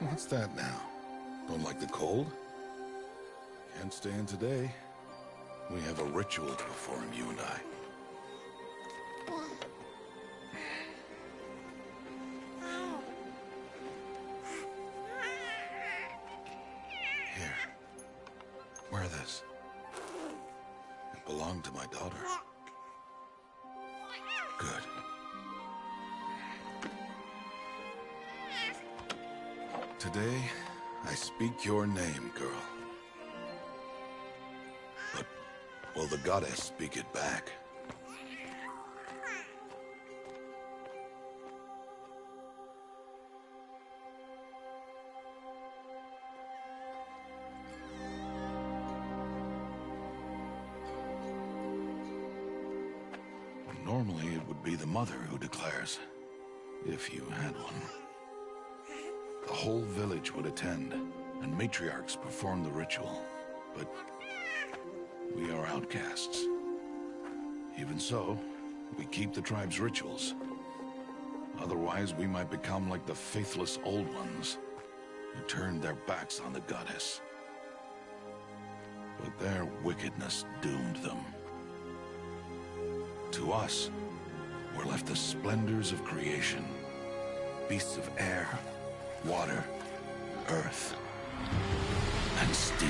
What's that now? Don't like the cold? Can't stay in today. We have a ritual to perform, you and I. Here. Wear this. It belonged to my daughter. Good. Today, I speak your name, girl. But will the goddess speak it back? Normally, it would be the mother who declares, if you had one. The whole village would attend, and matriarchs perform the ritual. But we are outcasts. Even so, we keep the tribe's rituals. Otherwise, we might become like the faithless old ones, who turned their backs on the goddess. But their wickedness doomed them. To us, were left the splendors of creation, beasts of air, water, earth, and steel.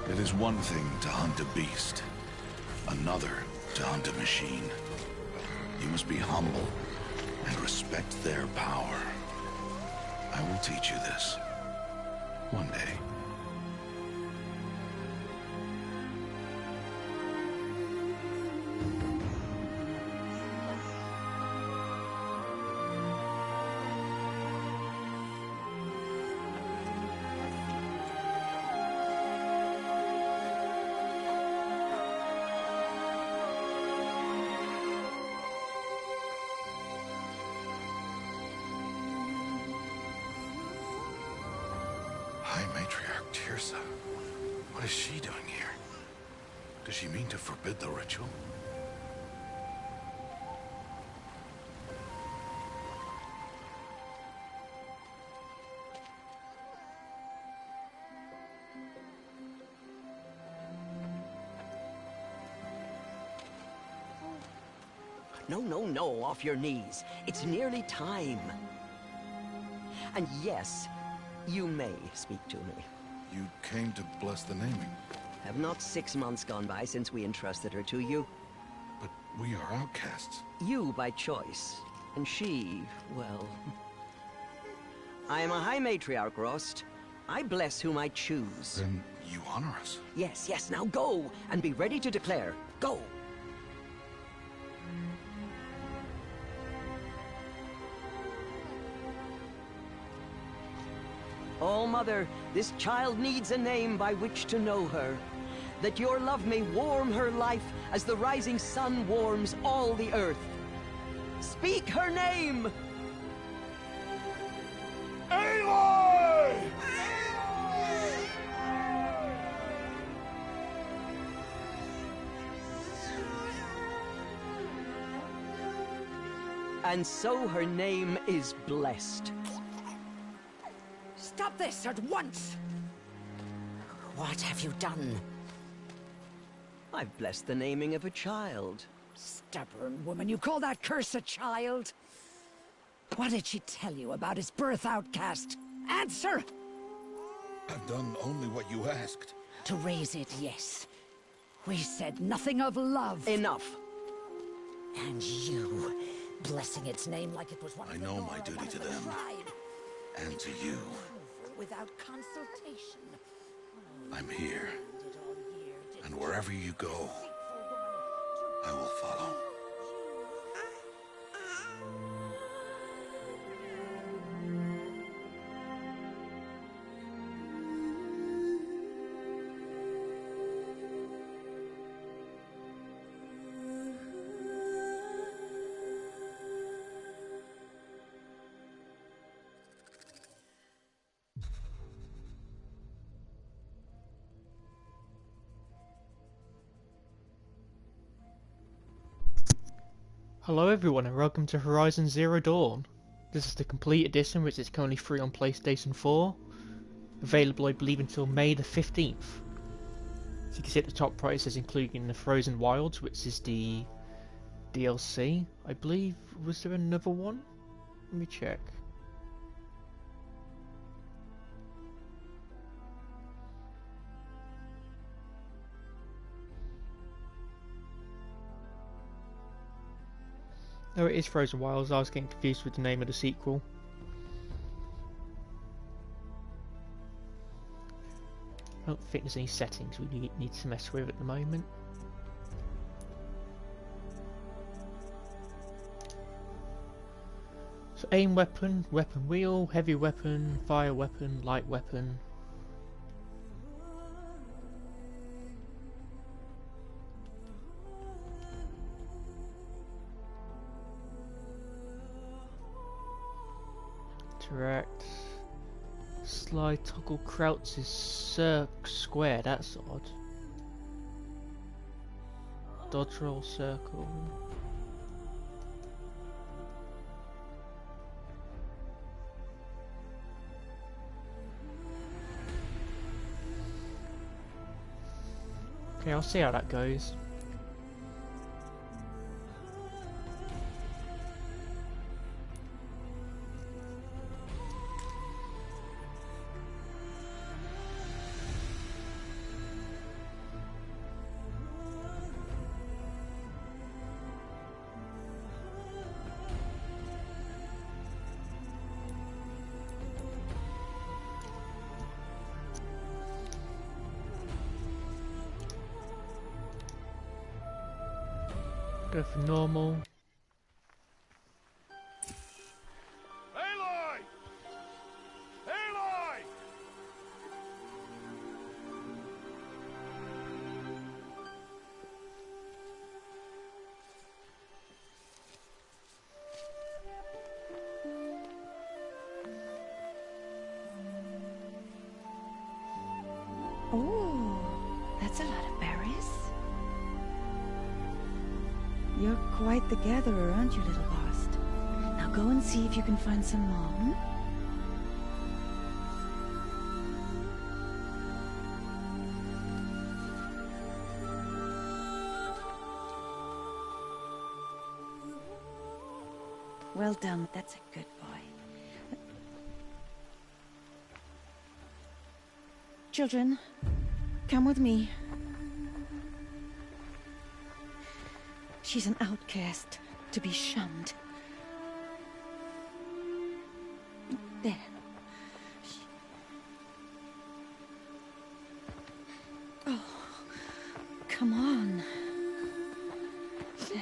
It is one thing to hunt a beast, another to hunt a machine. You must be humble and respect their power. I will teach you this. One day. High Matriarch Tirsa. What is she doing here? Does she mean to forbid the ritual? No, no, no, off your knees. It's nearly time. And yes, you may speak to me. You came to bless the naming. Have not 6 months gone by since we entrusted her to you? But we are outcasts. You by choice, and she, well... I am a High Matriarch, Rost. I bless whom I choose. Then you honor us. Yes, yes, now go, and be ready to declare. Go! Oh, Mother, this child needs a name by which to know her. That your love may warm her life as the rising sun warms all the earth. Speak her name! Aloy! And so her name is blessed. Stop this at once! What have you done? I've blessed the naming of a child. Stubborn woman, you call that curse a child? What did she tell you about his birth, outcast? Answer! I've done only what you asked. To raise it, yes. We said nothing of love. Enough. And you, blessing its name like it was one I of the know Nora, my duty one of to the them. tribe. And to you. Without consultation. I'm here. Did all year, did And wherever you go, I will follow. Hello everyone and welcome to Horizon Zero Dawn. This is the complete edition which is currently free on PlayStation 4. Available I believe until May the 15th. So you can see at the top right it says including the Frozen Wilds, which is the DLC. I believe, was there another one? Let me check. No, it is Frozen Wilds. I was getting confused with the name of the sequel. I don't think there's any settings we need to mess with at the moment. So aim weapon, weapon wheel, heavy weapon, fire weapon, light weapon. Interact. Slide, toggle, crouch is square, that's odd. Dodge, roll, circle. Okay, I'll see how that goes. Go for normal. Aloy! Aloy! Oh, that's a lot of berries. You're quite the gatherer, aren't you, little Bast? Now go and see if you can find some more, hmm? Well done, that's a good boy. Children, come with me. She's an outcast, to be shunned. There. Oh, come on. There.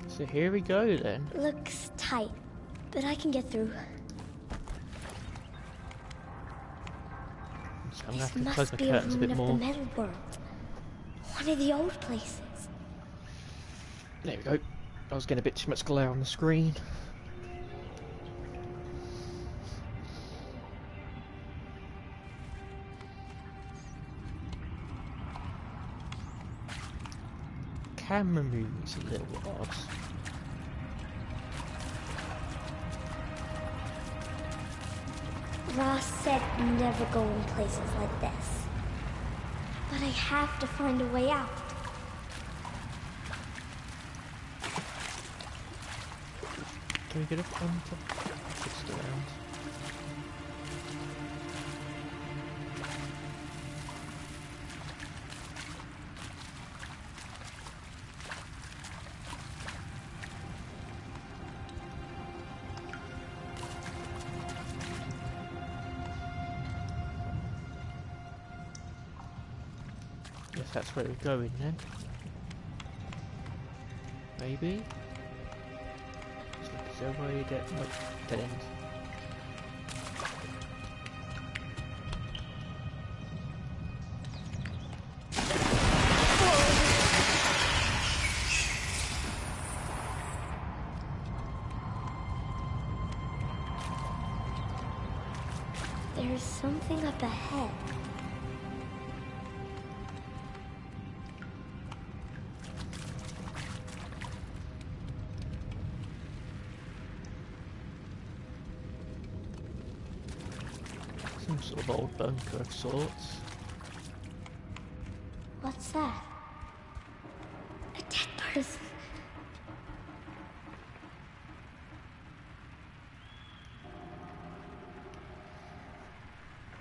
So here we go then. Looks tight, but I can get through. So I'm gonna have to This close must my be a curtains a ruin bit of the more. metal world. One of the old places. There we go. I was getting a bit too much glare on the screen. Camera moving's a little odd. Ross said never go in places like this. But I have to find a way out. Can we get up on top? Just around. Guess that's where we're going then. Maybe? Is there a way to... Nope, dead end. There's something up ahead. Some sort of old bunker of sorts. What's that? A dead person.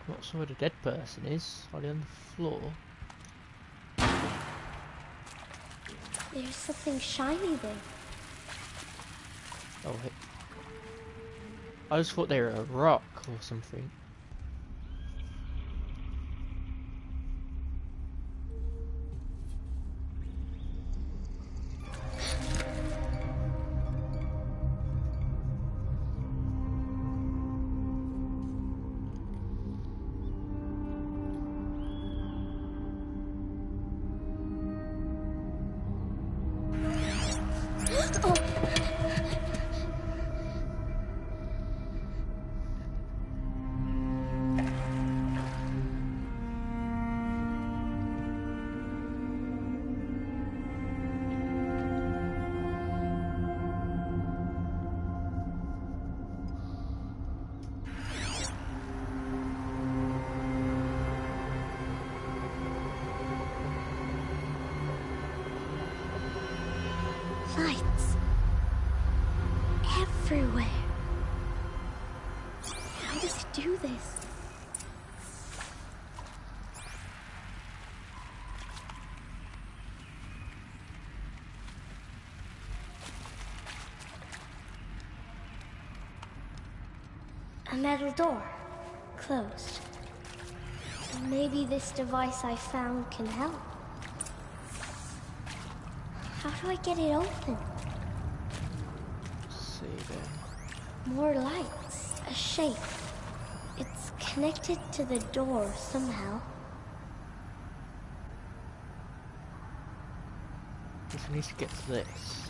Not sure where the dead person is. Are they on the floor? There's something shiny there. Oh, hey. I just thought they were a rock or something. Lights. Everywhere. How does it do this? A metal door. Closed. Maybe this device I found can help. How do I get it open? Let's see then. More lights. A shape. It's connected to the door somehow. Guess we need to get to this.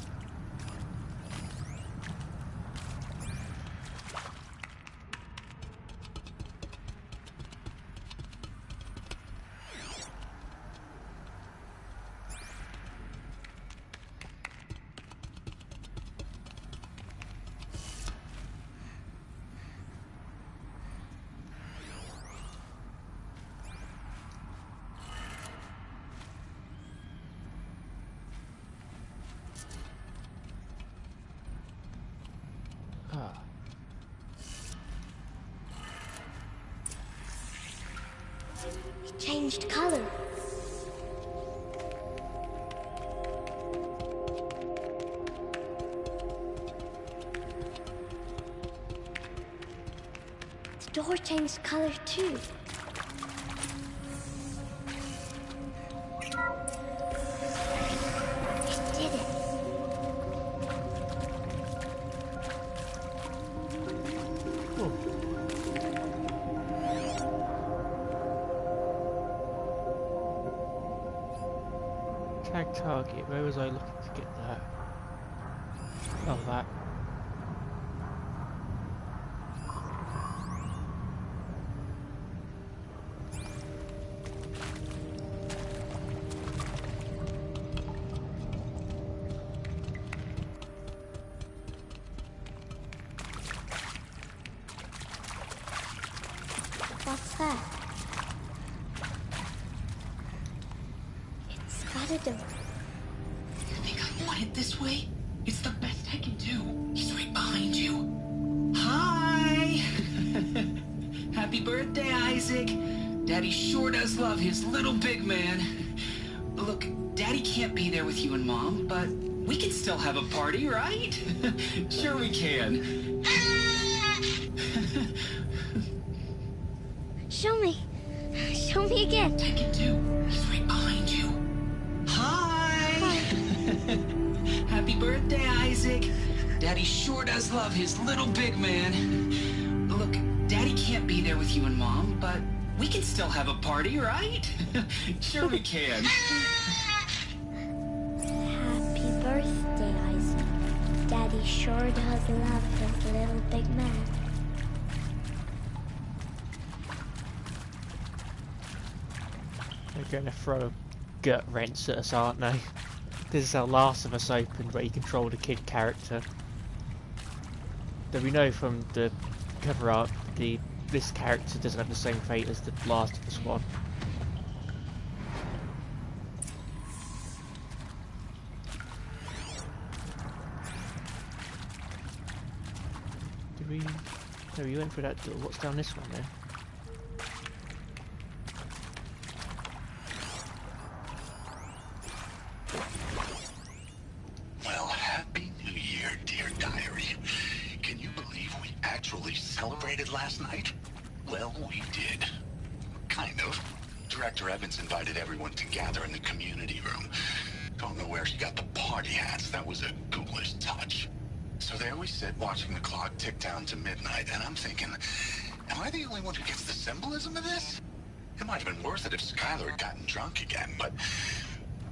Ah. It changed color. The door changed color too. It did it. Oh. Tag target. Where was I looking to get that? Oh, that. What's that? It's got a door. You think I want it this way? It's the best I can do. He's right behind you. Daddy sure does love his little big man. Look, Daddy can't be there with you and Mom, but we can still have a party, right? Sure we can. Show me. Show me again. Take it too. He's right behind you. Hi! Happy birthday, Isaac. Daddy sure does love his little big man. Look, Daddy can't be there with you and Mom, but we can still have a party, right? Sure we can. Happy birthday, Isaac. Daddy sure does love his little big man. They're gonna throw gut wrench at us, aren't they? This is how Last of Us opened, where you control the kid character. Though we know from the cover art, this character doesn't have the same fate as the Last of Us one. Did we? No, we went through that door. What's down this one then? Well, Happy New Year, dear diary. Can you believe we actually celebrated last night? Well, we did. Kind of. Director Evans invited everyone to gather in the community room. Don't know where she got the party hats. That was a ghoulish touch. So there we sit, watching the clock tick down to midnight, and I'm thinking, am I the only one who gets the symbolism of this? It might have been worth it if Skylar had gotten drunk again, but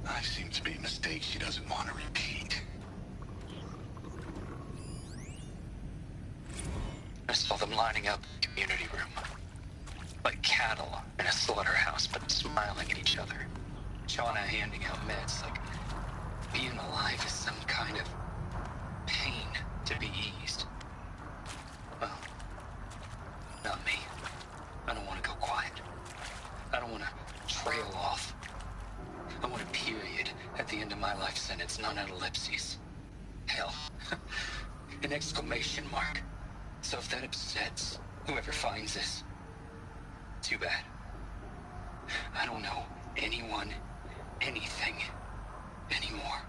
I seem to be a mistake she doesn't want to repeat. I saw them lining up in the community room. Like cattle in a slaughterhouse, but smiling at each other. Shauna handing out meds, like being alive is some kind of pain to be eased. Well, not me. I don't want to go quiet. I don't want to trail off. I want a period at the end of my life sentence, not an ellipses. Hell, an exclamation mark. So if that upsets whoever finds this, too bad. I don't know anyone, anything, anymore.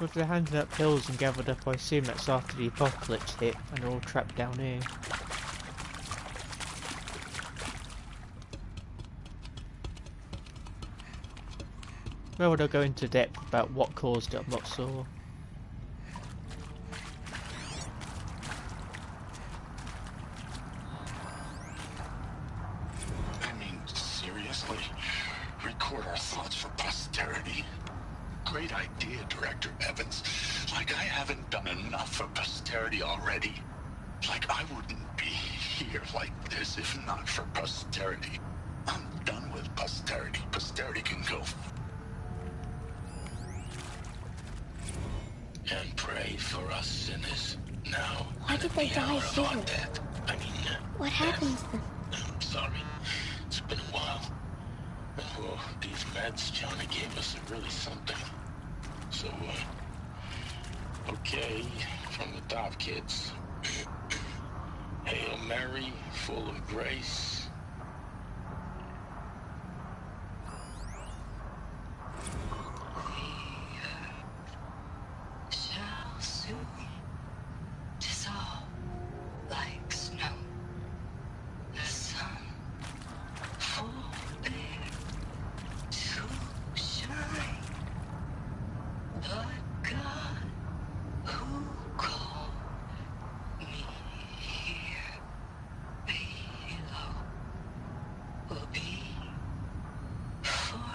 If they're handing out pills and gathered up, I assume that's after the apocalypse hit and they're all trapped down here. Where would I go into depth about what caused it? I'm not sure. I mean, seriously? Record our thoughts for posterity? Great idea, Director Evans. Like I haven't done enough for posterity already. Like I wouldn't be here like this if not for posterity. I'm done with posterity. Posterity can go. And pray for us sinners now. Why did they die here? I mean, What happens then? I'm sorry. It's been a while. Well, these meds Johnny gave us are really something. So, okay, from the top, kids. Hail Mary, full of grace. Shall soon dissolve like snow. The sun forbid to shine. But God, who called me here below, will be forevermore.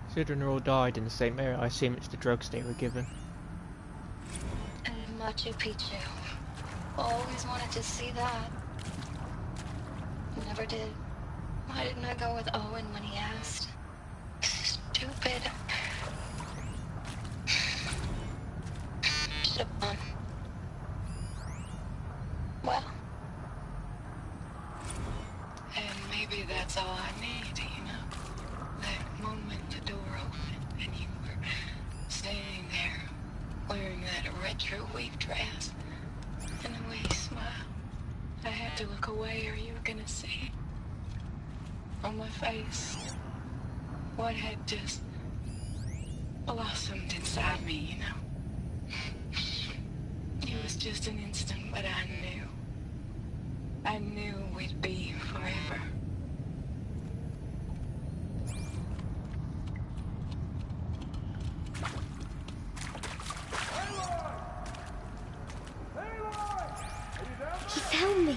Considering they all died in the same area, I assume it's the drugs they were given. And Machu Picchu. Always wanted to see that. Never did. Why didn't I go with Owen when he asked? Stupid. Should have gone. Well. And maybe that's all I need, you know? That moment the door opened and you were wearing that retro weave dress. And the way he smiled. I had to look away or you were gonna see. On my face. What had just blossomed inside me, you know? It was just an instant, but I knew. I knew we'd be forever. He found me.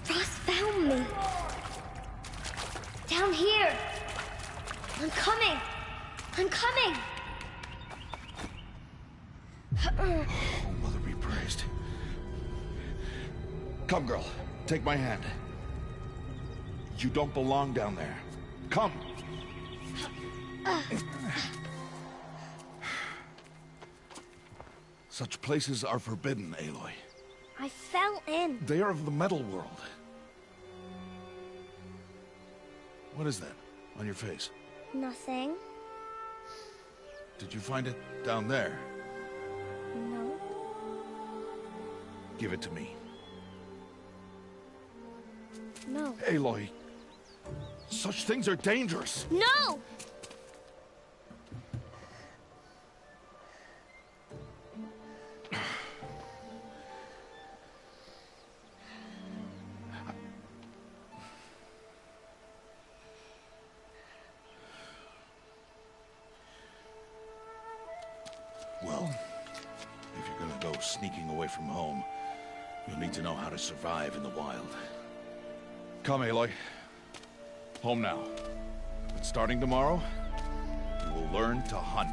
Ross found me. Down here. I'm coming. I'm coming. Oh, Mother be praised. Come, girl. Take my hand. You don't belong down there. Come. Such places are forbidden, Aloy. I fell in. They are of the metal world. What is that on your face? Nothing. Did you find it down there? No. Give it to me. No. Aloy, such things are dangerous. No! Well, if you're gonna go sneaking away from home, you'll need to know how to survive in the wild. Come, Aloy. Home now. But starting tomorrow, you will learn to hunt.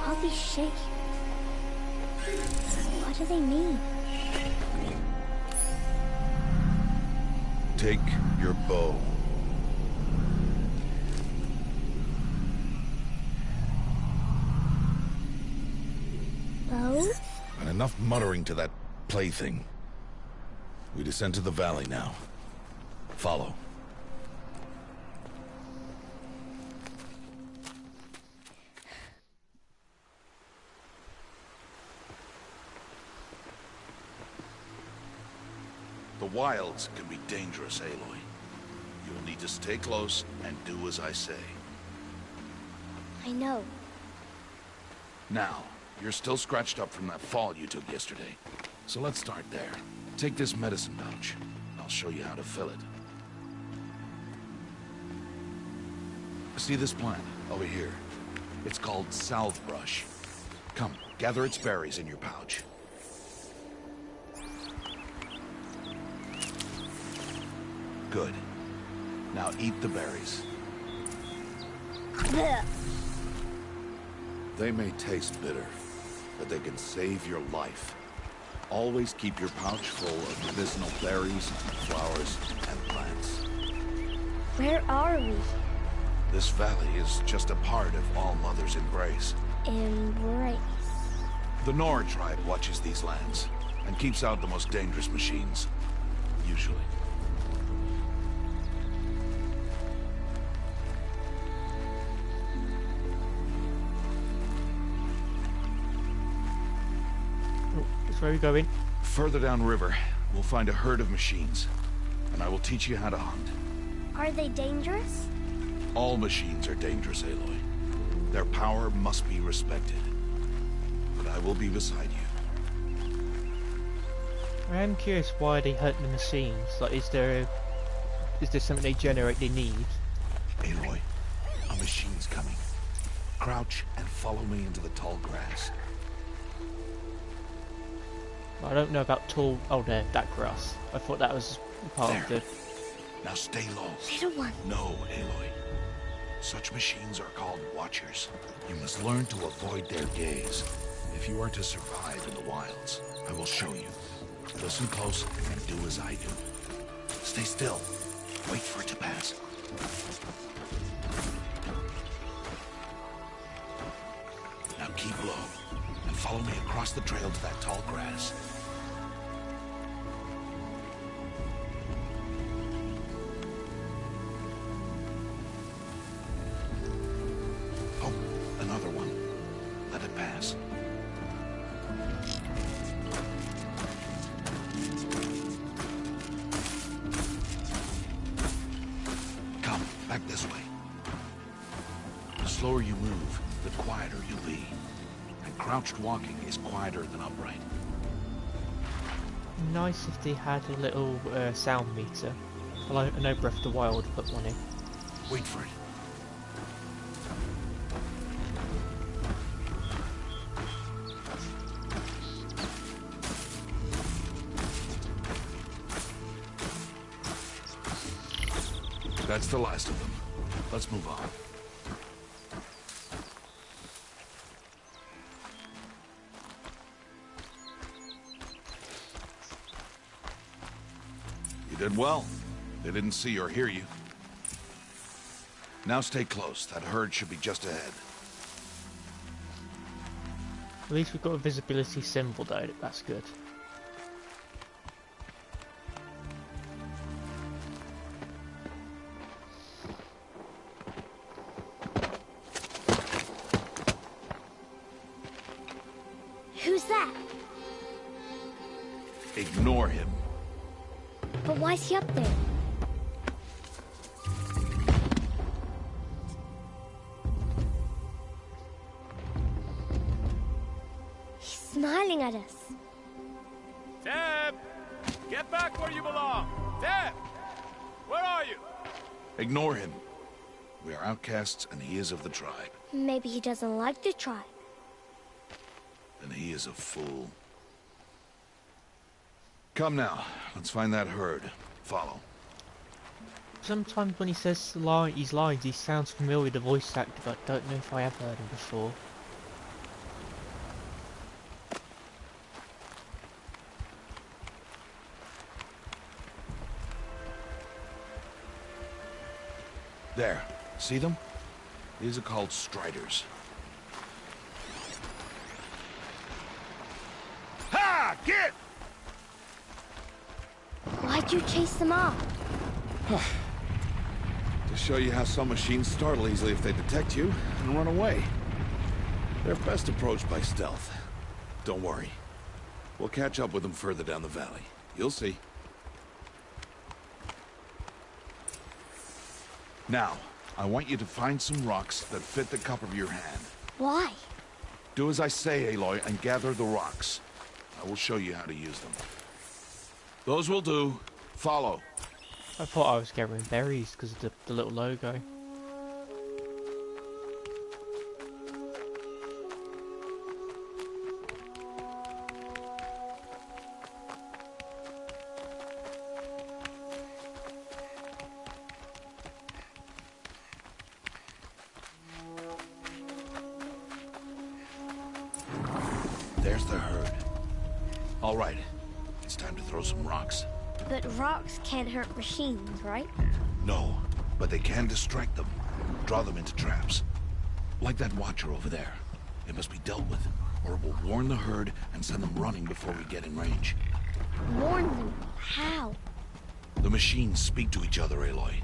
All these shapes. What do they mean? Take your bow. Bow? And enough muttering to that plaything. We descend to the valley now. Follow. The wilds can be dangerous, Aloy. You'll need to stay close and do as I say. I know. Now, you're still scratched up from that fall you took yesterday. So let's start there. Take this medicine pouch. I'll show you how to fill it. See this plant over here? It's called salve brush. Come, gather its berries in your pouch. Good. Now eat the berries. Blech. They may taste bitter, but they can save your life. Always keep your pouch full of medicinal berries, flowers, and plants. Where are we? This valley is just a part of All Mother's embrace. Embrace. The Nora tribe watches these lands and keeps out the most dangerous machines. Usually. Where are we going? Further downriver, we'll find a herd of machines, and I will teach you how to hunt. Are they dangerous? All machines are dangerous, Aloy. Their power must be respected. But I will be beside you. I am curious why they hunt the machines. Like, is there something they generate they need? Aloy, a machine's coming. Crouch and follow me into the tall grass. I don't know about tall... Oh, there, that grass. I thought that was part of the... Now stay low. Little one. No, Aloy. Such machines are called Watchers. You must learn to avoid their gaze if you are to survive in the wilds. I will show you. Listen close and do as I do. Stay still. Wait for it to pass. Now keep low and follow me across the trail to that tall grass. Oh, another one. Let it pass. Come, back this way. The slower you move, the quieter you'll be. And crouched walking is quieter than upright. Nice if they had a little sound meter. Well, I know Breath of the Wild put one in. Wait for it. That's the last of them. Let's move on. You did well. They didn't see or hear you. Now stay close. That herd should be just ahead. At least we've got a visibility symbol though, that's good. Who's that? Ignore him. But why's he up there? He's smiling at us. Deb! Get back where you belong! Deb! Where are you? Ignore him. We are outcasts and he is of the tribe. Maybe he doesn't like the tribe. And he is a fool. Come now, let's find that herd. Follow. Sometimes when he says these lines, he sounds familiar, the voice actor, but I don't know if I have heard him before. There, see them? These are called striders. Ha! Get! Why'd you chase them off? To show you how some machines startle easily if they detect you and run away. They're best approached by stealth. Don't worry. We'll catch up with them further down the valley. You'll see. Now, I want you to find some rocks that fit the cup of your hand. Why? Do as I say, Aloy, and gather the rocks. I will show you how to use them. Those will do. Follow. I thought I was gathering berries because of the little logo. There's the herd. All right. It's time to throw some rocks. But rocks can't hurt machines, right? No, but they can distract them. Draw them into traps. Like that watcher over there. It must be dealt with, or it will warn the herd and send them running before we get in range. Warn them? How? The machines speak to each other, Aloy.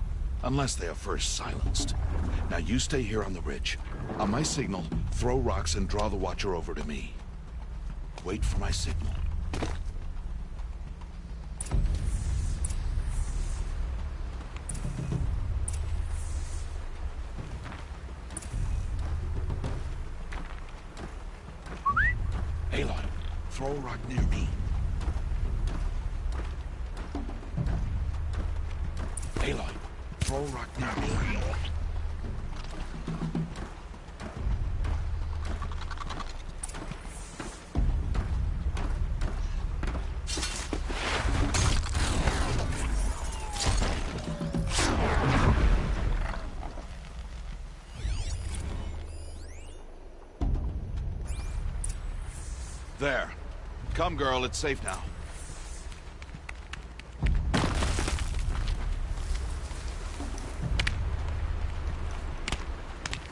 Unless they are first silenced. Now you stay here on the ridge. On my signal, throw rocks and draw the watcher over to me. Wait for my signal. Aloy, throw a rock near me. Aloy, throw a rock near me. There. Come, girl, it's safe now.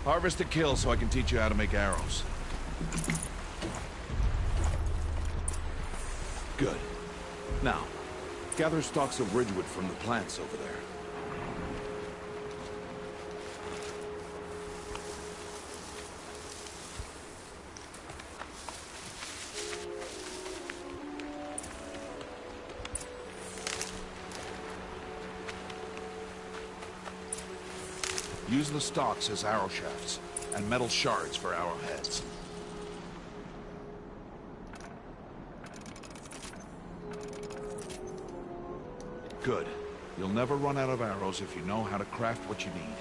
Harvest a kill so I can teach you how to make arrows. Good. Now, gather stalks of ridgewood from the plants over there. Use the stalks as arrow shafts, and metal shards for arrowheads. Good. You'll never run out of arrows if you know how to craft what you need.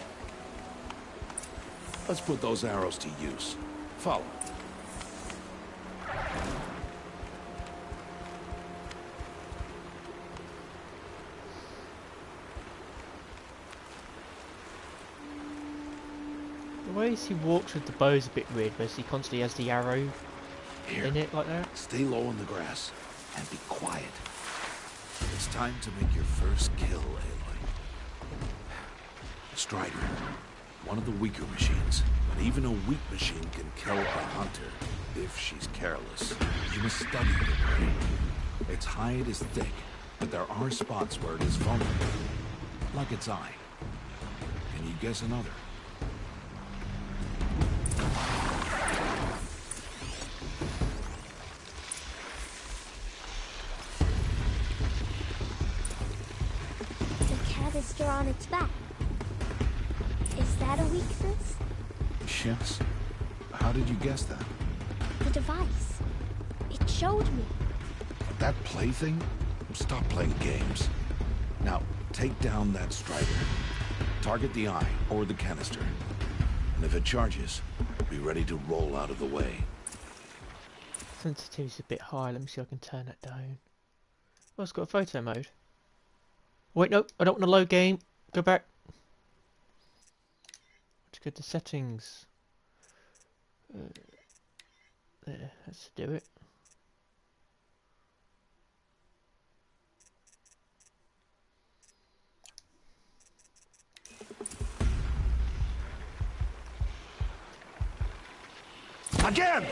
Let's put those arrows to use. Follow. The way he walks with the bow is a bit weird, but he constantly has the arrow in it like that. Stay low in the grass and be quiet. It's time to make your first kill, Aloy. Strider, one of the weaker machines, but even a weak machine can kill a hunter if she's careless. You must study the prey. Its hide is thick, but there are spots where it is vulnerable, like its eye. Can you guess another? On its back. Is that a weakness? Yes. How did you guess that? The device. It showed me. That plaything? Stop playing games. Now, take down that strider. Target the eye or the canister. And if it charges, be ready to roll out of the way. Sensitivity's a bit high. Let me see if I can turn that down. Oh, it's got a photo mode. Wait, no, I don't want to load game. Go back. Let's go to settings. There, let's do it. Again!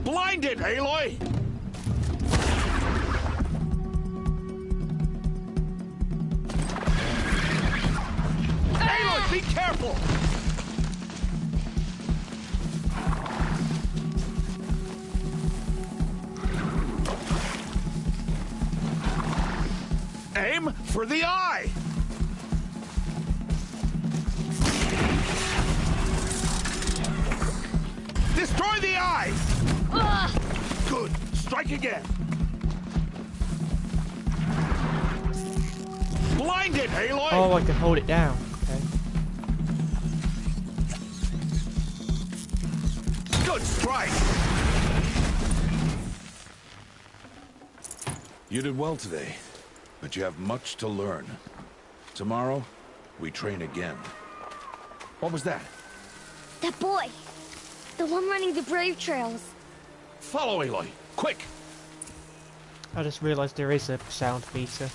Blinded, Aloy! Aloy, be careful! Aim for the eye! Destroy the eye! Good. Strike again. Blind it, Aloy! Oh, I can hold it down. Okay. Good strike! You did well today, but you have much to learn. Tomorrow, we train again. What was that? That boy! The one running the brave trails. Follow Aloy, quick! I just realised there is a sound meter.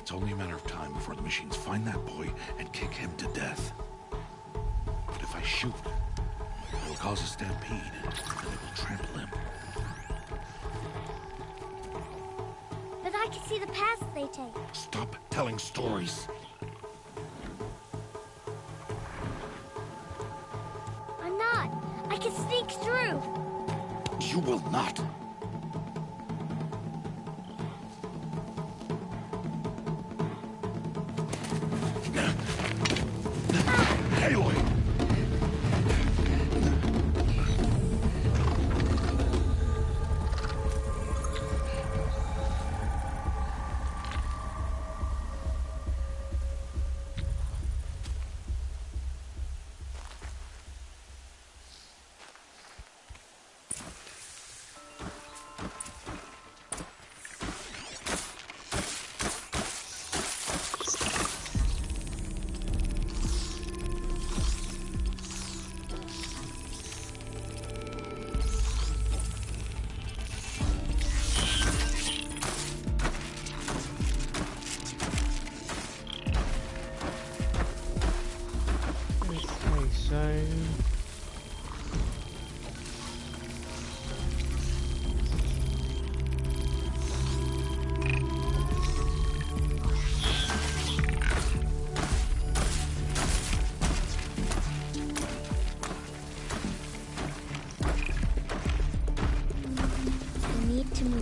It's only a matter of time before the machines fire. boy and kick him to death. But if I shoot, it'll cause a stampede, and it will trample him. But I can see the paths they take. Stop telling stories. I'm not. I can sneak through. You will not. Aloy!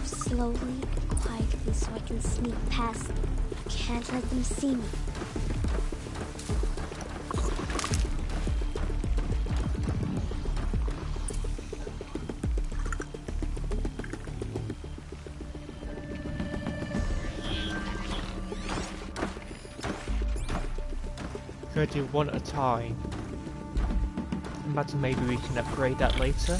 Slowly and quietly so I can sneak past them. Can't let them see me. Gonna do one at a time. Imagine maybe we can upgrade that later.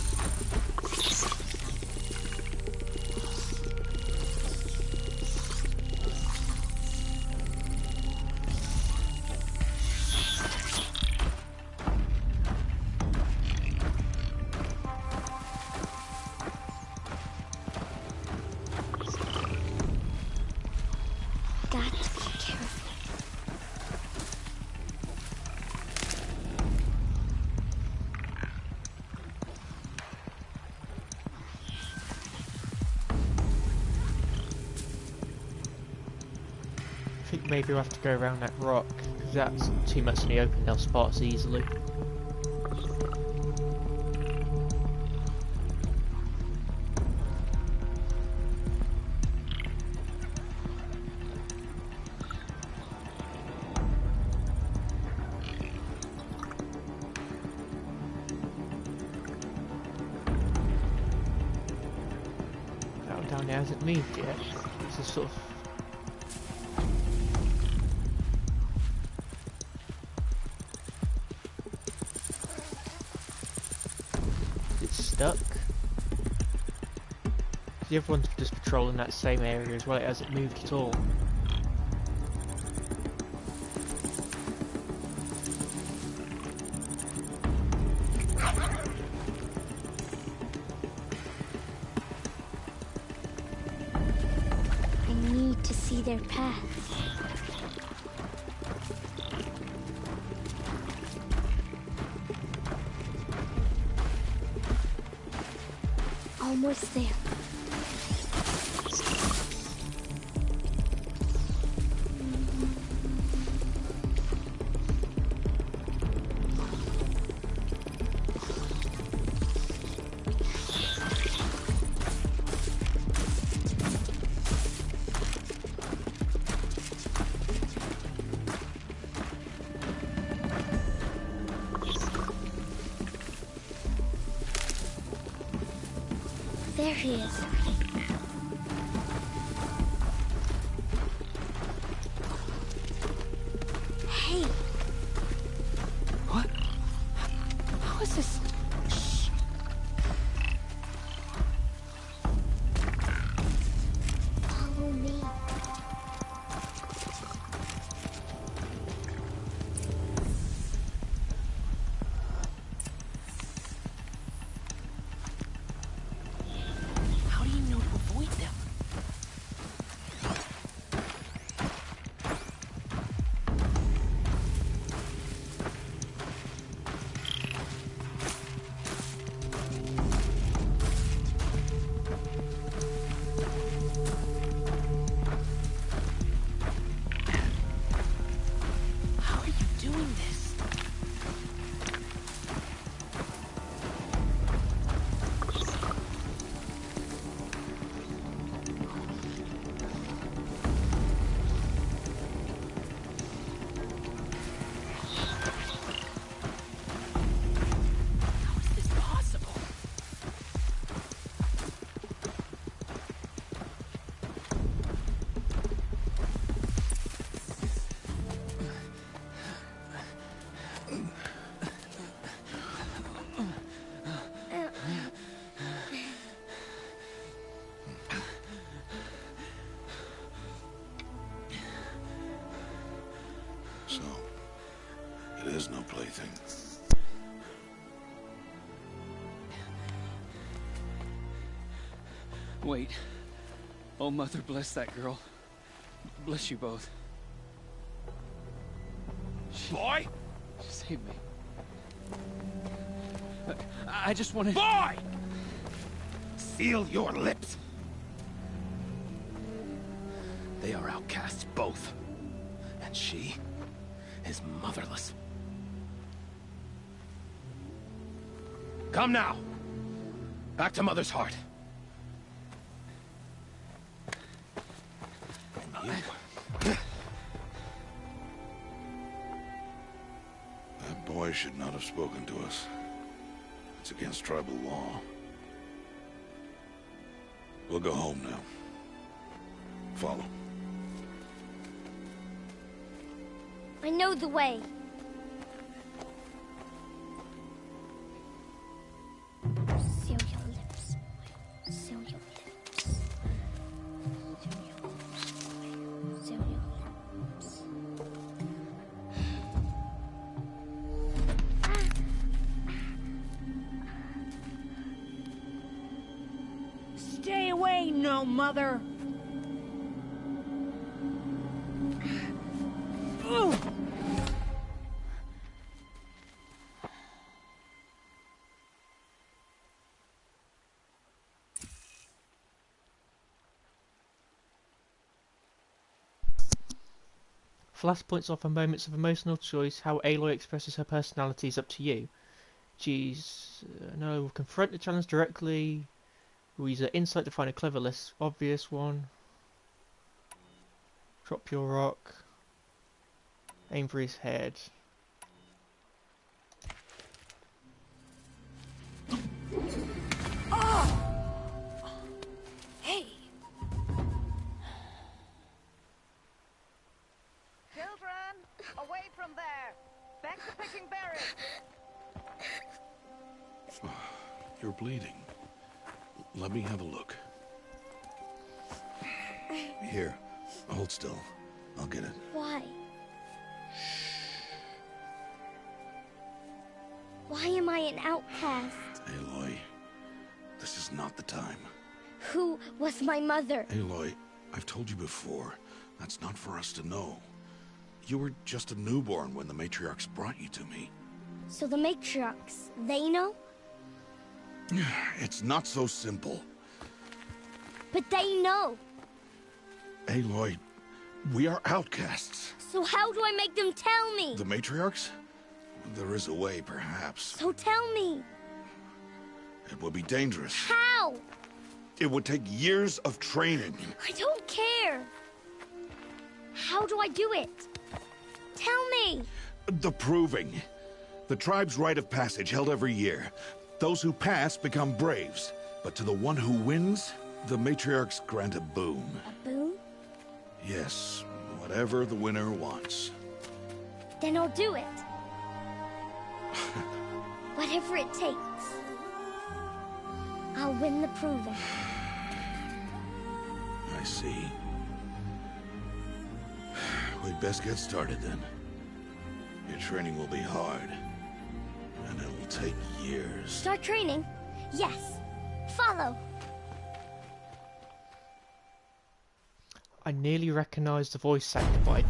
I think maybe we'll have to go around that rock, because that's too much in the open, they'll spot us easily. That one down there hasn't moved yet. It's a sort of... stuck. The other one's just patrolling that same area as well, it hasn't moved at all. I need to see their paths. Almost there. There he is. Hey. What? How is this? Shh. Follow me. How do you know to avoid them? It is no plaything. Wait. Oh, Mother, bless that girl. Bless you both. Boy! Save me. I just wanted... Boy! Seal your lips. They are outcasts, both. And she is motherless. Come now. Back to Mother's heart. And you... That boy should not have spoken to us. It's against tribal law. We'll go home now. Follow. I know the way. Seal your lips. Seal your lips. Seal your lips. Seal your lips. Stay away, no mother. Ooh. Flashpoints offer moments of emotional choice. How Aloy expresses her personality is up to you. No, we'll confront the challenge directly. We'll use our insight to find a clever, less obvious one. Drop your rock. Aim for his head. Oh! Hey! Children, away from there. Back to picking berries. You're bleeding. Let me have a look. Here, hold still. I'll get it. Why? Why am I an outcast? Aloy, this is not the time. Who was my mother? Aloy, I've told you before, that's not for us to know. You were just a newborn when the matriarchs brought you to me. So the matriarchs, they know? It's not so simple. But they know. Aloy, we are outcasts. So how do I make them tell me? The matriarchs? There is a way, perhaps. So tell me. It would be dangerous. How? It would take years of training. I don't care. How do I do it? Tell me. The proving. The tribe's rite of passage held every year. Those who pass become braves. But to the one who wins, the matriarchs grant a boon. A boon? Yes, whatever the winner wants. Then I'll do it. Whatever it takes. I'll win the proving. I see. We'd best get started then. Your training will be hard. And it will take years. Start training? Yes. Follow. I nearly recognised the voice sanctified.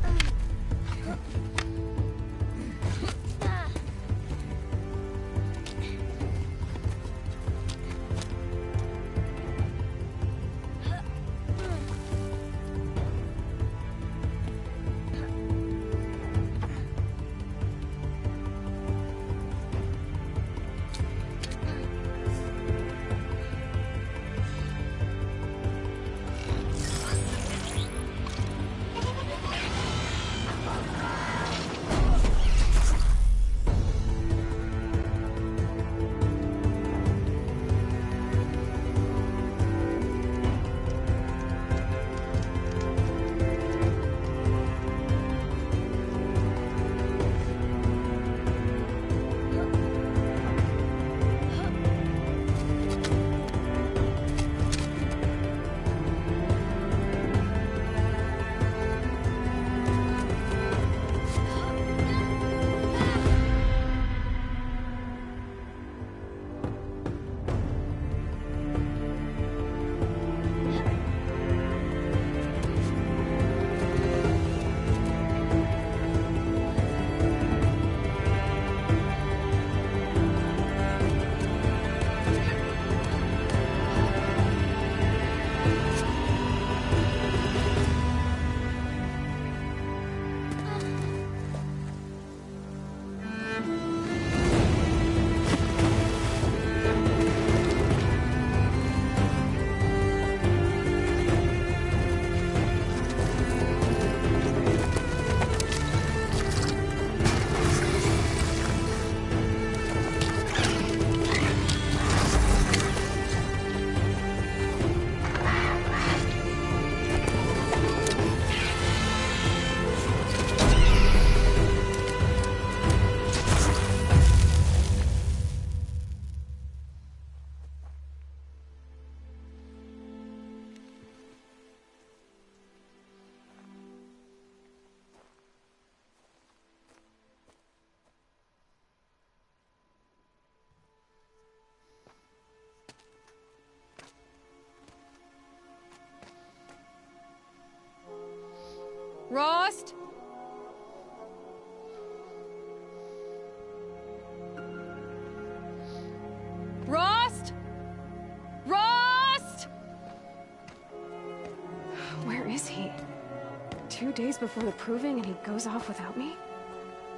days before the proving and he goes off without me?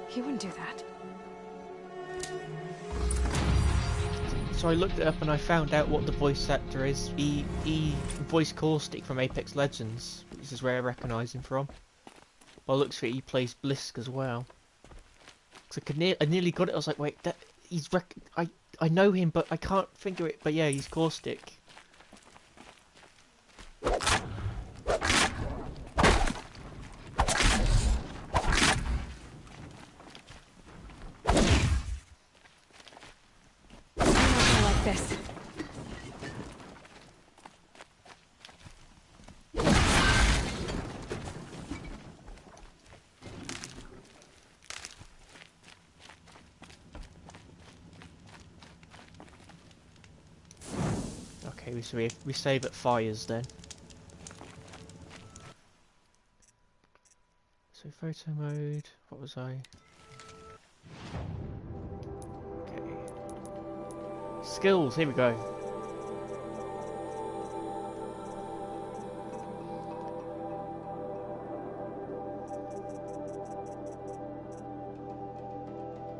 He wouldn't do that. So I looked it up and I found out what the voice actor is. He voiced Caustic from Apex Legends. This is where I recognise him from. By the looks of it, he plays Blisk as well. So I nearly got it. I was like, wait, I know him, but I can't figure it. But yeah, he's Caustic. This. Okay, so we save at fires then. So photo mode, what was I? Okay. Skills, here we go.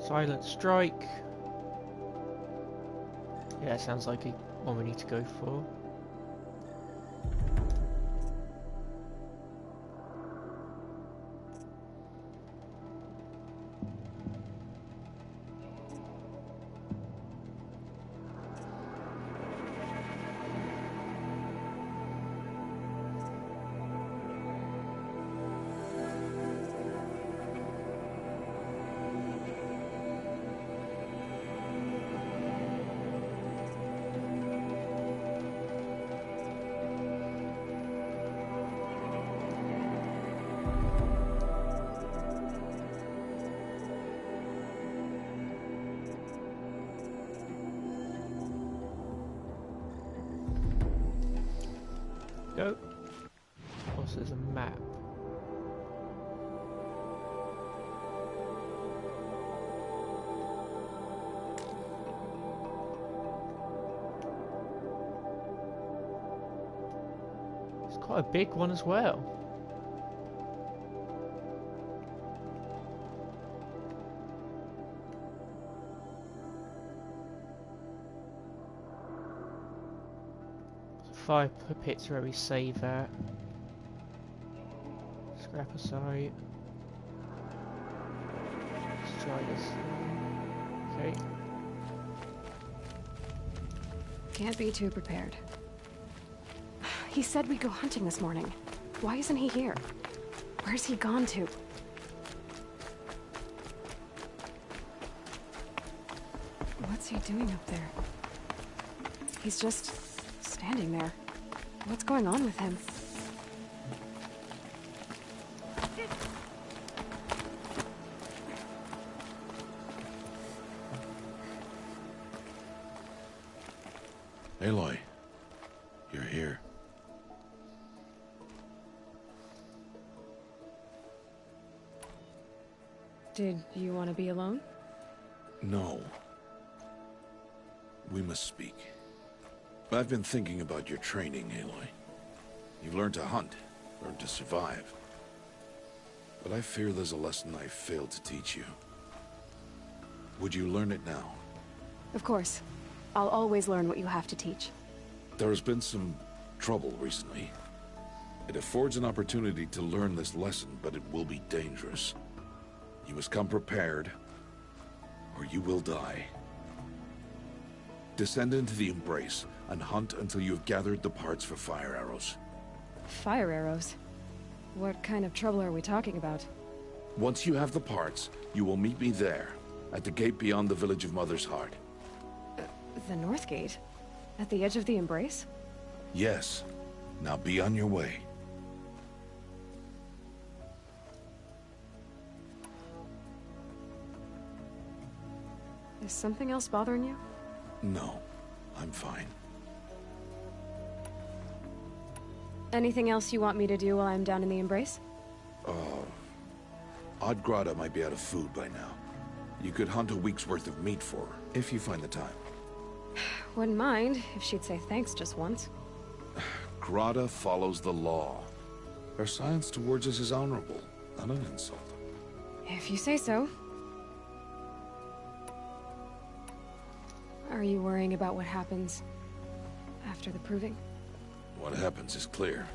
Silent Strike. Yeah, sounds like one we need to go for. Go. Also, there's a map. It's quite a big one as well. Fire pits where we save at. Scrap aside. Let's try this. Okay. Can't be too prepared. He said we'd go hunting this morning. Why isn't he here? Where's he gone to? What's he doing up there? He's just standing there. What's going on with him? Aloy, you're here. Did you want to be alone? No. We must speak. I've been thinking about your training, Aloy. You've learned to hunt, learned to survive. But I fear there's a lesson I failed to teach you. Would you learn it now? Of course. I'll always learn what you have to teach. There has been some trouble recently. It affords an opportunity to learn this lesson, but it will be dangerous. You must come prepared, or you will die. Descend into the Embrace, and hunt until you have gathered the parts for fire arrows. Fire arrows? What kind of trouble are we talking about? Once you have the parts, you will meet me there, at the gate beyond the village of Mother's Heart. The North Gate? At the edge of the Embrace? Yes. Now be on your way. Is something else bothering you? No, I'm fine. Anything else you want me to do while I'm down in the Embrace? Odd Grata might be out of food by now. You could hunt a week's worth of meat for her, if you find the time. Wouldn't mind if she'd say thanks just once. Grata follows the law. Her science towards us is honorable, not an insult. If you say so. Are you worrying about what happens after the proving? What happens is clear.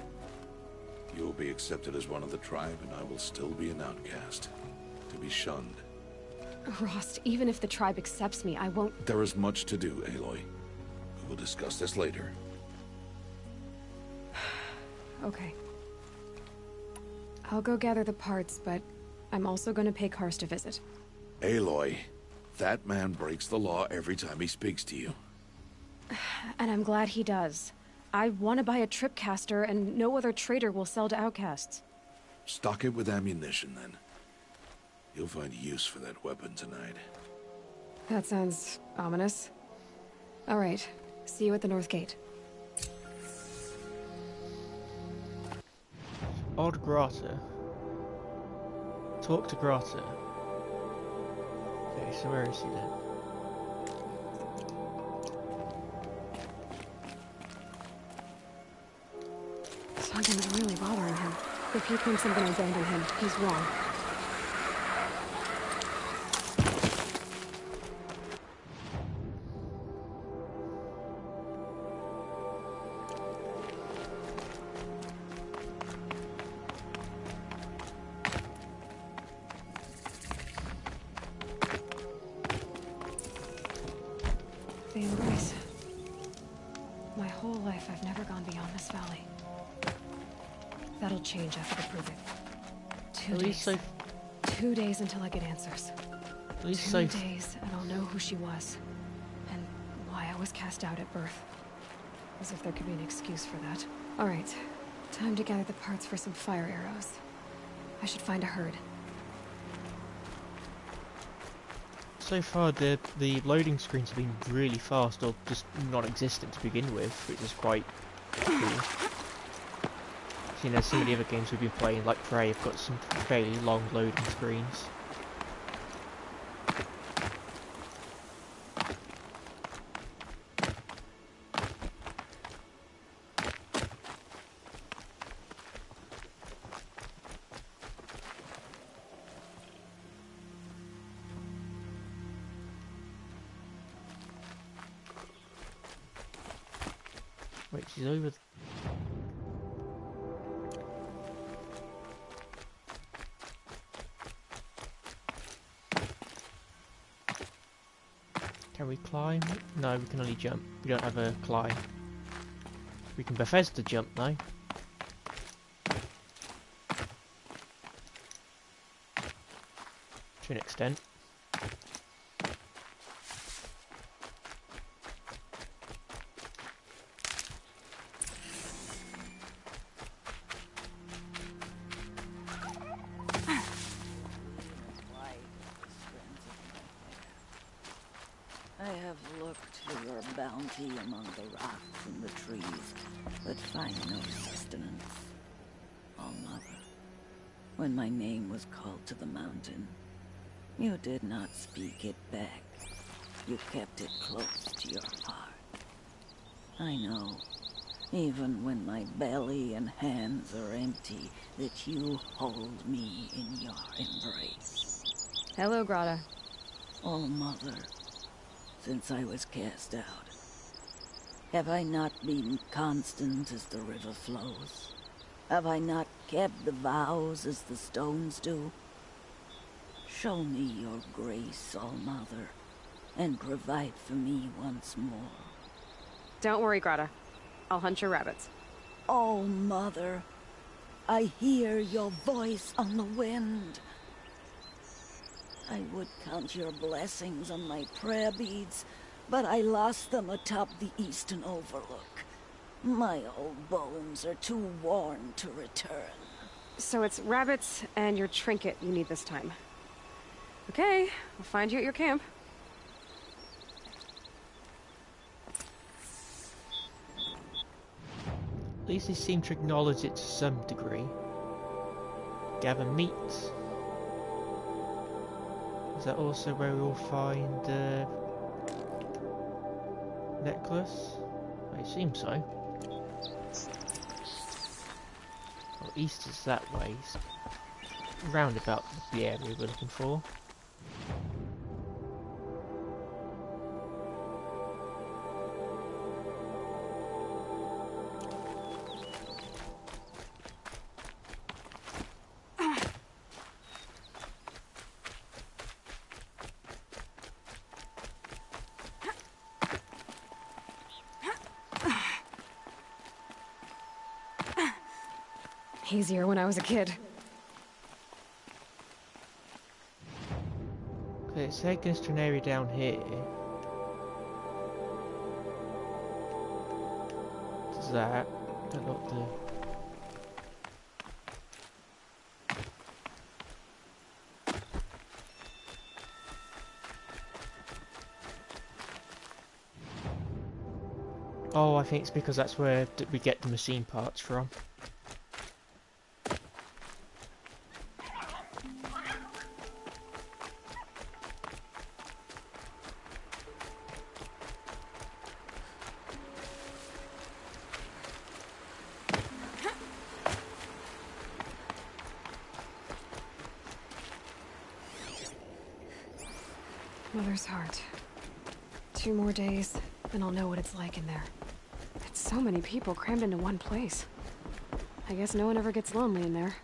You will be accepted as one of the tribe, and I will still be an outcast, to be shunned. Rost, even if the tribe accepts me, I won't... There is much to do, Aloy. We will discuss this later. Okay. I'll go gather the parts, but I'm also going to pay Karst a visit. Aloy, that man breaks the law every time he speaks to you. And I'm glad he does. I want to buy a tripcaster, and no other trader will sell to outcasts. Stock it with ammunition, then. You'll find use for that weapon tonight. That sounds ominous. All right. See you at the North Gate. Odd Grata. Talk to Grata. Okay, so where is he then? Something's really bothering him. If he thinks I'm gonna abandon him, he's wrong. The embrace. My whole life, I've never gone beyond this valley. That'll change after the proving. 2 days. 2 days until I get answers. 2 days, and I'll know who she was. And why I was cast out at birth. As if there could be an excuse for that. Alright. Time to gather the parts for some fire arrows. I should find a herd. So far, the loading screens have been really fast, or just non-existent to begin with, which is quite cool. You know, some of the other games we've been playing, like Prey, have got some fairly long loading screens. Wait, she's over. Can we climb? No, we can only jump. We don't have a climb. We can Bethesda jump though. To an extent. I have looked for your bounty among the rocks and the trees, but find no sustenance. Oh, Mother, when my name was called to the mountain, you did not speak it back. You kept it close to your heart. I know, even when my belly and hands are empty, that you hold me in your embrace. Hello, Grata. Oh, Mother. Since I was cast out, have I not been constant as the river flows? Have I not kept the vows as the stones do? Show me your grace, All-Mother, and provide for me once more. Don't worry, Grata. I'll hunt your rabbits. Oh, Mother, I hear your voice on the wind. I would count your blessings on my prayer beads, but I lost them atop the eastern overlook. My old bones are too worn to return. So it's rabbits and your trinket you need this time. Okay, I'll find you at your camp. At least they seem to acknowledge it to some degree. Gather meat. Is that also where we'll find the necklace? I assume so. east is that way. It's round about the area we're looking for. Easier when I was a kid. Okay, it's taking us to an area down here. What's that? Don't know what the... Oh, I think it's because that's where we get the machine parts from. Mother's heart. 2 more days, and I'll know what it's like in there. It's so many people crammed into one place. I guess no one ever gets lonely in there.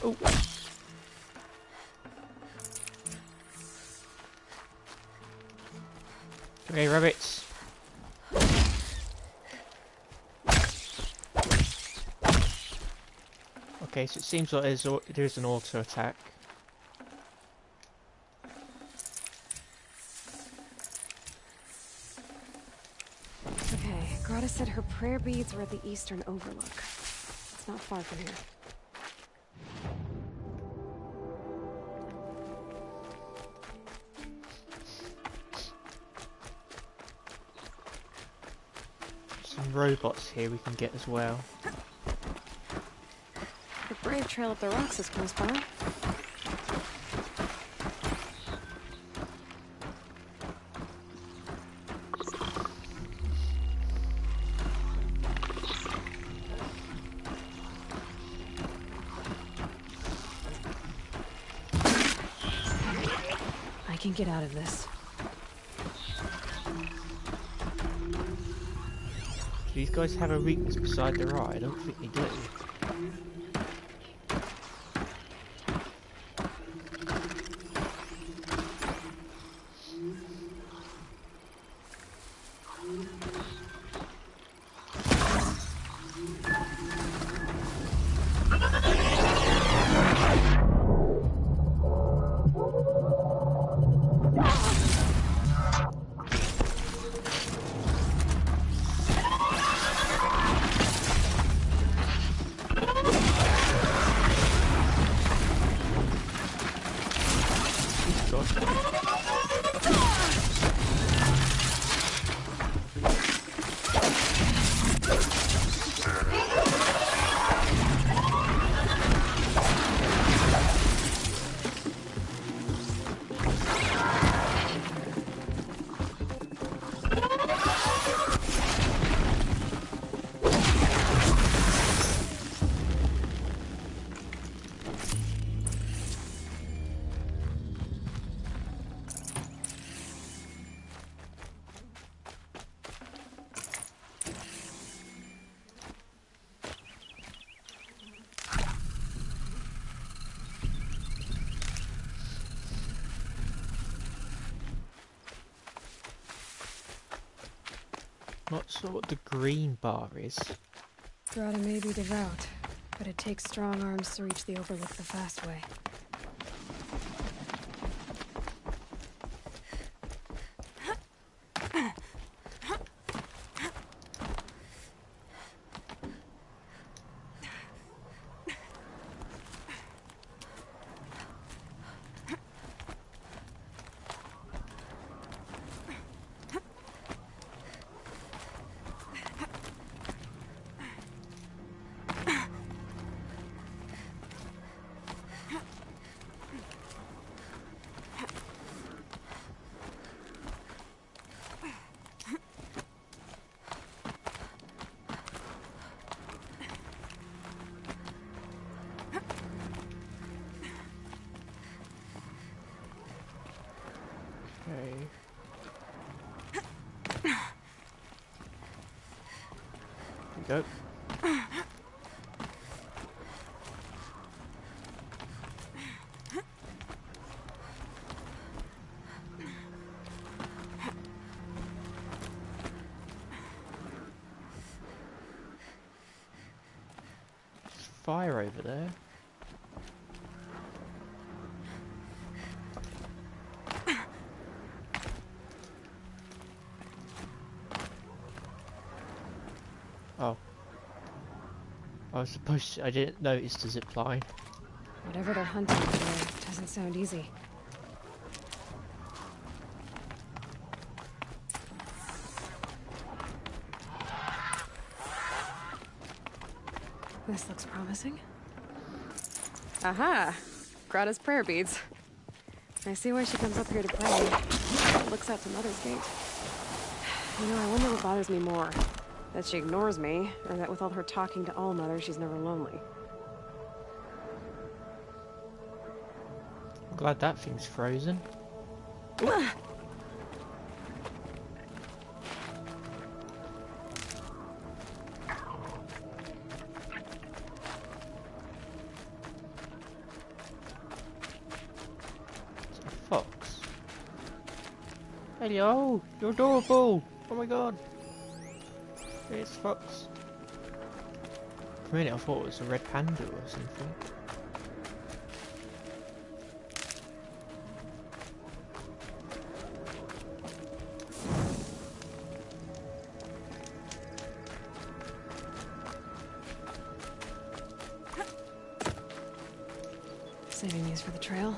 Oh. Okay, rabbits. Okay, so it seems like there's an auto attack. Okay, Grata said her prayer beads were at the eastern overlook. It's not far from here. Some robots here we can get as well. The brave trail up the rocks is close by. I can get out of this. Do these guys have a weakness beside their eye? I don't think they do. Not sure what the green bar is. Grata may be devout, but it takes strong arms to reach the overlook the fast way. go. There's fire over there. Oh. I didn't notice the zip line. Whatever they're hunting here doesn't sound easy. This looks promising. Aha! Grata's prayer beads. I see why she comes up here to pray. Looks out to Mother's Gate. You know, I wonder what bothers me more. That she ignores me, or that with all her talking to All-Mother, she's never lonely. I'm glad that thing's frozen. Fox. Hello, you're adorable. Oh my god. It's Fox. For a minute I thought it was a red panda or something. Saving these for the trail.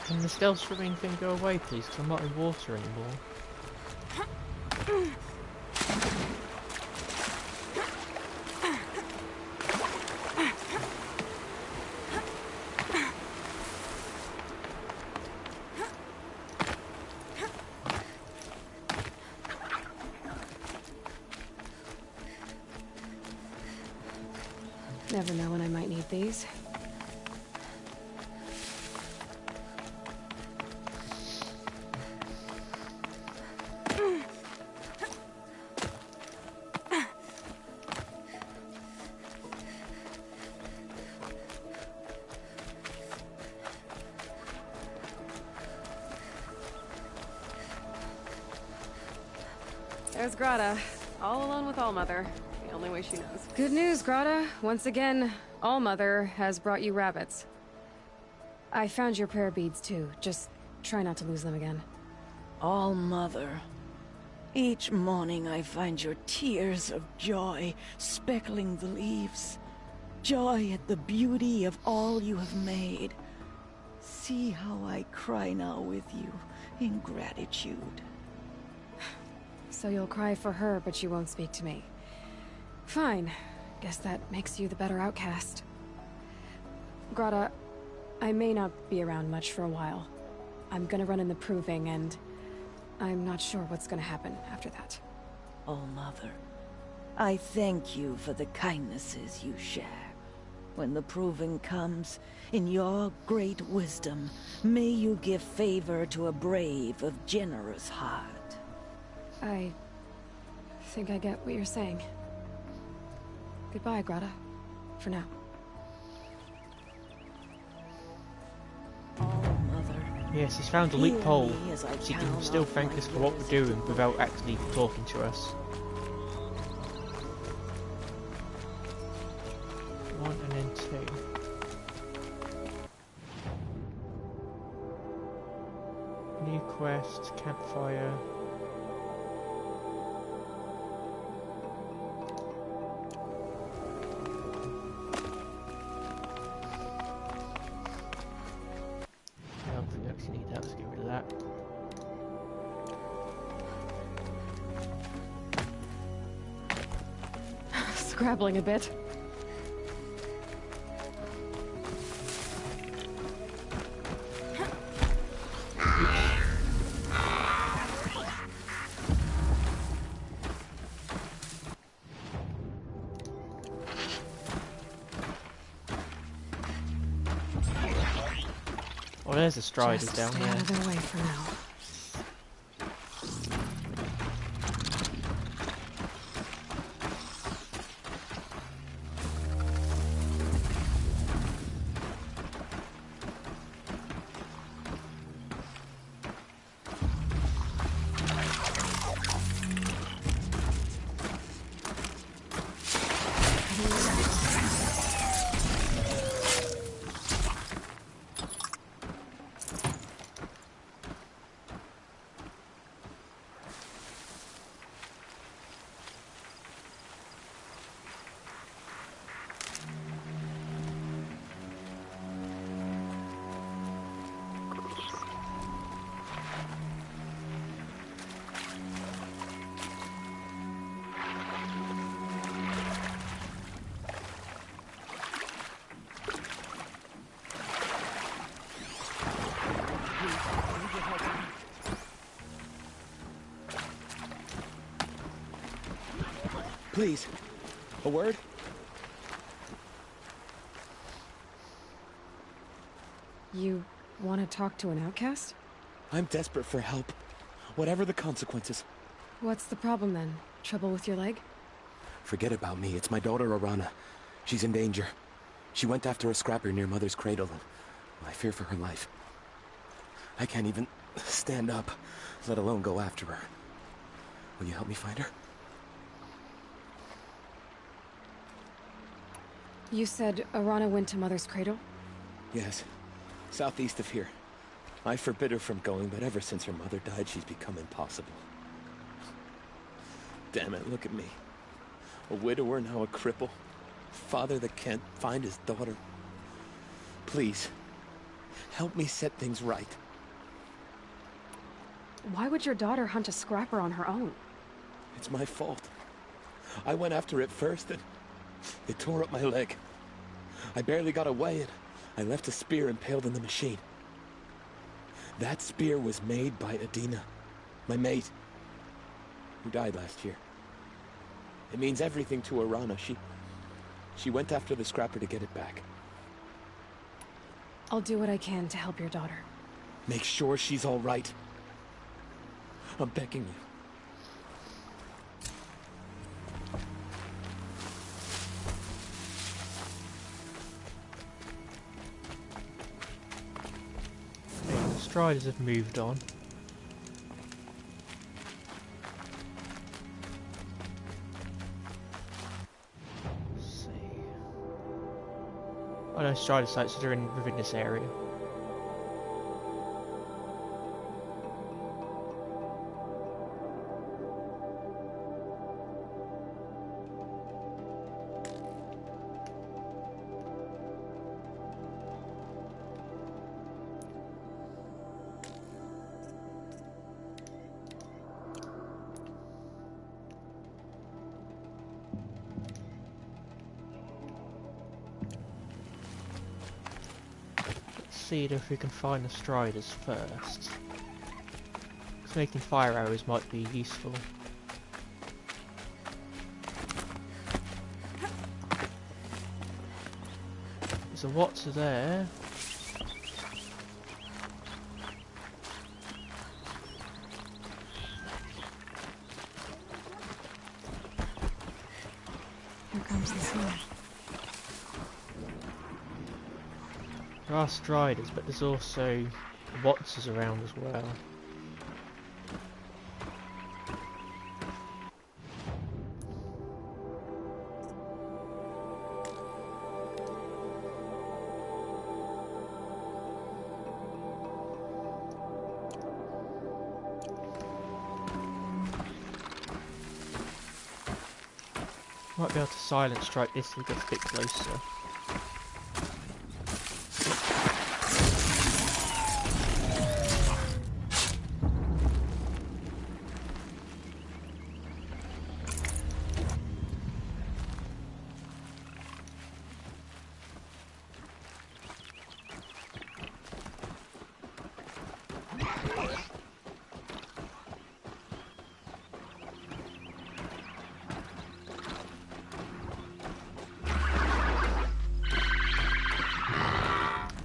Can the stealth swimming thing go away, please? Because I'm not in water anymore. Never know when I might need these. There's Grata, all alone with All-Mother. The only way she knows. Good news, Grata. Once again, All-Mother has brought you rabbits. I found your prayer beads, too. Just try not to lose them again. All-Mother. Each morning I find your tears of joy speckling the leaves. Joy at the beauty of all you have made. See how I cry now with you in gratitude. So you'll cry for her, but you won't speak to me. Fine. Guess that makes you the better outcast. Grata, I may not be around much for a while. I'm gonna run in the proving, and I'm not sure what's gonna happen after that. All-Mother, I thank you for the kindnesses you share. When the proving comes, in your great wisdom, may you give favor to a brave of generous heart. I think I get what you're saying. Goodbye, Grata. For now. Yes, he's found a loophole, so he can still thank us for what we're doing without actually talking to us. 1 and then 2. New quest, campfire. I don't think we actually need that, let's get rid of that. scrabbling a bit. Oh, there's the Striders Just down stay there. out of their way for now. Please, a word? You want to talk to an outcast? I'm desperate for help, whatever the consequences. What's the problem then? Trouble with your leg? Forget about me, it's my daughter Arana. She's in danger. She went after a scrapper near Mother's cradle, and I fear for her life. I can't even stand up, let alone go after her. Will you help me find her? You said Arana went to Mother's cradle? Yes, southeast of here. I forbid her from going, but ever since her mother died, she's become impossible. Damn it, look at me. A widower, now a cripple. Father that can't find his daughter. Please, help me set things right. Why would your daughter hunt a scrapper on her own? It's my fault. I went after it first, and it tore up my leg. I barely got away, and I left a spear impaled in the machine. That spear was made by Adina, my mate, who died last year. It means everything to Arana. She went after the scrapper to get it back. I'll do what I can to help your daughter. Make sure she's all right. I'm begging you. The Striders have moved on. Let's see. Oh no, Strider sites that are within this area. See if we can find the Striders first. Because making fire arrows might be useful. So what's there? Here comes the sun. There are Striders, but there's also Wattses around as well. Might be able to silent strike this if we get a bit closer.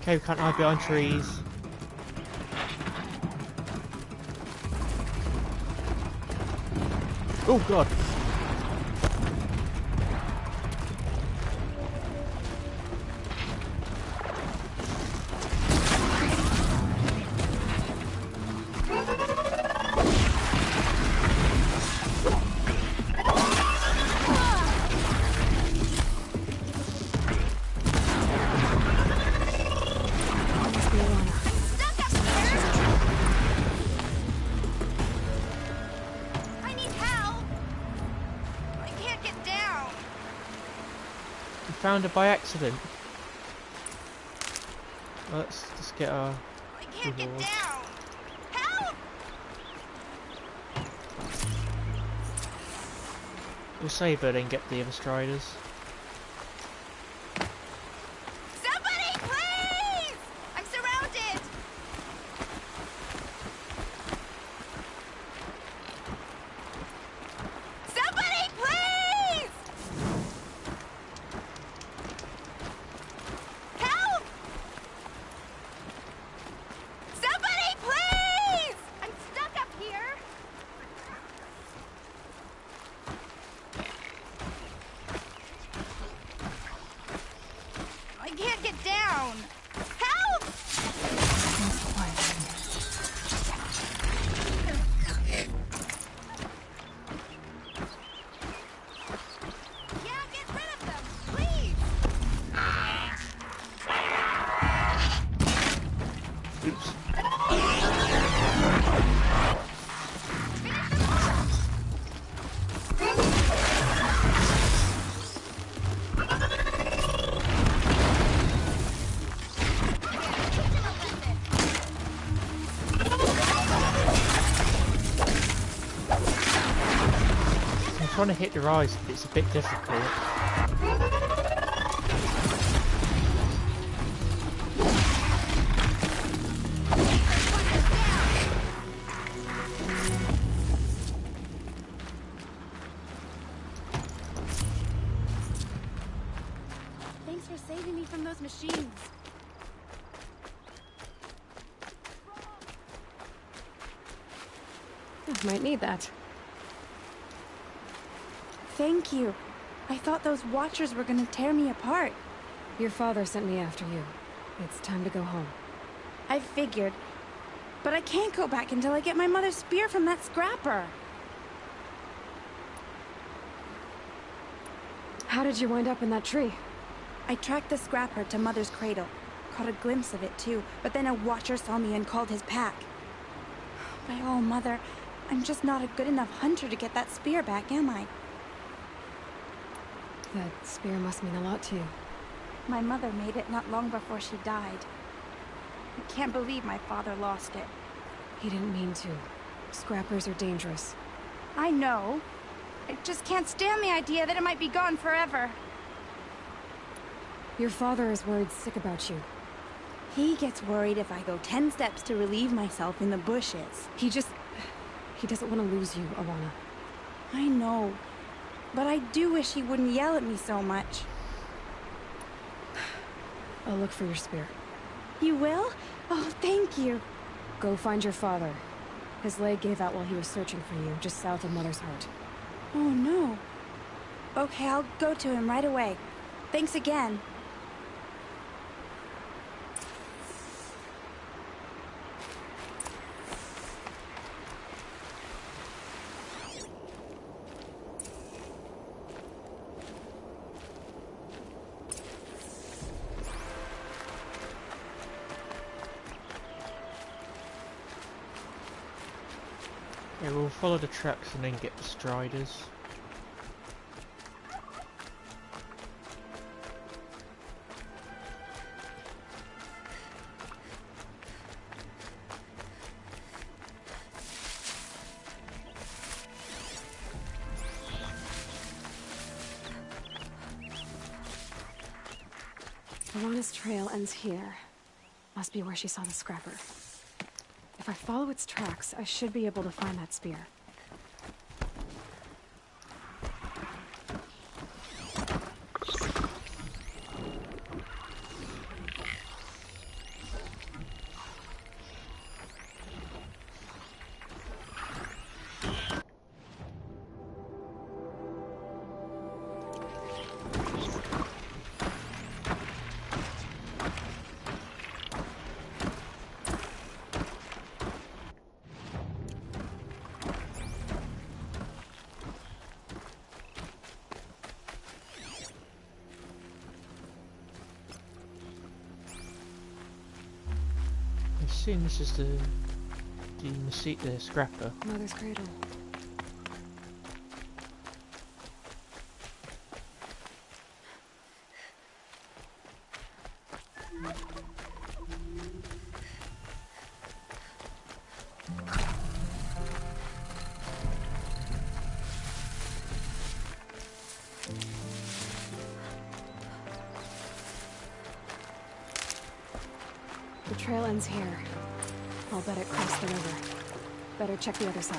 Okay, we can't hide behind trees. Oh god! Found her by accident. Let's just get our reward. We'll save her then get the other striders. Somebody, please! I'm surrounded! Somebody, please! Help! Somebody, please! I'm stuck up here. I can't get down. Help! Yeah, get rid of them, please. Oops. I'm trying to hit their eyes, but it's a bit difficult. Thanks for saving me from those machines. Might need that. Thank you. I thought those watchers were gonna tear me apart. Your father sent me after you. It's time to go home. I figured. But I can't go back until I get my mother's spear from that scrapper. How did you wind up in that tree? I tracked the scrapper to Mother's cradle. Caught a glimpse of it too, but then a watcher saw me and called his pack. By all, Mother, I'm just not a good enough hunter to get that spear back, am I? That spear must mean a lot to you. My mother made it not long before she died. I can't believe my father lost it. He didn't mean to. Scrappers are dangerous. I know. I just can't stand the idea that it might be gone forever. Your father is worried sick about you. He gets worried if I go 10 steps to relieve myself in the bushes. He doesn't want to lose you, Alana. I know. But I do wish he wouldn't yell at me so much. I'll look for your spear. You will? Oh, thank you. Go find your father. His leg gave out while he was searching for you, just south of Mother's Heart. Oh, no. Okay, I'll go to him right away. Thanks again. Yeah, we'll follow the tracks and then get the striders. Alana's trail ends here. Must be where she saw the scrapper. If I follow its tracks, I should be able to find that spear. I assume this is the scrapper. Mother's cradle. The trail ends here. I'll bet it crossed the river. Better check the other side.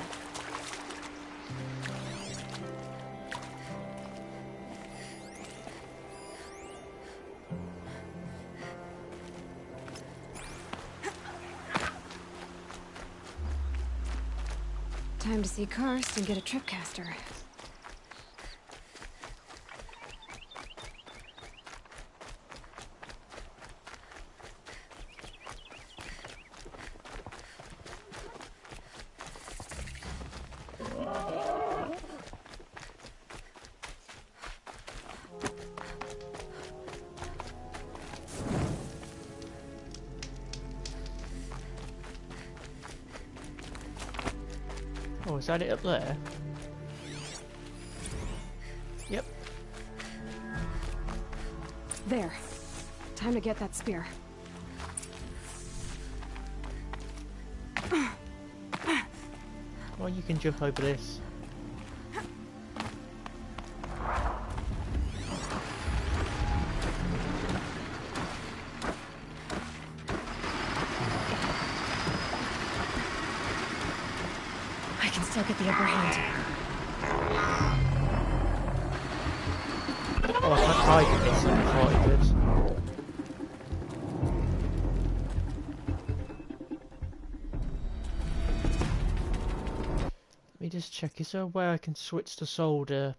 Time to see Karst and get a tripcaster. Oh, is that it up there? Yep. There. Time to get that spear. Well, you can jump over this. Still get the upper hand. Oh, I can't hide in this, I thought it would. Let me just check, is there a way I can switch the solder?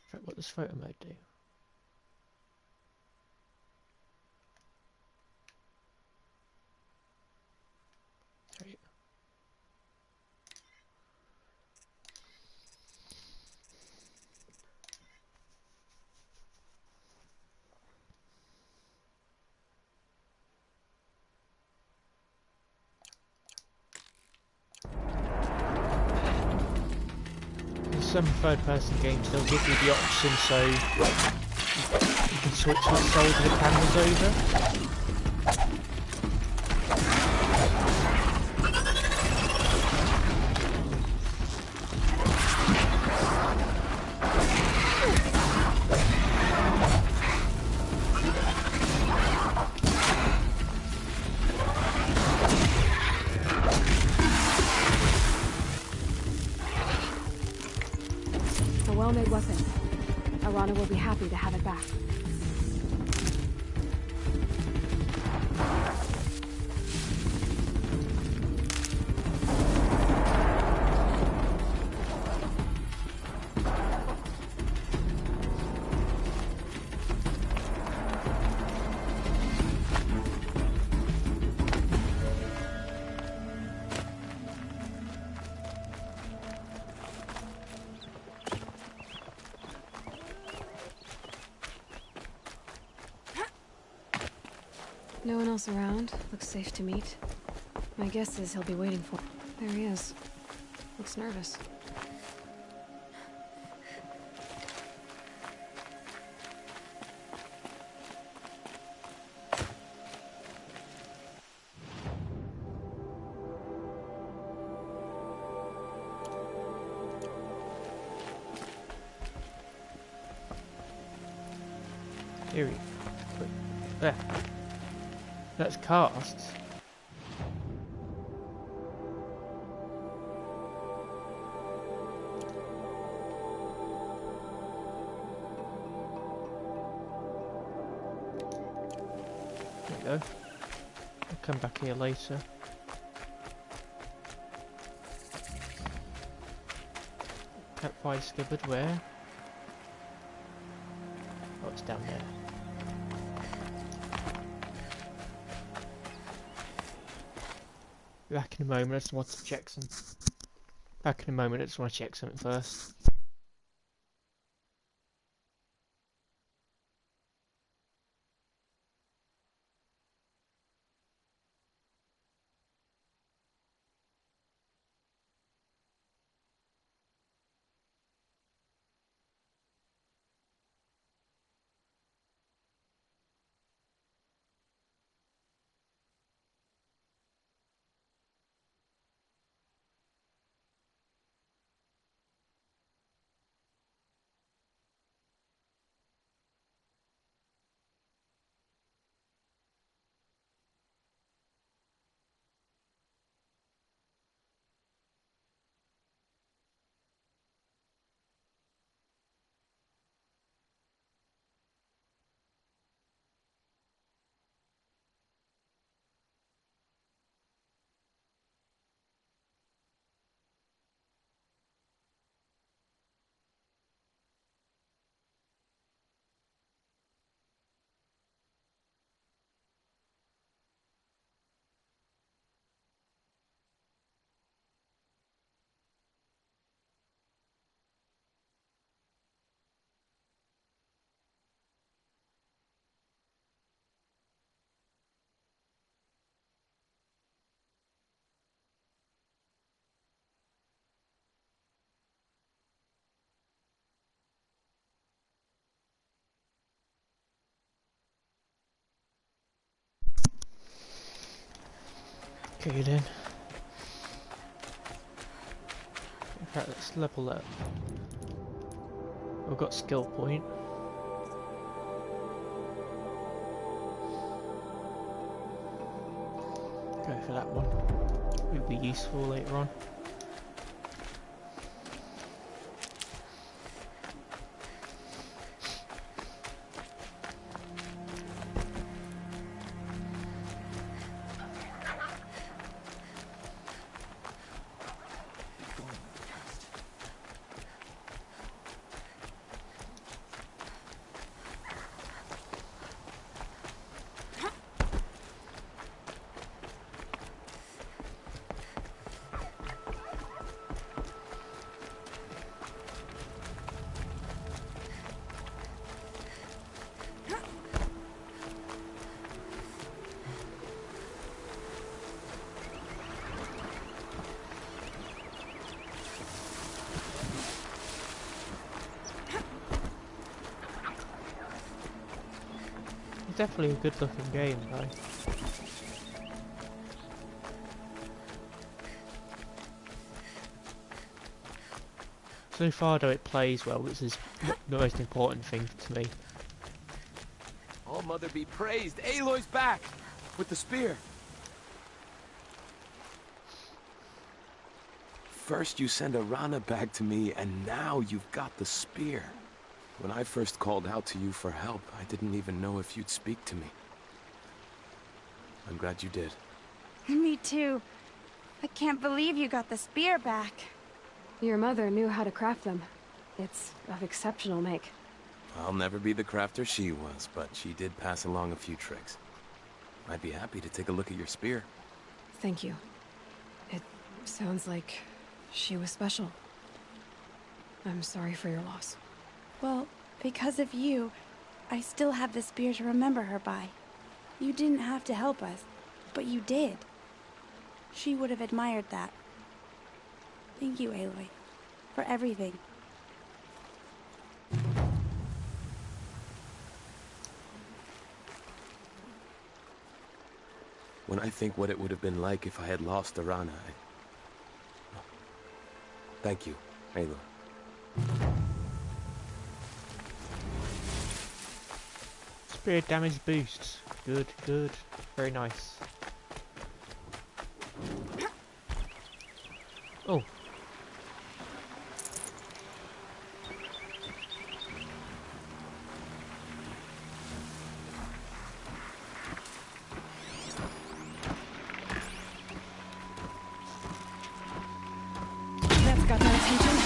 In fact, what does photo mode do? There you go. Some third-person games, they'll give you the option so you can switch what solder the camera's over. Well-made weapon. Arana will be happy to have it back. No one else around. Looks safe to meet. My guess is he'll be waiting for... There he is. Looks nervous. Here we go. There. That's Karst. There we go. I'll come back here later. Campfire scabbard where? What's down there? Back in a moment, I just want to check some. Back in a moment, I just want to check something first. Okay then. In fact, let's level up. We've got skill point. Go for that one. It'll be useful later on. Definitely a good looking game though. So far though it plays well, which is the most important thing to me. All Mother be praised, Aloy's back! With the spear. First you send Arana back to me, and now you've got the spear. When I first called out to you for help, I didn't even know if you'd speak to me. I'm glad you did. Me too. I can't believe you got the spear back. Your mother knew how to craft them. It's of exceptional make. I'll never be the crafter she was, but she did pass along a few tricks. I'd be happy to take a look at your spear. Thank you. It sounds like she was special. I'm sorry for your loss. Well, because of you, I still have the spear to remember her by. You didn't have to help us, but you did. She would have admired that. Thank you, Aloy, for everything. When I think what it would have been like if I had lost Arana, Thank you, Aloy. Spear damage boosts. Good, good. Very nice. Oh. That's got my attention.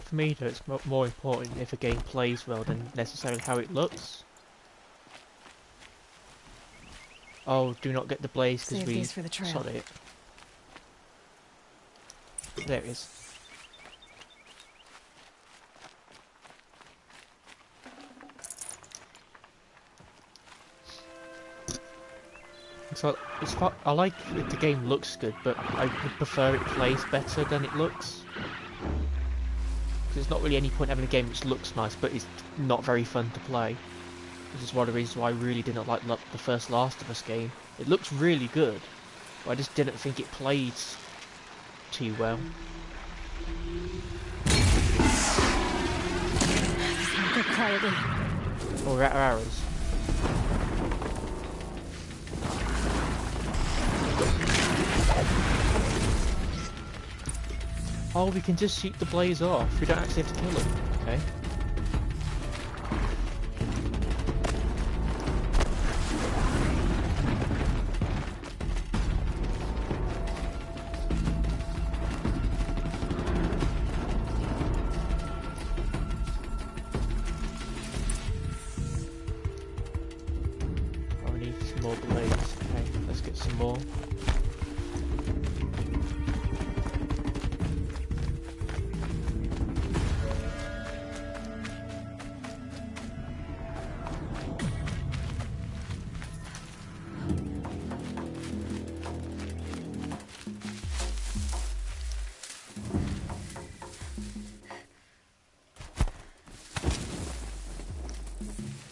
But for me though, it's more important if a game plays well than necessarily how it looks. Oh, do not get the blaze because we shot it. There it is. So I like if the game looks good, but I would prefer it plays better than it looks. Because there's not really any point having a game which looks nice, but is not very fun to play. This is one of the reasons why I really didn't like the first Last of Us game. It looks really good, but I just didn't think it played too well. Go quietly. Oh, we're out of arrows. Oh, we can just shoot the blaze off. We don't actually have to kill him. Okay. Oh, we need some more blades. Okay, let's get some more.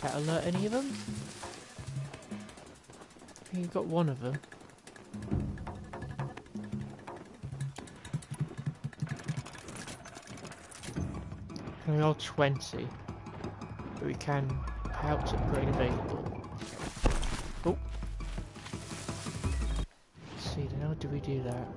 That alert any of them? I think you've got one of them. Only all 20, but we can perhaps upgrade available. Oh! Let's see, then how do we do that?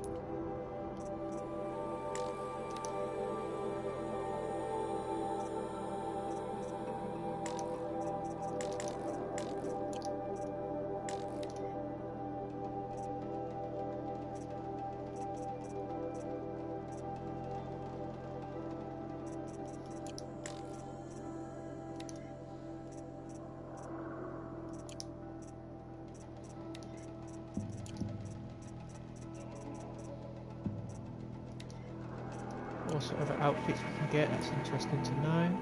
What sort of outfits we can get, that's interesting to know.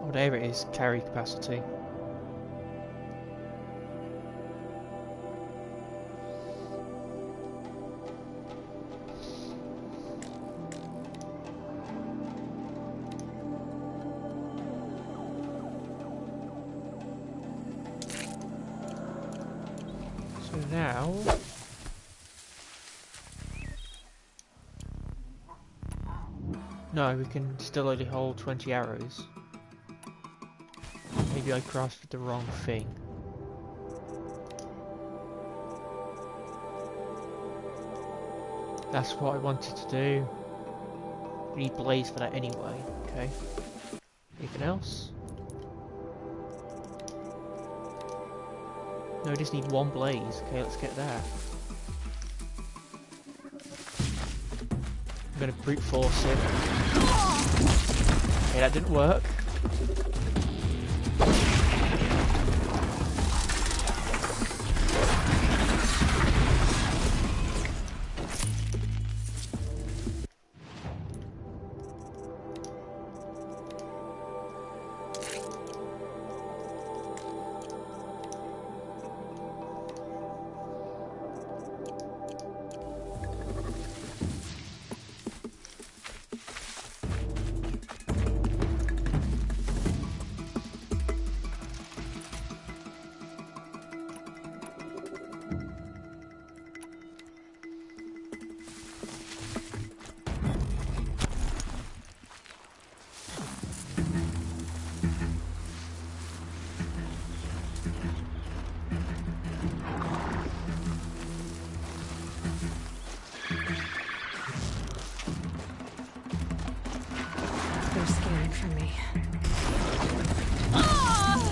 Oh, there it is, carry capacity. So now... No, we can still only hold 20 arrows. Maybe I crafted the wrong thing. That's what I wanted to do. We need blaze for that anyway. Okay. Anything else? No, we just need one blaze. Okay, let's get that. I'm gonna brute force it. Okay, that didn't work.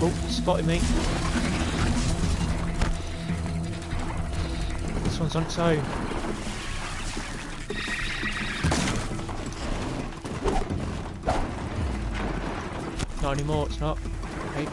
Oh, spotted me. This one's on its own. Not anymore, it's not. Okay.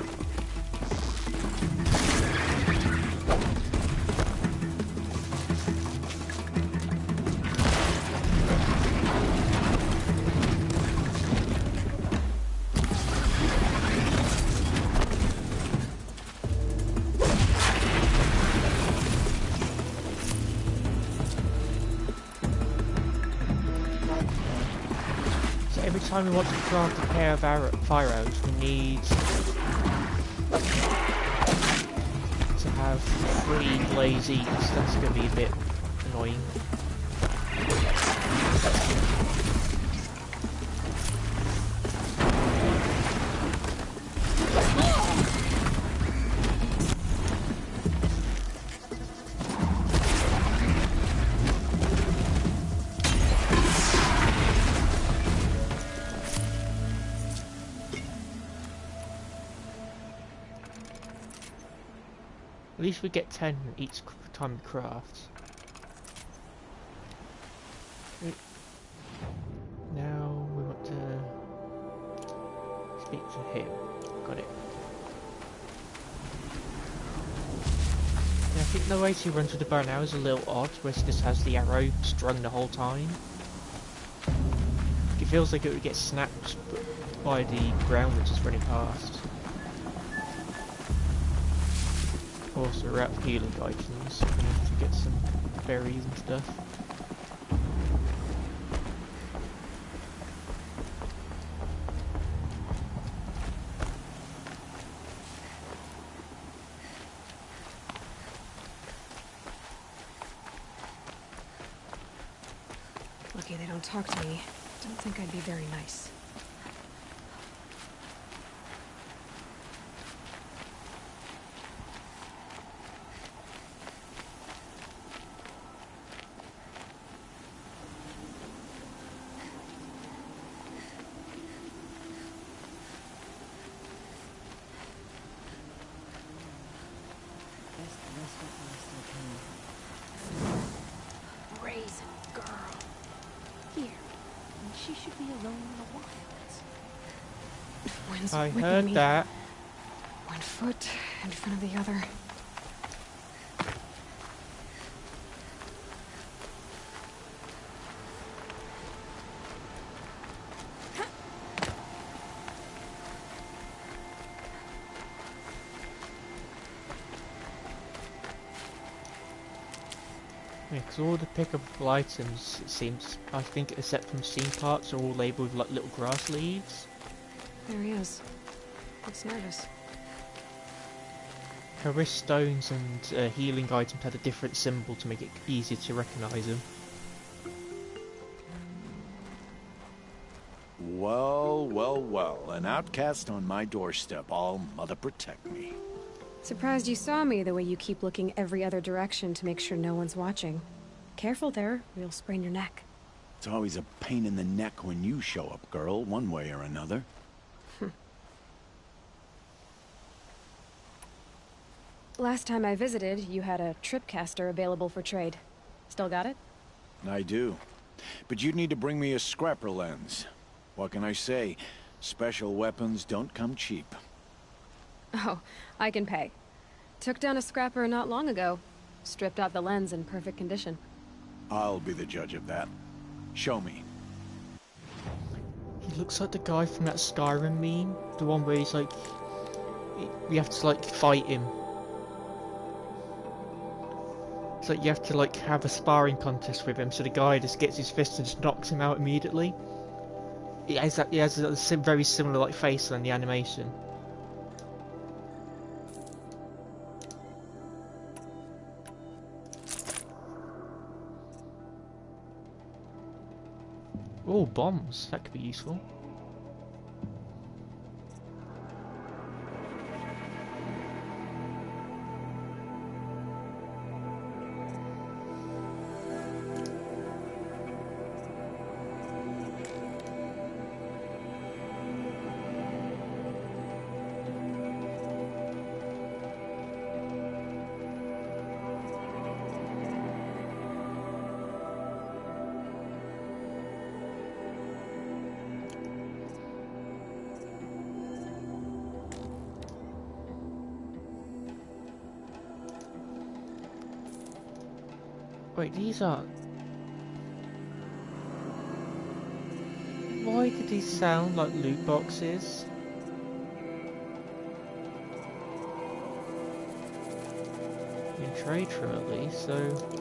Every time we want to craft a pair of fire arrows, we need to have 3 blaze each. That's going to be a bit annoying. At least we get 10 each time we craft. Now we want to speak to him. Got it. Yeah, I think the way she runs with the bow now is a little odd, where she just has the arrow strung the whole time. It feels like it would get snapped by the ground which is running past. Also, we're out of healing items, so we're gonna have to get some berries and stuff. Lucky they don't talk to me. Don't think I'd be very nice. I heard that. One foot in front of the other. Yeah, because all the pickable items, it seems, I think, except from scene parts, are all labelled with like little grass leaves. There he is. Looks nervous. Her wrist stones and healing items had a different symbol to make it easier to recognise him. Well, well, well. An outcast on my doorstep. All mother protect me. Surprised you saw me the way you keep looking every other direction to make sure no one's watching. Careful there, or you'll sprain your neck. It's always a pain in the neck when you show up, girl, one way or another. Last time I visited, you had a tripcaster available for trade. Still got it? I do. But you'd need to bring me a scrapper lens. What can I say? Special weapons don't come cheap. Oh, I can pay. Took down a scrapper not long ago. Stripped out the lens in perfect condition. I'll be the judge of that. Show me. He looks like the guy from that Skyrim meme. The one where he's like... we have to like fight him. It's like you have to like have a sparring contest with him, so the guy just gets his fist and just knocks him out immediately. He has a very similar like face on the animation. Oh, bombs. That could be useful. Wait, these are... Why did these sound like loot boxes? You can trade for them at least, so...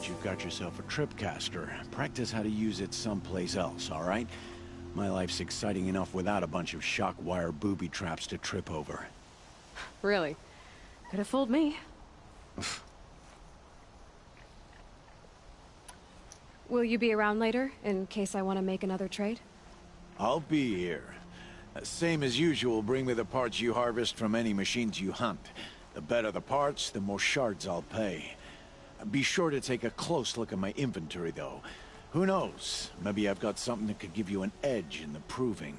You've got yourself a tripcaster. Practice how to use it someplace else, all right? My life's exciting enough without a bunch of shock wire booby traps to trip over. Really? Could have fooled me. Will you be around later, in case I want to make another trade? I'll be here. Same as usual, bring me the parts you harvest from any machines you hunt. The better the parts, the more shards I'll pay. Be sure to take a close look at my inventory, though. Who knows? Maybe I've got something that could give you an edge in the proving.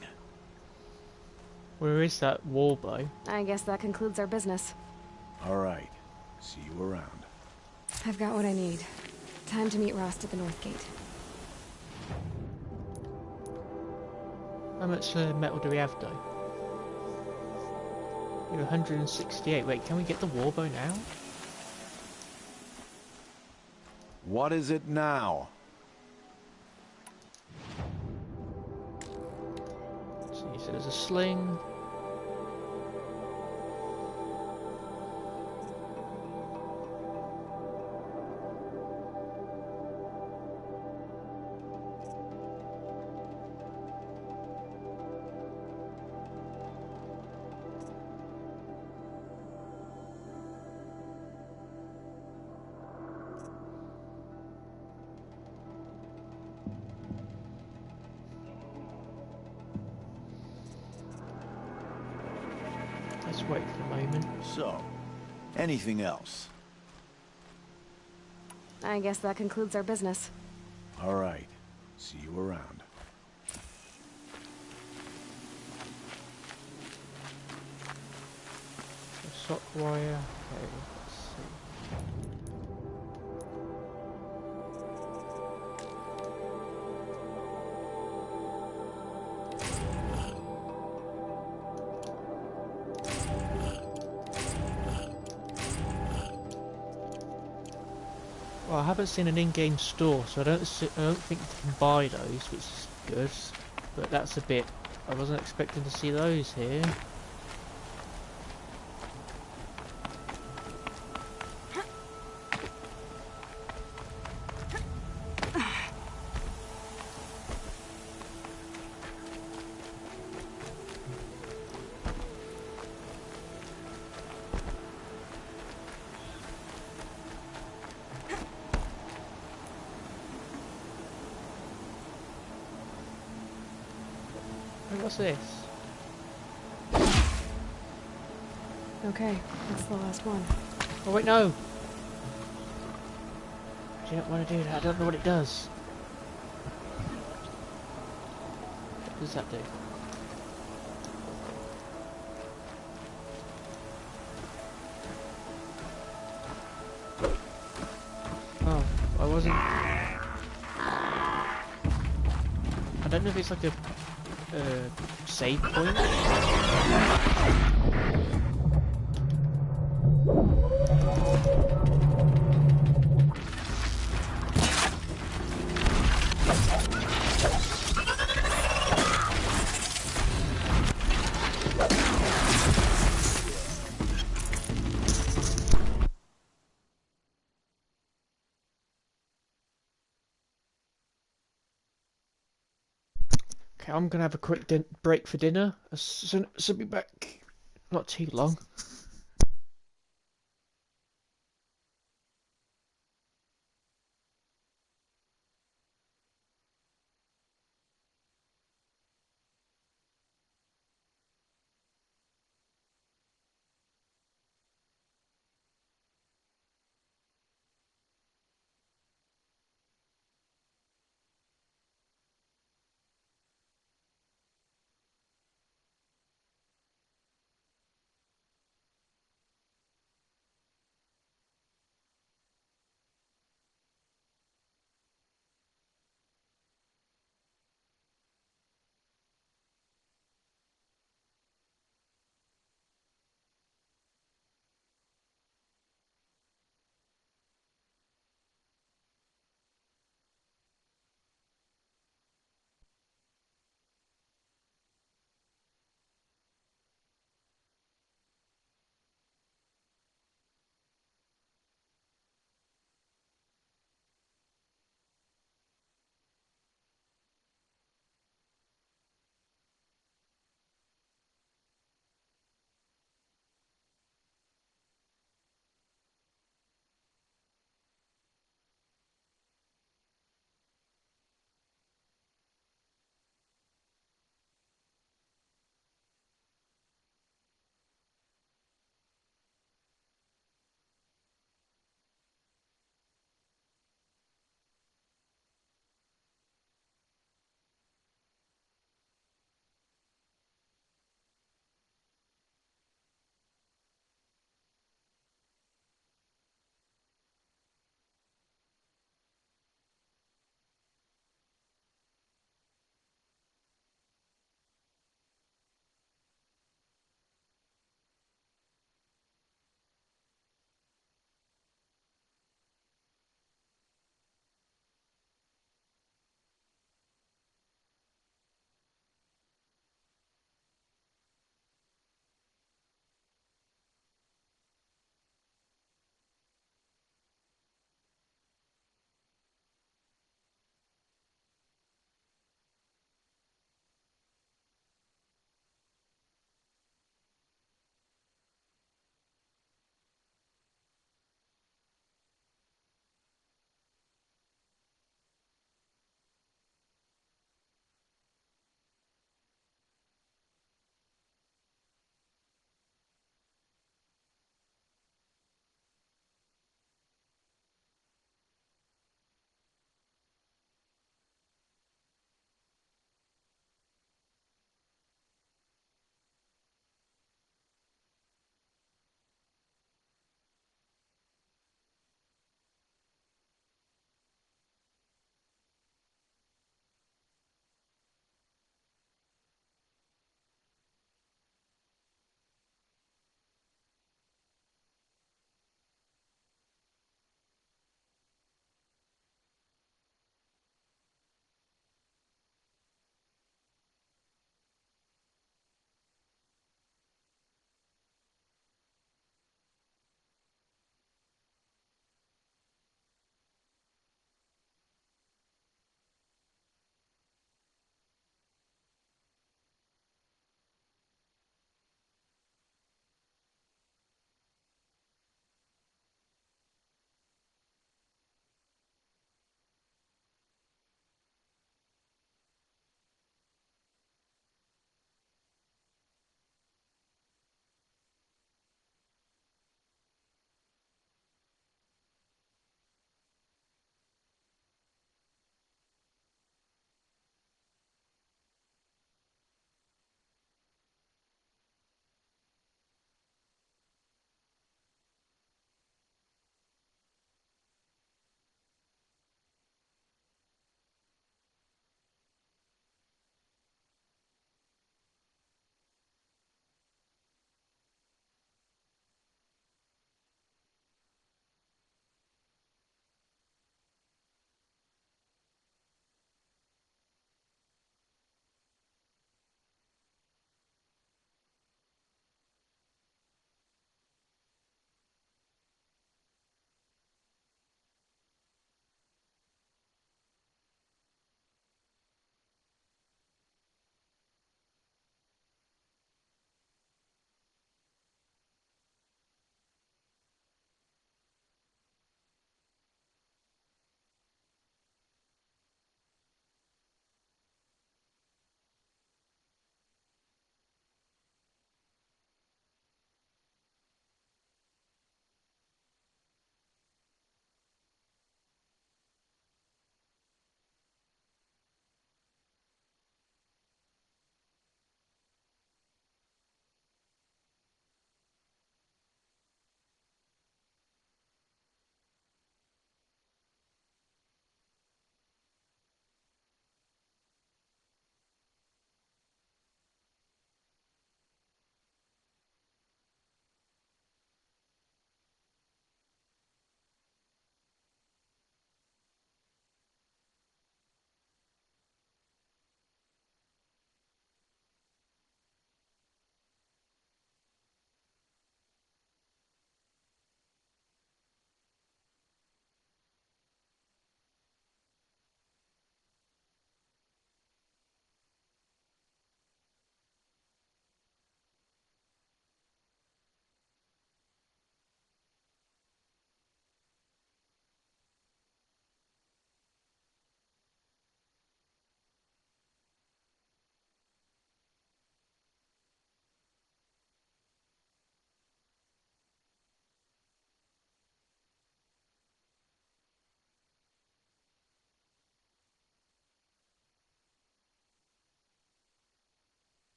Where is that warbow? I guess that concludes our business. All right. See you around. I've got what I need. Time to meet Rost at the North Gate. How much metal do we have, though? We have 168. Wait, can we get the warbow now? What is it now? So there's a sling. Wait for a moment. So, anything else? I guess that concludes our business. All right. See you around. Sock wire. Okay, let's see. Well, I haven't seen an in-game store, so I don't think you can buy those, which is good. But that's a bit... I wasn't expecting to see those here. What's this? Okay, that's the last one. Oh wait, no! I don't want to do that, I don't know what it does. What does that do? Oh, I wasn't... I don't know if it's like a save point. Okay, I'm gonna have a quick break for dinner. So be back not too long.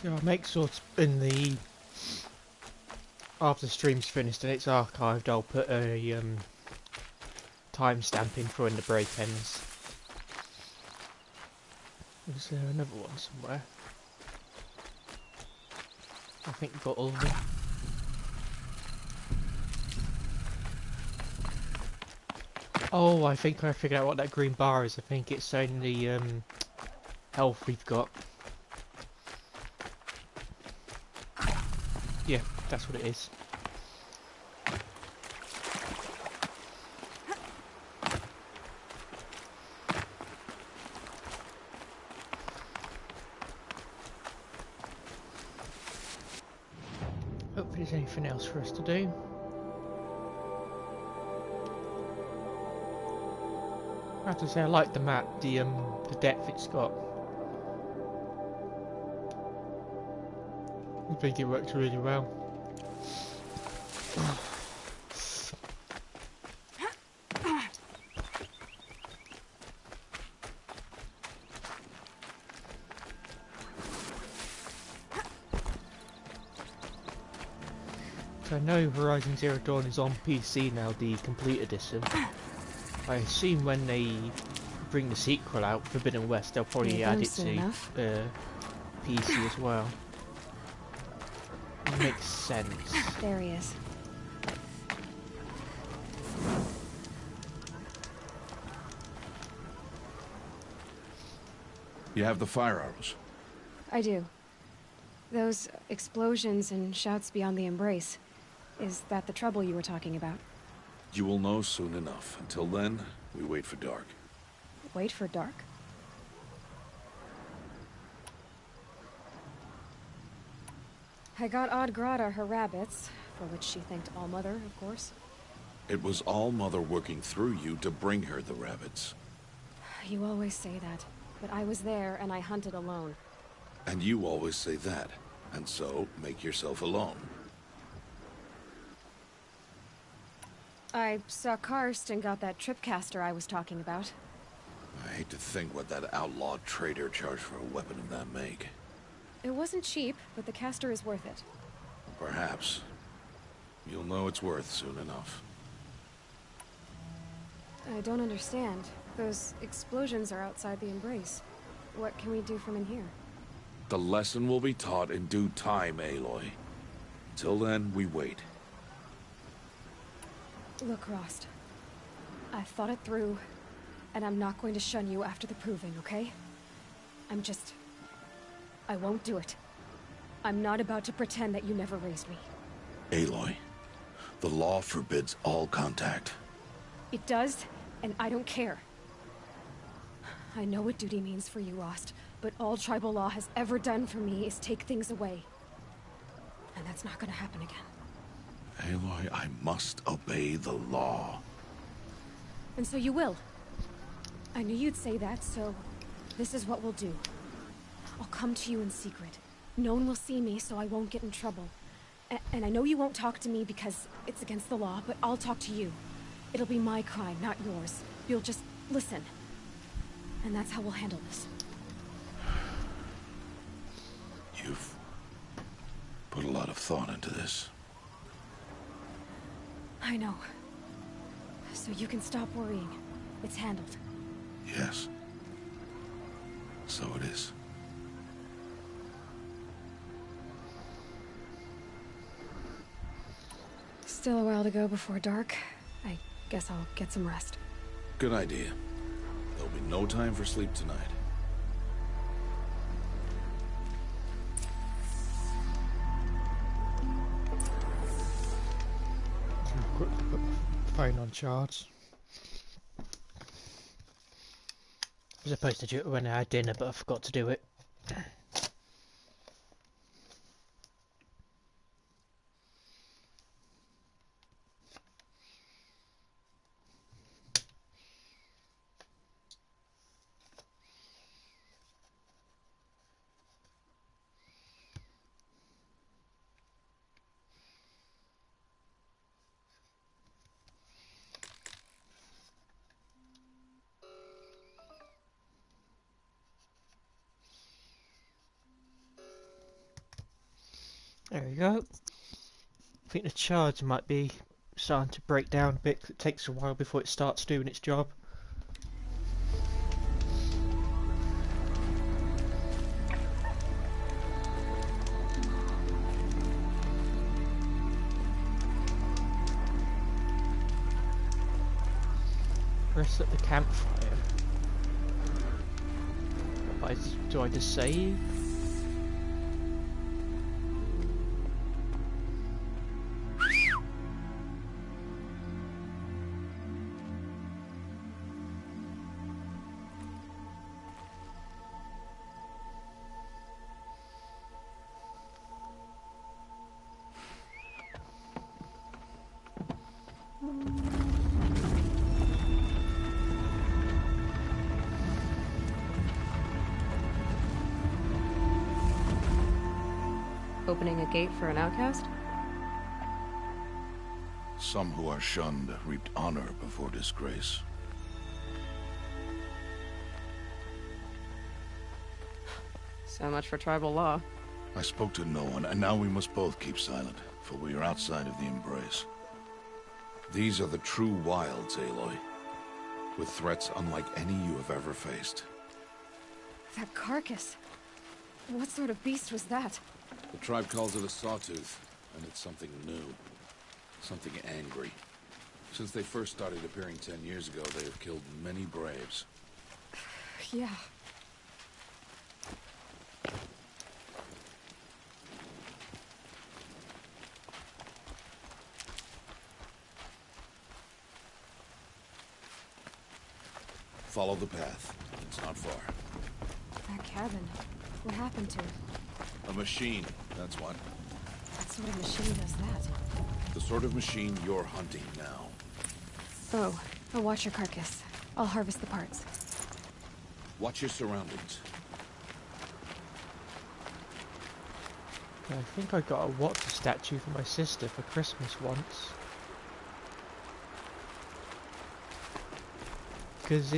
So I'll make sure in the after the stream's finished and it's archived, I'll put a timestamp in for when the break ends. Is there another one somewhere? I think we've got all of them. Oh, I think I figured out what that green bar is. I think it's only health we've got. Yeah, that's what it is. Hope there's anything else for us to do. I have to say I like the map, the depth it's got. I think it works really well. So I know Horizon Zero Dawn is on PC now, the complete edition. I assume when they bring the sequel out, Forbidden West, they'll probably add it to PC as well. Makes sense. There he is. You have the fire arrows? I do. Those explosions and shouts beyond the embrace. Is that the trouble you were talking about? You will know soon enough. Until then, we wait for dark. Wait for dark? I got Odd Grata her rabbits, for which she thanked All-Mother, of course. It was All-Mother working through you to bring her the rabbits. You always say that, but I was there and I hunted alone. And you always say that, and so make yourself alone. I saw Karst and got that tripcaster I was talking about. I hate to think what that outlawed trader charged for a weapon of that make. It wasn't cheap, but the caster is worth it. Perhaps. You'll know it's worth soon enough. I don't understand. Those explosions are outside the embrace. What can we do from in here? The lesson will be taught in due time, Aloy. Till then, we wait. Look, Rost. I've thought it through, and I'm not going to shun you after the proving, okay? I won't do it. I'm not about to pretend that you never raised me. Aloy, the law forbids all contact. It does, and I don't care. I know what duty means for you, Rost, but all tribal law has ever done for me is take things away. And that's not gonna happen again. Aloy, I must obey the law. And so you will. I knew you'd say that, so this is what we'll do. I'll come to you in secret. No one will see me, so I won't get in trouble. And I know you won't talk to me because it's against the law, but I'll talk to you. It'll be my crime, not yours. You'll just listen. And that's how we'll handle this. You've put a lot of thought into this. I know. So you can stop worrying. It's handled. Yes. So it is. Still a while to go before dark. I guess I'll get some rest. Good idea. There'll be no time for sleep tonight. Put the phone on charge. I was supposed to do it when I had dinner, but I forgot to do it. There we go. I think the charge might be starting to break down a bit 'cause it takes a while before it starts doing its job. Press at the campfire. Do I just save? Opening a gate for an outcast? Some who are shunned reaped honor before disgrace. So much for tribal law. I spoke to no one, and now we must both keep silent, for we are outside of the embrace. These are the true wilds, Aloy, with threats unlike any you have ever faced. That carcass. What sort of beast was that? The tribe calls it a sawtooth, and it's something new. Something angry. Since they first started appearing 10 years ago, they have killed many braves. Yeah. Follow the path. It's not far. That cabin. What happened to it? A machine, that's what. What sort of machine does that? The sort of machine you're hunting now. Oh, I'll watch your carcass. I'll harvest the parts. Watch your surroundings. I think I got a water statue for my sister for Christmas once. Because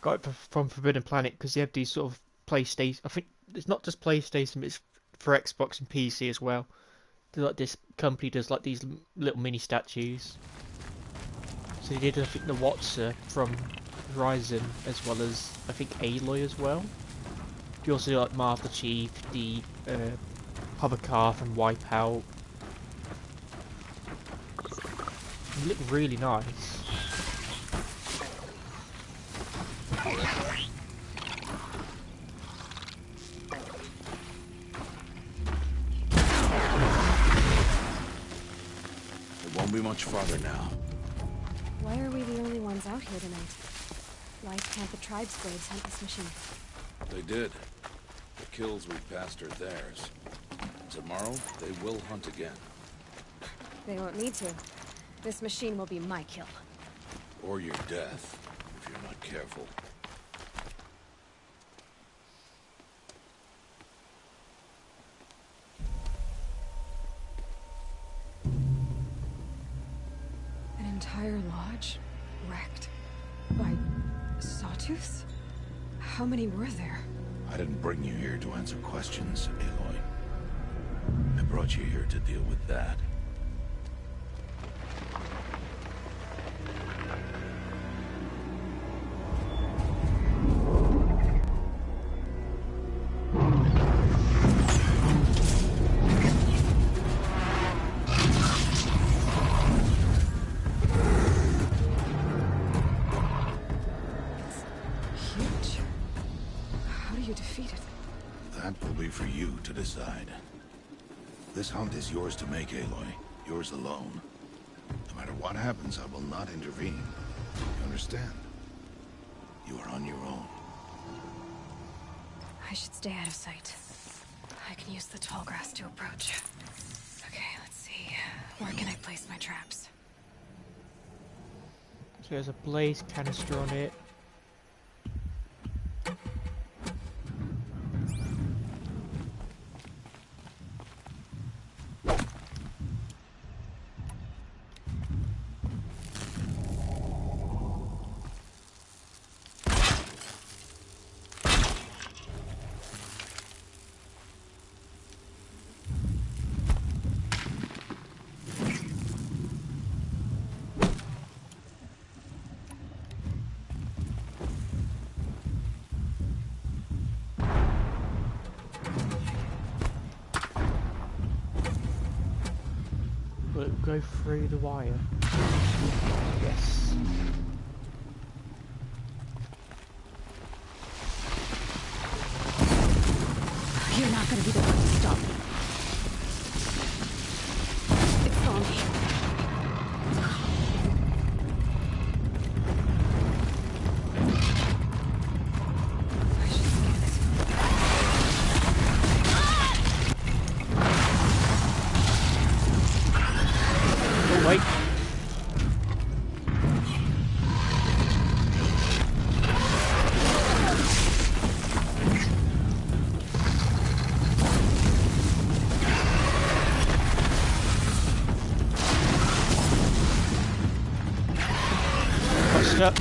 got it from Forbidden Planet because they have these sort of PlayStation. I think it's not just PlayStation, but it's for Xbox and PC as well. Like this company does like these little mini statues. So they did I think the Watcher from Horizon as well as I think Aloy as well. You also do like Master Chief, the Hovercar from Wipeout. They look really nice. It won't be much farther now. Why are we the only ones out here tonight? Why can't the tribe's blades hunt this machine? They did. The kills we passed are theirs. Tomorrow, they will hunt again. They won't need to. This machine will be my kill. Or your death, if you're not careful. An entire lodge wrecked by sawtooths? How many were there? I didn't bring you here to answer questions, Aloy. I brought you here to deal with that. For you to decide. This hunt is yours to make, Aloy. Yours alone. No matter what happens, I will not intervene. You understand? You are on your own. I should stay out of sight. I can use the tall grass to approach. Okay, let's see. Where can I place my traps? So there's a blaze canister on it. it go through the wire? Yes. You're not gonna be the one to stop me. It's on me. Wait. Got stuck.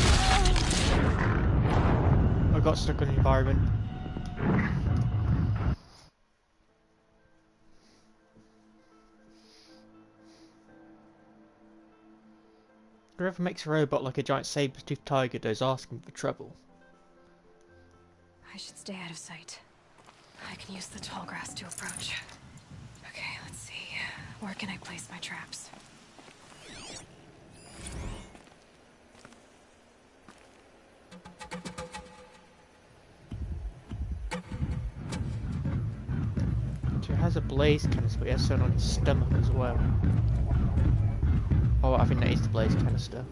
I got stuck in the environment. Whoever makes a robot like a giant saber-toothed tiger does asking for trouble. I should stay out of sight. I can use the tall grass to approach. Okay, let's see. Where can I place my traps? So it has a blaze canister, but it has something on its stomach as well. Oh, I think that is the blaze canister.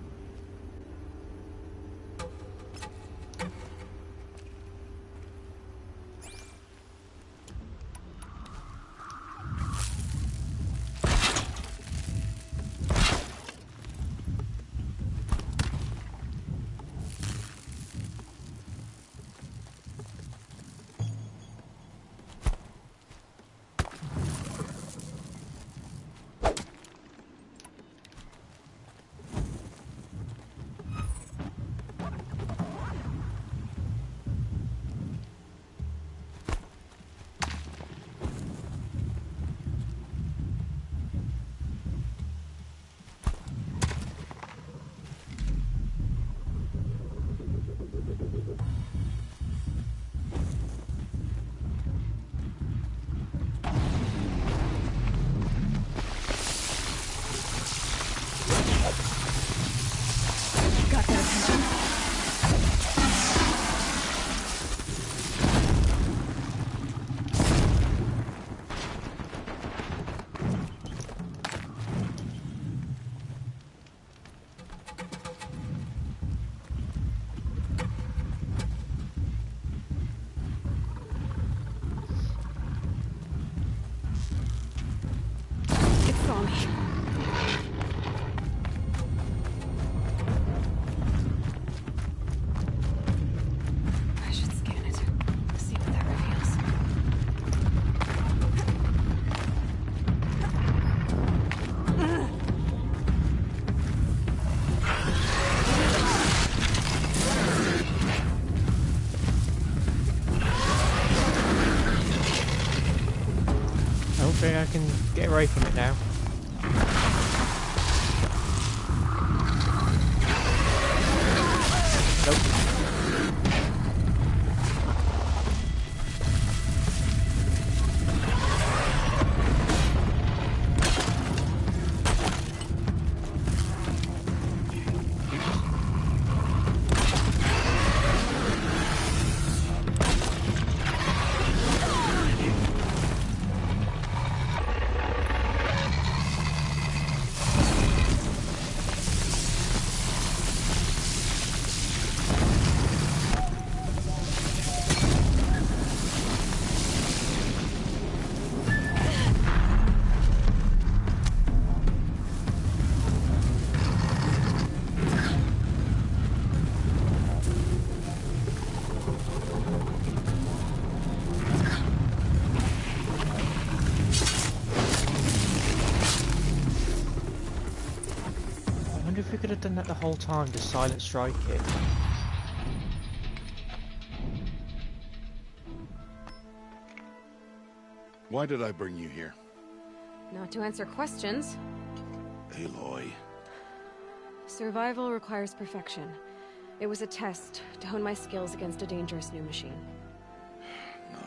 Hopefully I can get away from it now. Nope. If we could have done that the whole time, just silent strike it. Why did I bring you here? Not to answer questions. Aloy. Survival requires perfection. It was a test to hone my skills against a dangerous new machine. No.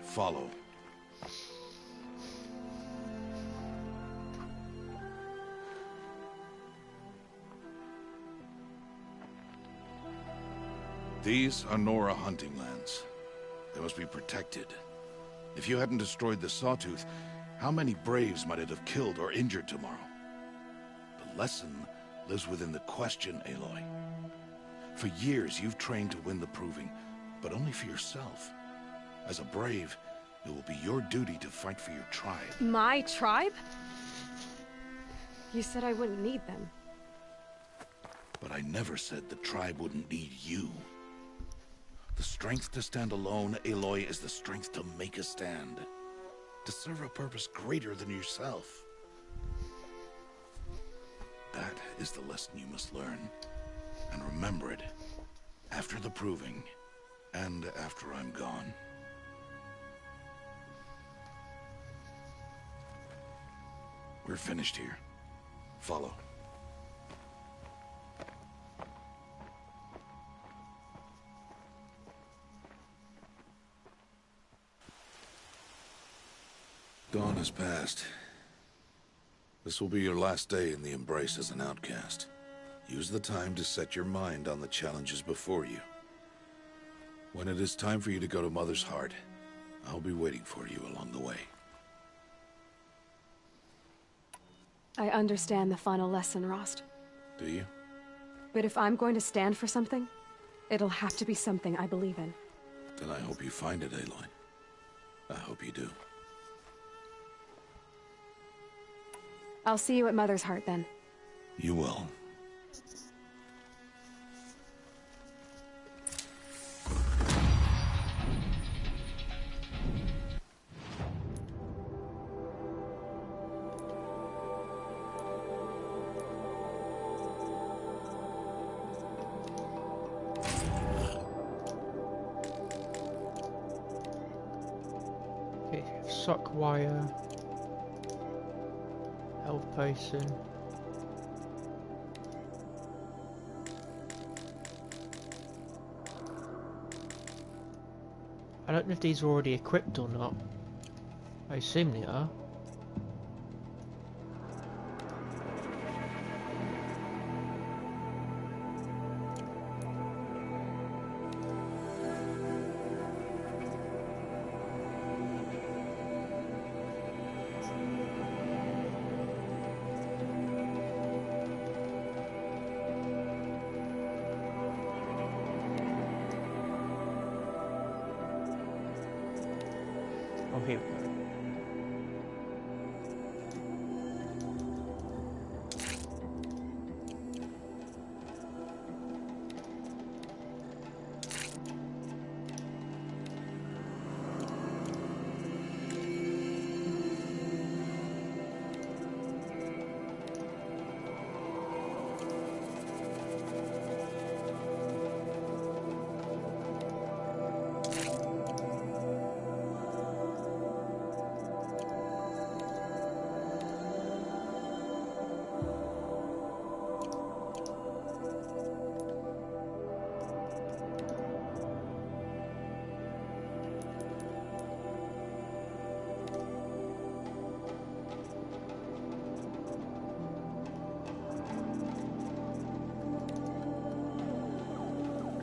Follow. These are Nora hunting lands. They must be protected. If you hadn't destroyed the Sawtooth, how many Braves might it have killed or injured tomorrow? The lesson lives within the question, Aloy. For years, you've trained to win the Proving, but only for yourself. As a Brave, it will be your duty to fight for your tribe. My tribe? You said I wouldn't need them. But I never said the tribe wouldn't need you. The strength to stand alone, Aloy, is the strength to make a stand. To serve a purpose greater than yourself. That is the lesson you must learn. And remember it. After the Proving. And after I'm gone. We're finished here. Follow. Dawn has passed. This will be your last day in the Embrace as an outcast. Use the time to set your mind on the challenges before you. When it is time for you to go to Mother's Heart, I'll be waiting for you along the way. I understand the final lesson, Rost. Do you? But if I'm going to stand for something, it'll have to be something I believe in. Then I hope you find it, Aloy. I hope you do. I'll see you at Mother's Heart, then. You will. Okay, sock wire. Health potion. I don't know if these are already equipped or not. I assume they are. Oh, here we go.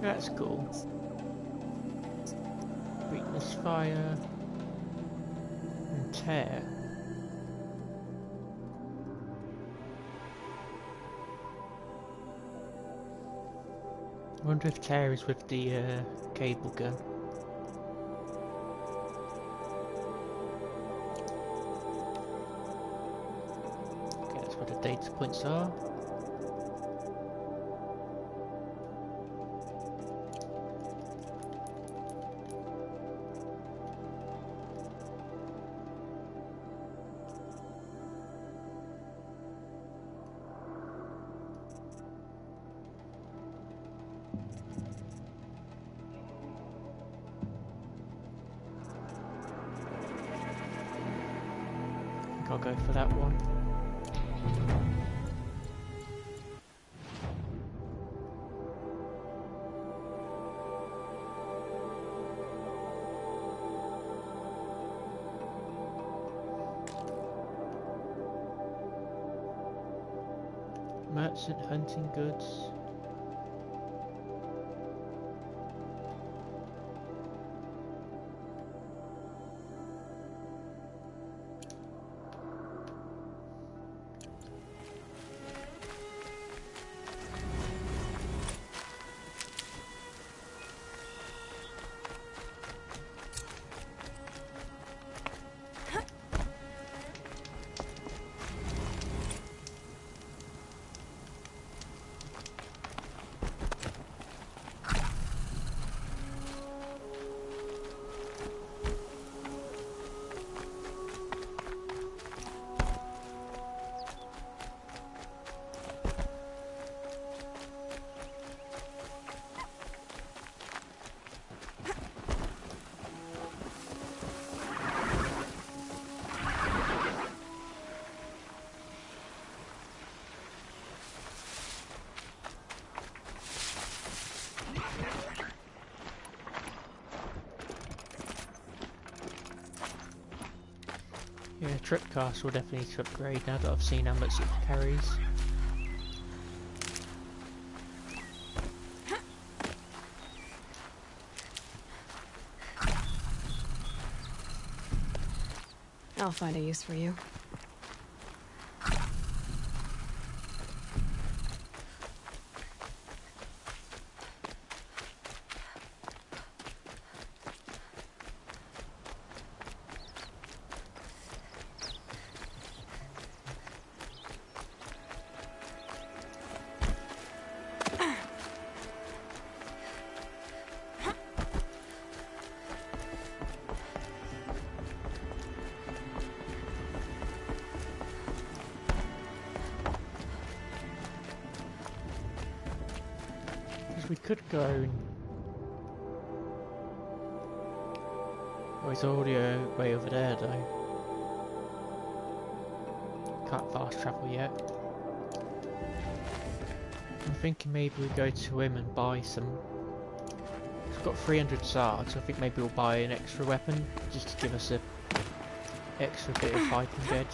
That's cool. Weakness fire and tear. I wonder if tear is with the cable gun. Okay, that's where the data points are. I'll go for that one. Merchant hunting goods. Yeah, Tripcast will definitely need to upgrade now that I've seen how much it carries. I'll find a use for you. We could go. Oh, it's already way over there though. Can't fast travel yet. I'm thinking maybe we go to him and buy some. He's got 300 swords, so I think maybe we'll buy an extra weapon just to give us a extra bit of fighting edge.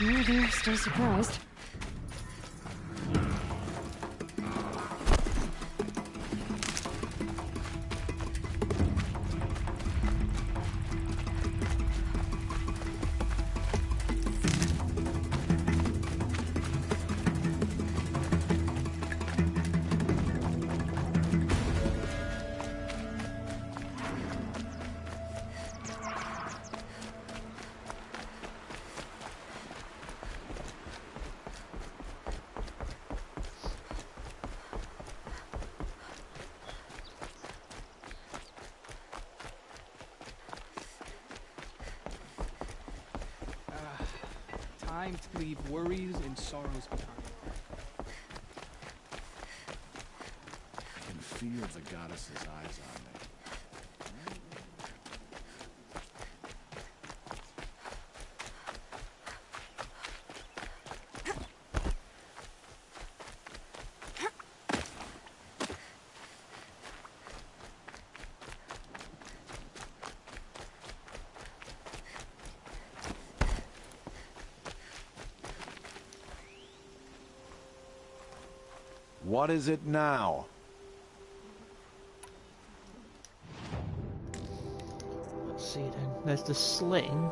Oh dear, still surprised. Time to leave worries and sorrows behind. I can feel the goddess's eyes on me. What is it now? Let's see then. There's the sling.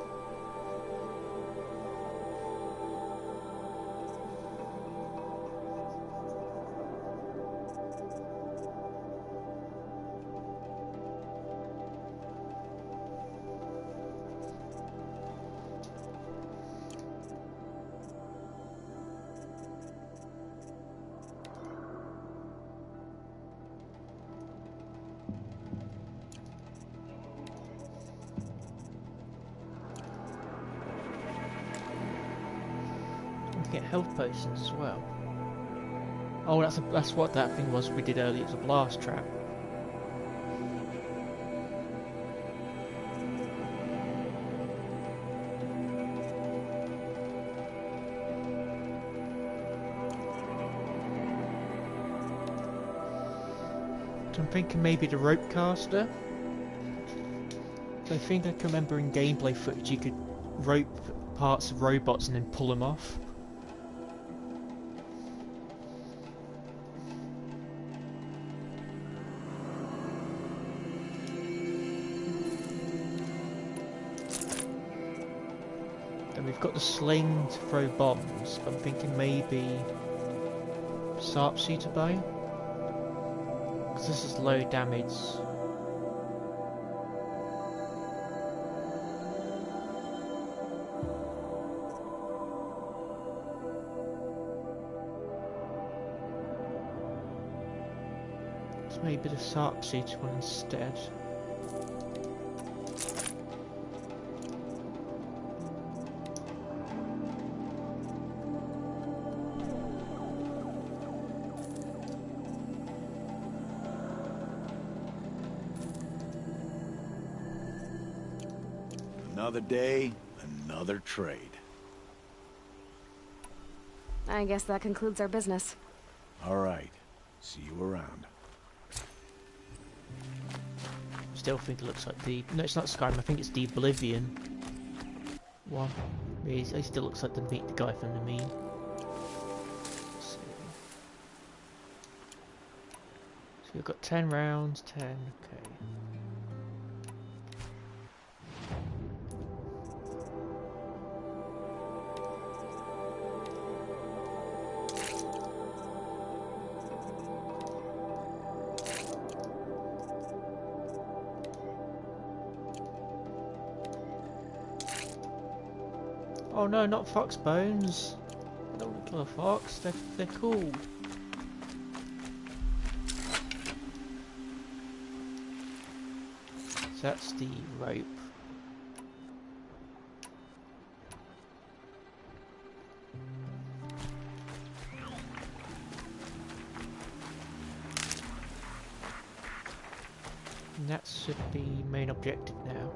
Get health potions as well. Oh, that's what that thing was we did earlier. It's a blast trap. So I'm thinking maybe the rope caster. So I think I can remember in gameplay footage you could rope parts of robots and then pull them off. We've got the sling to throw bombs, but I'm thinking maybe Sarp shooter bow, because this is low damage. Maybe the sharpshooter one instead. Another day, another trade. I guess that concludes our business. All right. See you around. Still think it looks like the... No, it's not Skyrim. I think it's the Oblivion one. He still looks like the guy from the meme. So we've got 10 rounds, 10, okay. Oh no, not fox bones. I don't want to kill a fox. They're cool. So that's the rope. And that should be main objective now.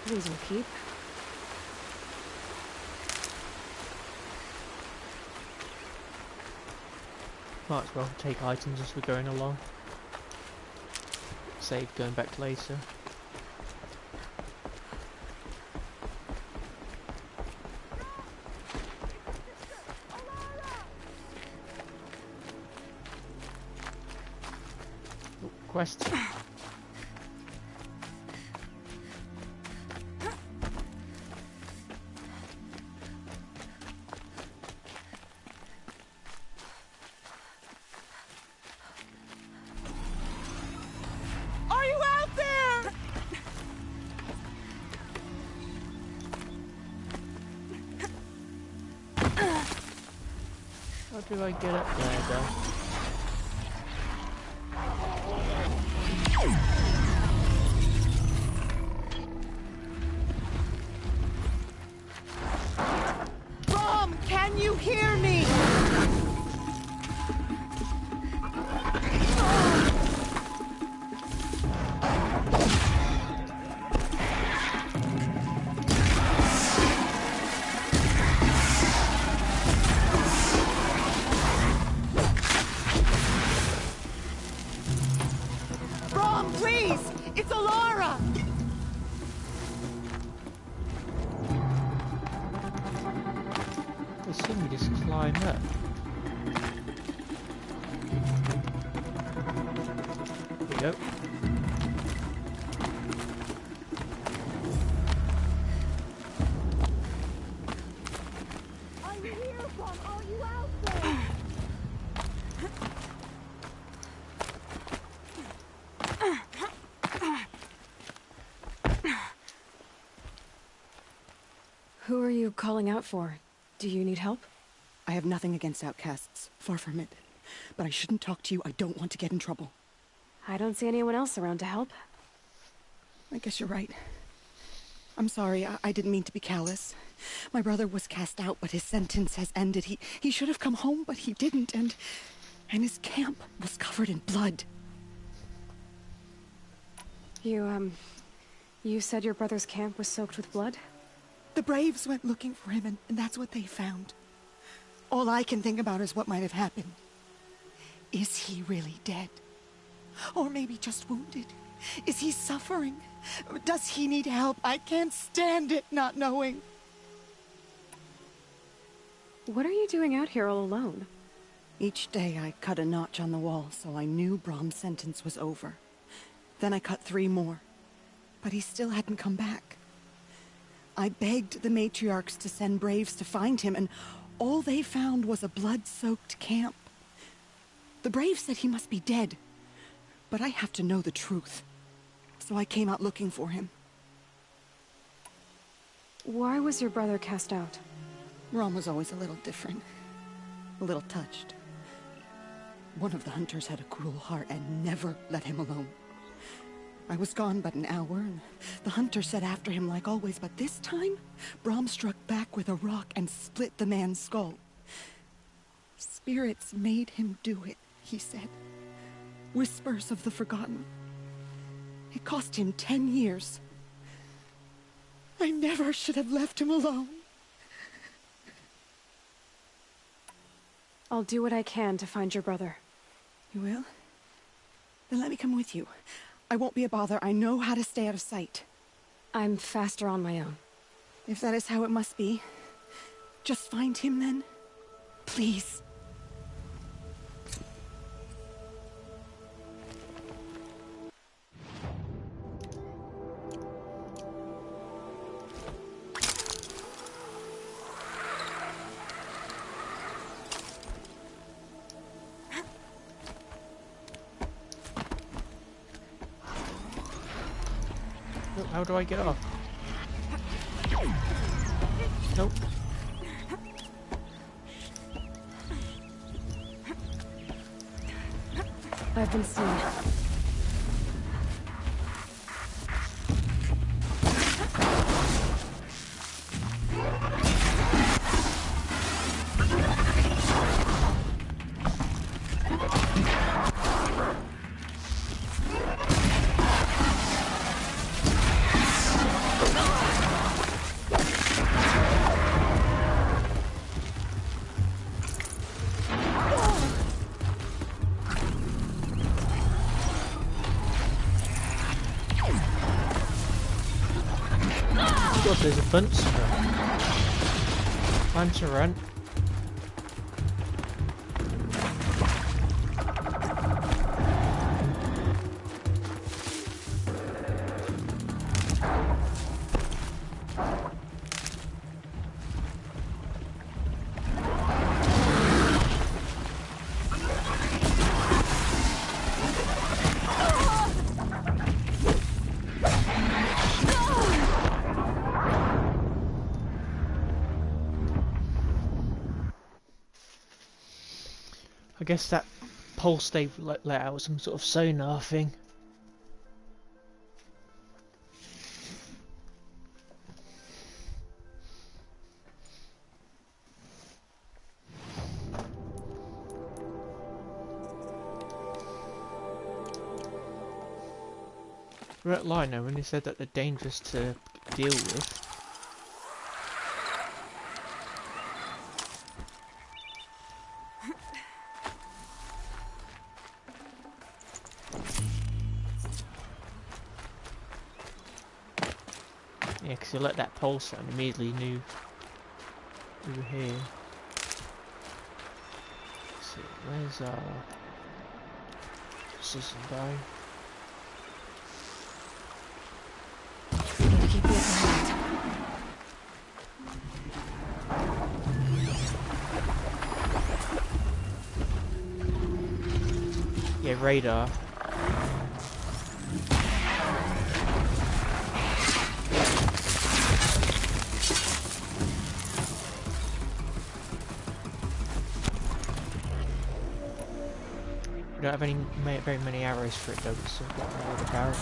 These will keep. Might as well take items as we're going along. Save going back later. Oh, quest. How do I get up there, though? Mom, can you hear me? Who are you calling out for? Do you need help? I have nothing against outcasts. Far from it. But I shouldn't talk to you. I don't want to get in trouble. I don't see anyone else around to help. I guess you're right. I'm sorry. I didn't mean to be callous. My brother was cast out, but his sentence has ended. He should have come home, but he didn't, and... And his camp was covered in blood. You said your brother's camp was soaked with blood? The Braves went looking for him, and that's what they found. All I can think about is what might have happened. Is he really dead? Or maybe just wounded? Is he suffering? Does he need help? I can't stand it not knowing. What are you doing out here all alone? Each day I cut a notch on the wall so I knew Brom's sentence was over. Then I cut 3 more. But he still hadn't come back. I begged the matriarchs to send Braves to find him, and all they found was a blood-soaked camp. The Braves said he must be dead. But I have to know the truth. So I came out looking for him. Why was your brother cast out? Brom was always a little different. A little touched. One of the hunters had a cruel heart and never let him alone. I was gone but an hour, and the hunter set after him like always, but this time, Brom struck back with a rock and split the man's skull. Spirits made him do it, he said. Whispers of the forgotten. It cost him 10 years. I never should have left him alone. I'll do what I can to find your brother. You will? Then let me come with you. I won't be a bother. I know how to stay out of sight. I'm faster on my own. If that is how it must be, just find him then. Please. How do I get off? Nope. I've been seen. God, there's a bunch of them. Time to run. I guess that pulse they've let out was some sort of sonar thing. We're at Lino when he said that they're dangerous to deal with. Yeah, because you let that pulse out and immediately knew we were here. Let's see, where's our precision guy? Gotta keep the upper hand. Yeah, radar. We don't have very many arrows for it though, but still got all the barrels.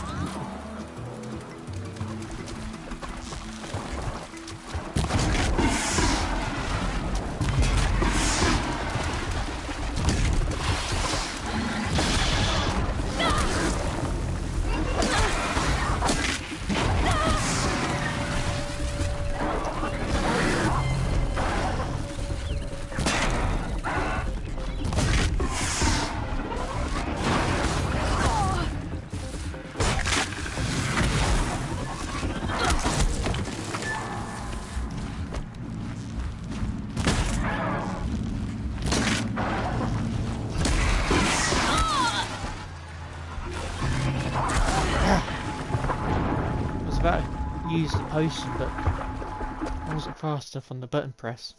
use the potion, but I wasn't fast enough on the button press.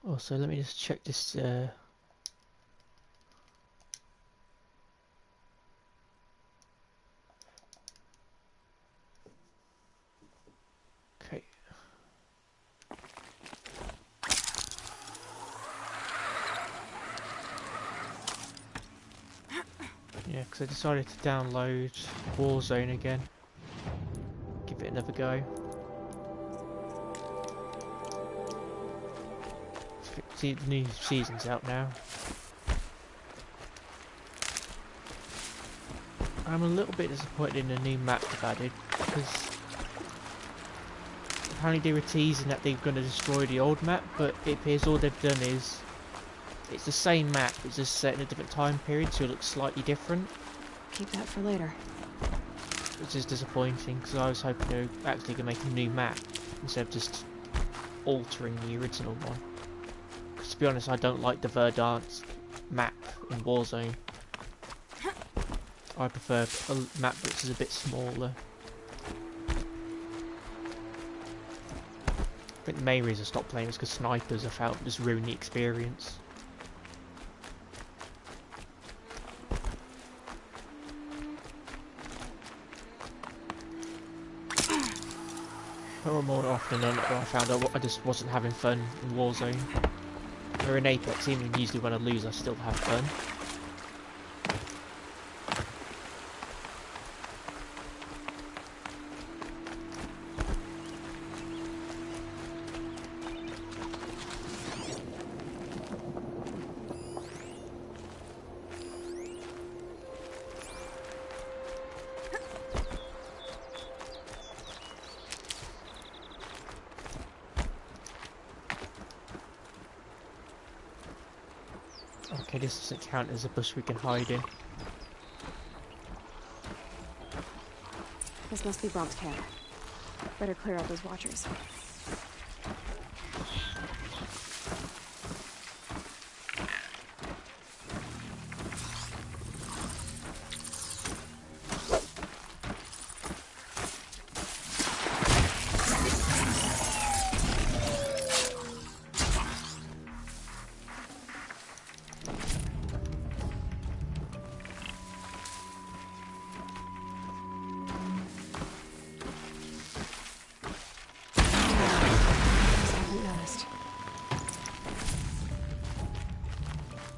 Also, let me just check this. Okay. Yeah, because I decided to download Warzone again. Give it another go. See, the new season's out now. I'm a little bit disappointed in the new map they've added, because apparently they were teasing that they're going to destroy the old map, but it appears all they've done is it's the same map, it's just set in a different time period, so it looks slightly different. Keep that for later. Which is disappointing, because I was hoping they were actually going to make a new map instead of just altering the original one. Because to be honest, I don't like the Verdansk map in Warzone. I prefer a map which is a bit smaller. I think the main reason I stopped playing was because snipers I felt just ruined the experience. Or more often than not, I found out I just wasn't having fun in Warzone. Or in Apex, even usually when I lose I still have fun. Okay, this doesn't count as a bush we can hide in. This must be Brom's camp. Better clear out those watchers.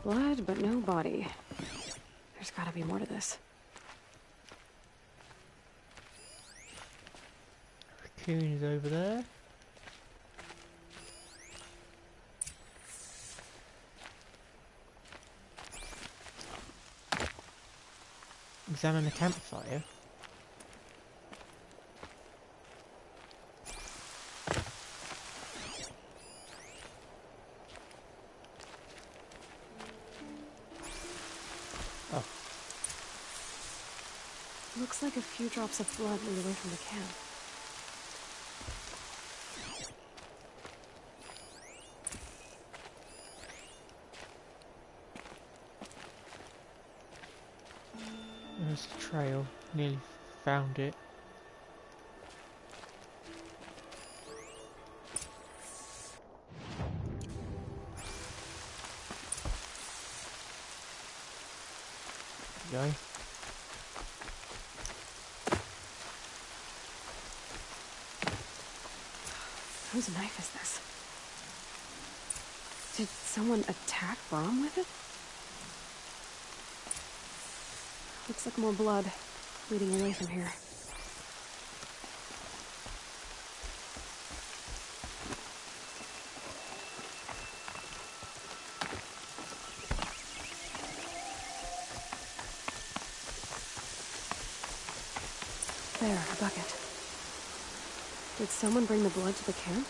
Blood, but no body. There's gotta be more to this. Raccoon is over there. Examine the campfire. Looks like a few drops of blood lead away from the camp. There's the trail. Nearly found it. There you go. Whose knife is this? Did someone attack Brom with it? Looks like more blood leading away from here. There, a bucket. Did someone bring the blood to the camp?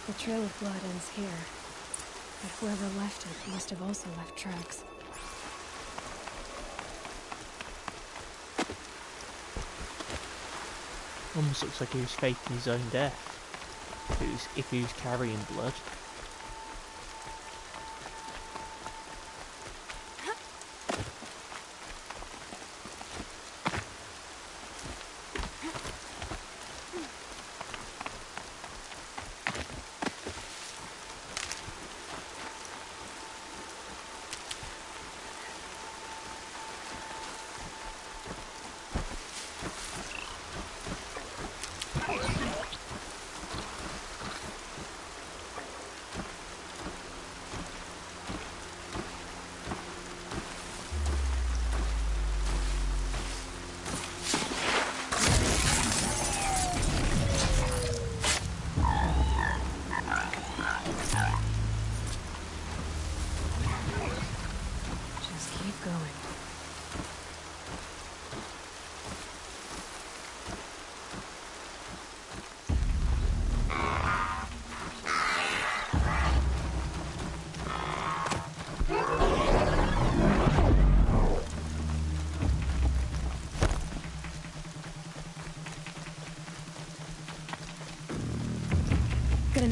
The trail of blood ends here, but whoever left it must have also left tracks. Almost looks like he was faking his own death. If he was carrying blood.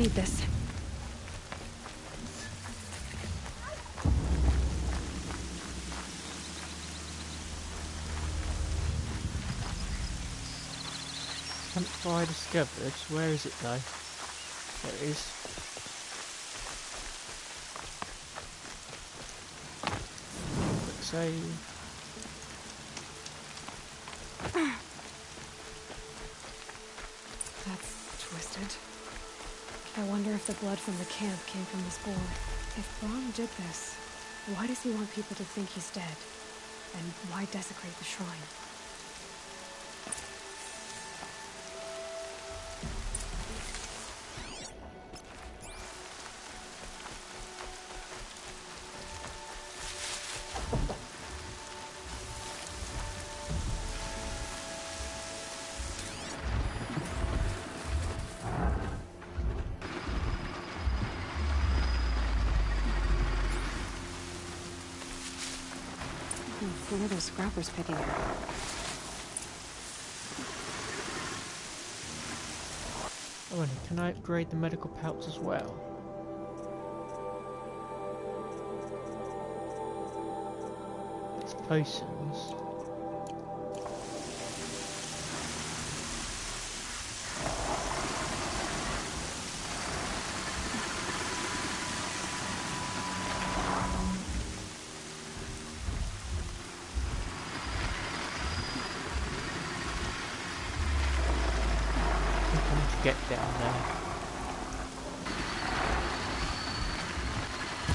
need this. Campfire discovered. Where is it though? There it is. Quick save. That's twisted. I wonder if the blood from the camp came from this boar. If Brahm did this, why does he want people to think he's dead? And why desecrate the shrine? What are those scrappers picking at? Oh, and can I upgrade the medical pouch as well? It's potions. Get down there.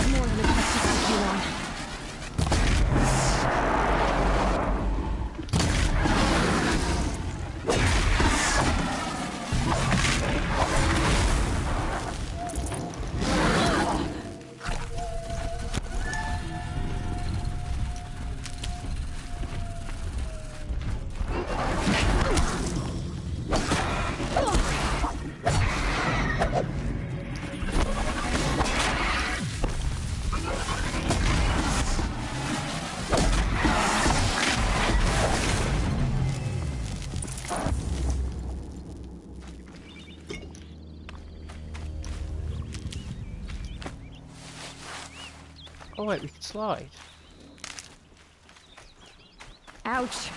More than expected to on. Oh wait, we can slide. Ouch.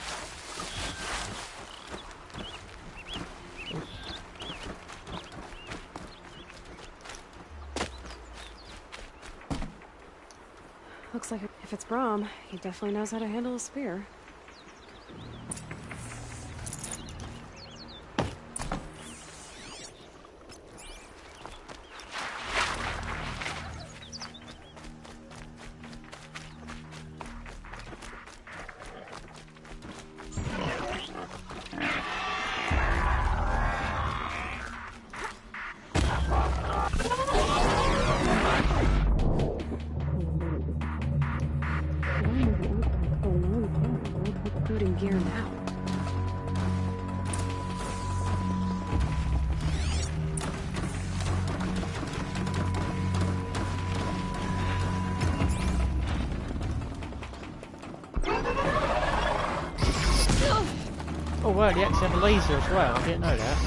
Looks like if it's Brahm, he definitely knows how to handle a spear. Including gear now. Oh wow, they actually have a laser as well. I didn't know that.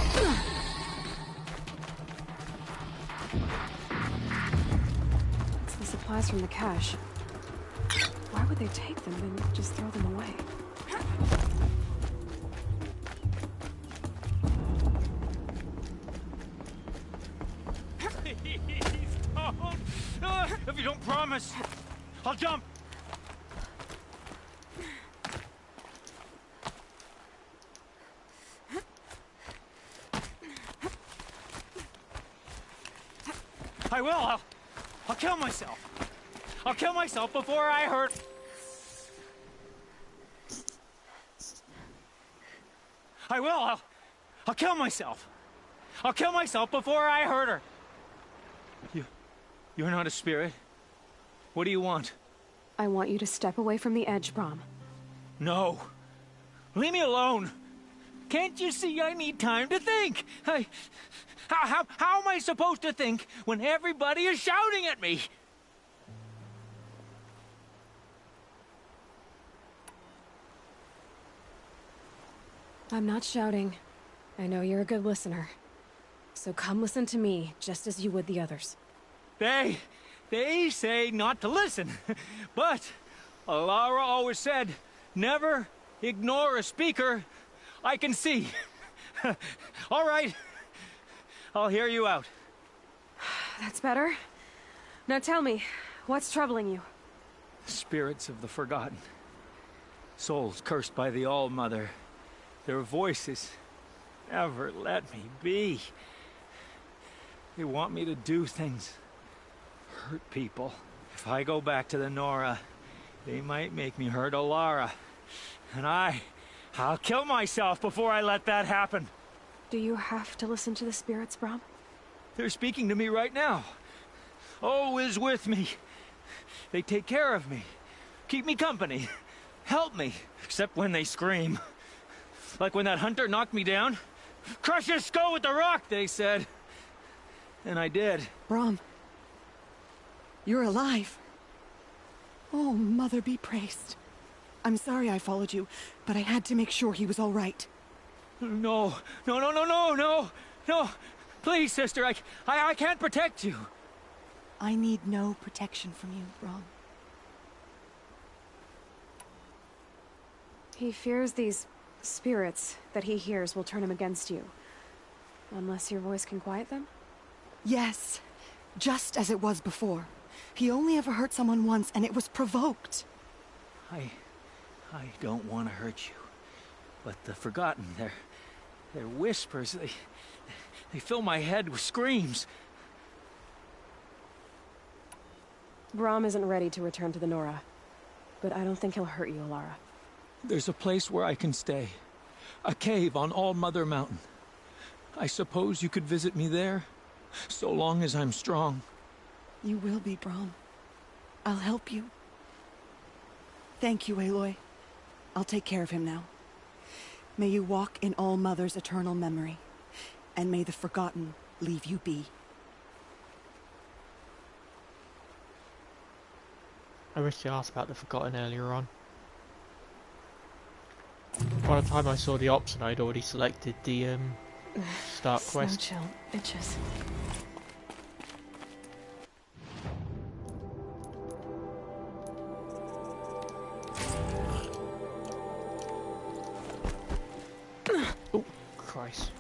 It's the supplies from the cache. Why would they take them and just throw them away? If you don't promise, I'll jump. I will. I'll kill myself. I'll kill myself before I hurt. I will. I'll kill myself. I'll kill myself before I hurt her. You're not a spirit. What do you want? I want you to step away from the edge, Brahm. No. Leave me alone. Can't you see I need time to think? How am I supposed to think when everybody is shouting at me? I'm not shouting. I know you're a good listener. So come listen to me, just as you would the others. They say not to listen. But Alara always said, never ignore a speaker I can see. All right. I'll hear you out. That's better. Now tell me, what's troubling you? Spirits of the forgotten. Souls cursed by the All-Mother. Their voices never let me be. They want me to do things. Hurt people. If I go back to the Nora, they might make me hurt Alara. And I'll kill myself before I let that happen. Do you have to listen to the spirits, Brom? They're speaking to me right now. O is with me. They take care of me. Keep me company. Help me. Except when they scream. Like when that hunter knocked me down. Crush his skull with the rock, they said. And I did. Brom. You're alive. Oh, Mother be praised. I'm sorry I followed you, but I had to make sure he was all right. No. Please, sister, I can't protect you. I need no protection from you, Brom. He fears these spirits that he hears will turn him against you. Unless your voice can quiet them? Yes, just as it was before. He only ever hurt someone once, and it was provoked. I don't want to hurt you. But the Forgotten, their whispers, they fill my head with screams. Brom isn't ready to return to the Nora. But I don't think he'll hurt you, Alara. There's a place where I can stay. A cave on All-Mother Mountain. I suppose you could visit me there? So long as I'm strong. You will be, Brom. I'll help you. Thank you, Aloy. I'll take care of him now. May you walk in All-Mother's eternal memory. And may the Forgotten leave you be. I wish I asked about the Forgotten earlier on. By the time I saw the option, I'd already selected the start quest. Snow chill, bitches. Oh, Christ.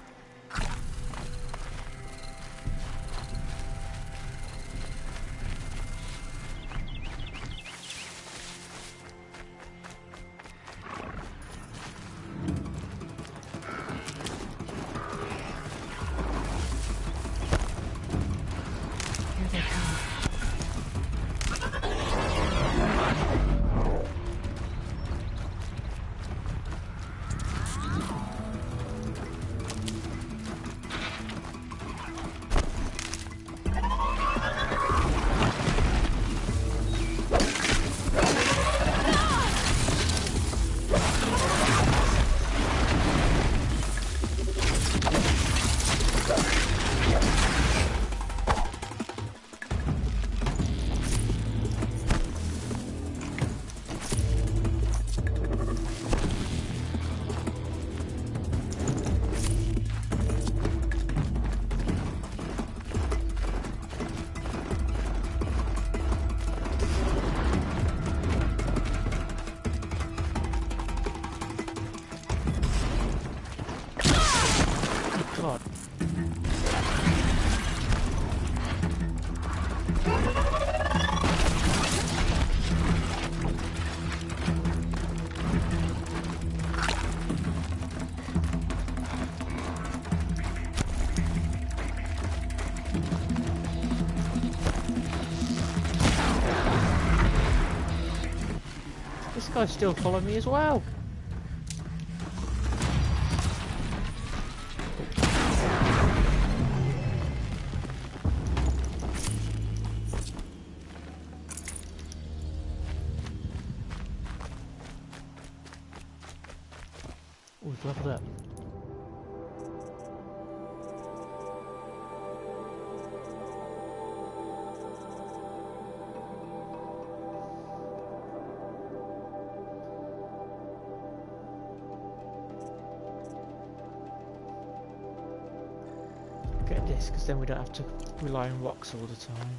This guy's still following me as well. Oh, we've leveled up. Get this, because then we don't have to rely on rocks all the time.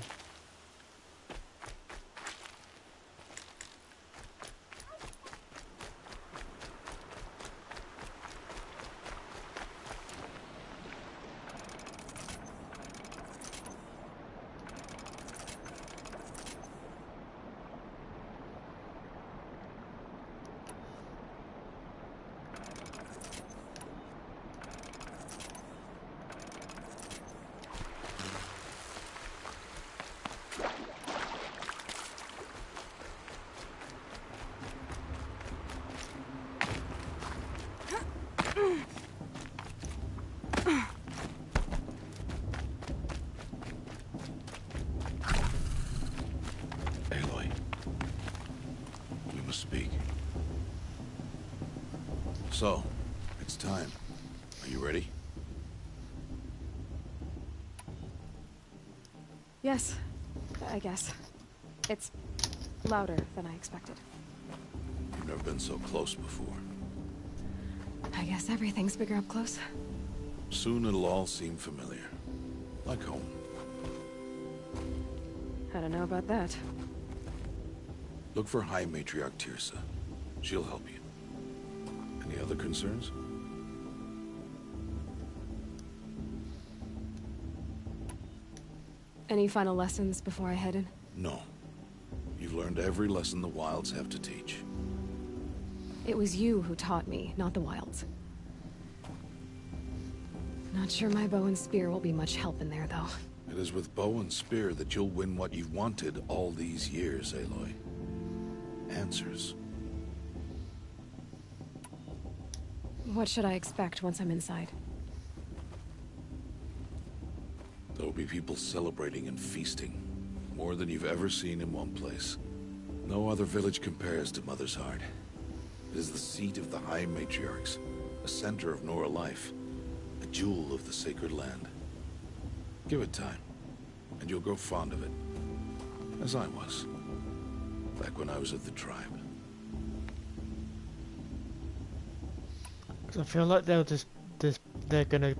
Aloy, we must speak. So, it's time. Are you ready? Yes, I guess. It's louder than I expected. You've never been so close before. I guess everything's bigger up close. Soon it'll all seem familiar. Like home. I don't know about that. Look for High Matriarch Tirsa. She'll help you. Any other concerns? Any final lessons before I head in? No. You've learned every lesson the Wilds have to teach. It was you who taught me, not the Wilds. Not sure my bow and spear will be much help in there, though. It is with bow and spear that you'll win what you've wanted all these years, Aloy. Answers. What should I expect once I'm inside? There'll be people celebrating and feasting. More than you've ever seen in one place. No other village compares to Mother's Heart. It is the seat of the High Matriarchs, a center of Nora life, a jewel of the sacred land. Give it time, and you'll grow fond of it. As I was, back when I was at the tribe. I feel like they're gonna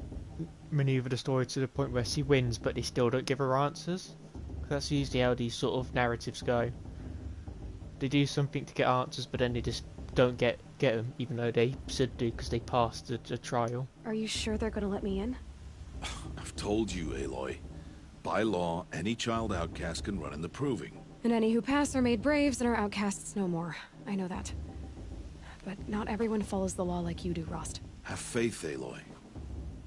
maneuver the story to the point where she wins, but they still don't give her answers. That's usually how these sort of narratives go. They do something to get answers, but then they just don't get them, even though they should do, because they passed the trial. Are you sure they're gonna let me in? I've told you, Aloy. By law, any child outcast can run in the proving. And any who pass are made braves and are outcasts no more. I know that. But not everyone follows the law like you do, Rost. Have faith, Aloy.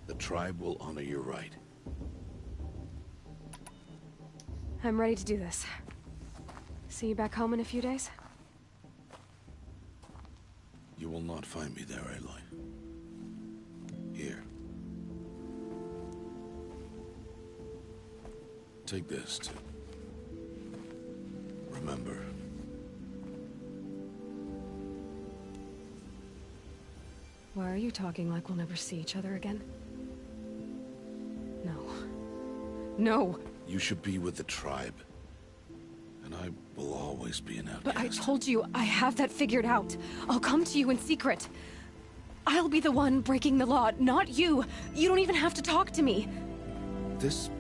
The tribe will honor your right. I'm ready to do this. See you back home in a few days? You will not find me there, Aloy. Here. Take this, too. Remember. Why are you talking like we'll never see each other again? No. No! You should be with the tribe. And I will always be an outcast. But I told you, I have that figured out. I'll come to you in secret. I'll be the one breaking the law, not you. You don't even have to talk to me. This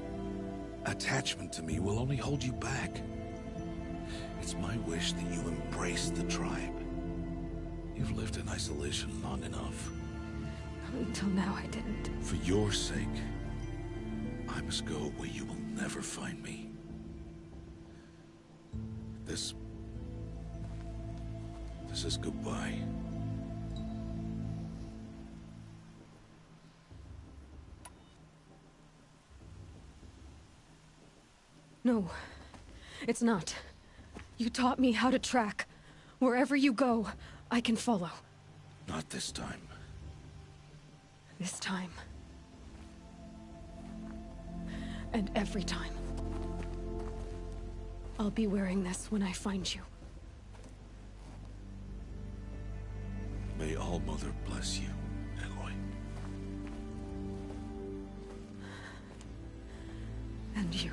attachment to me will only hold you back. It's my wish that you embrace the tribe. You've lived in isolation long enough. Until now, I didn't. For your sake, I must go where you will never find me. This is goodbye. No, it's not. You taught me how to track. Wherever you go, I can follow. Not this time. This time. And every time. I'll be wearing this when I find you. May All Mother bless you, Aloy. And you.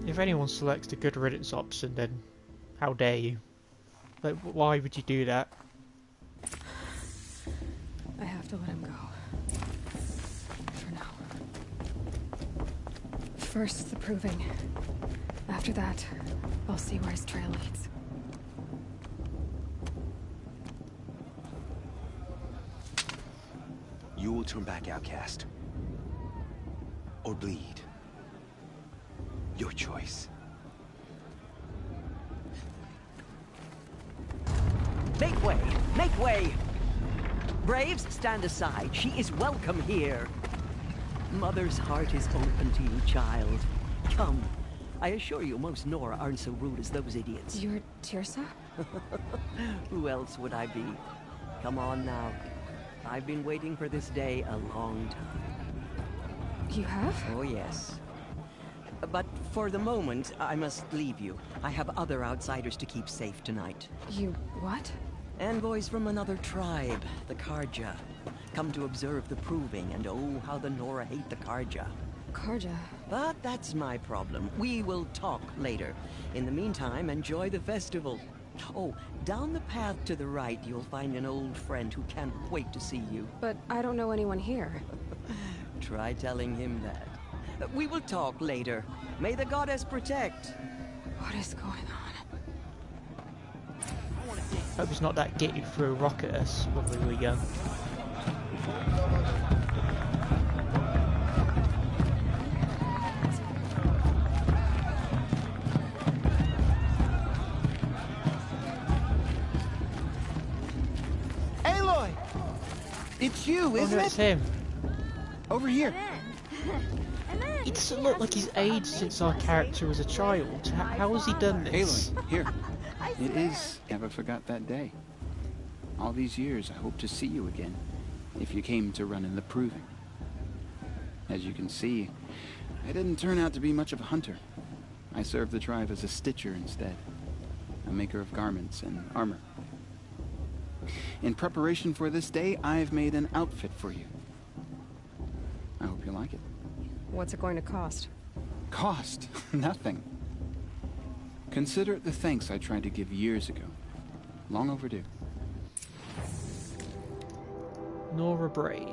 If anyone selects the good riddance option, then how dare you? Like, why would you do that? I have to let him go. For now. First, the proving. After that, I'll see where his trail leads. You will turn back, outcast. Or bleed. Your choice. Make way! Make way! Braves, stand aside. She is welcome here. Mother's heart is open to you, child. Come. I assure you, most Nora aren't so rude as those idiots. You're Tirsa? Who else would I be? Come on now. I've been waiting for this day a long time. You have? Oh, yes. But for the moment, I must leave you. I have other outsiders to keep safe tonight. You what? Envoys from another tribe, the Karja. Come to observe the proving, and oh, how the Nora hate the Karja. Karja? But that's my problem. We will talk later. In the meantime, enjoy the festival. Oh, down the path to the right, you'll find an old friend who can't wait to see you. But I don't know anyone here. Try telling him that. We will talk later. May the goddess protect. What is going on? Hope it's not that git who threw a rock at us when we were young. Aloy! It's you, isn't it? It's him. Over here. It doesn't look like he's aged since our character was a child. How has he done this? Aloy, here. It is. Never forgot that day. All these years, I hope to see you again, if you came to run in the proving. As you can see, I didn't turn out to be much of a hunter. I served the tribe as a stitcher instead, a maker of garments and armor. In preparation for this day, I've made an outfit for you. I hope you like it. What's it going to cost? Cost? Nothing. Consider it the thanks I tried to give years ago. Long overdue. Nora Brave.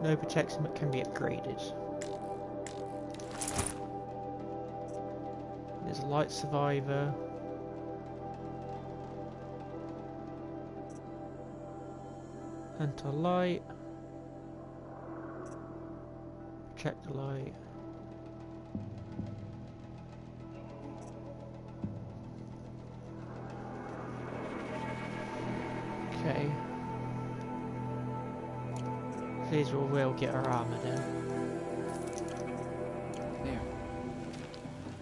No protection but can be upgraded. There's a light survivor. Hunter light. Check the light. Okay. These will get our armor now. There.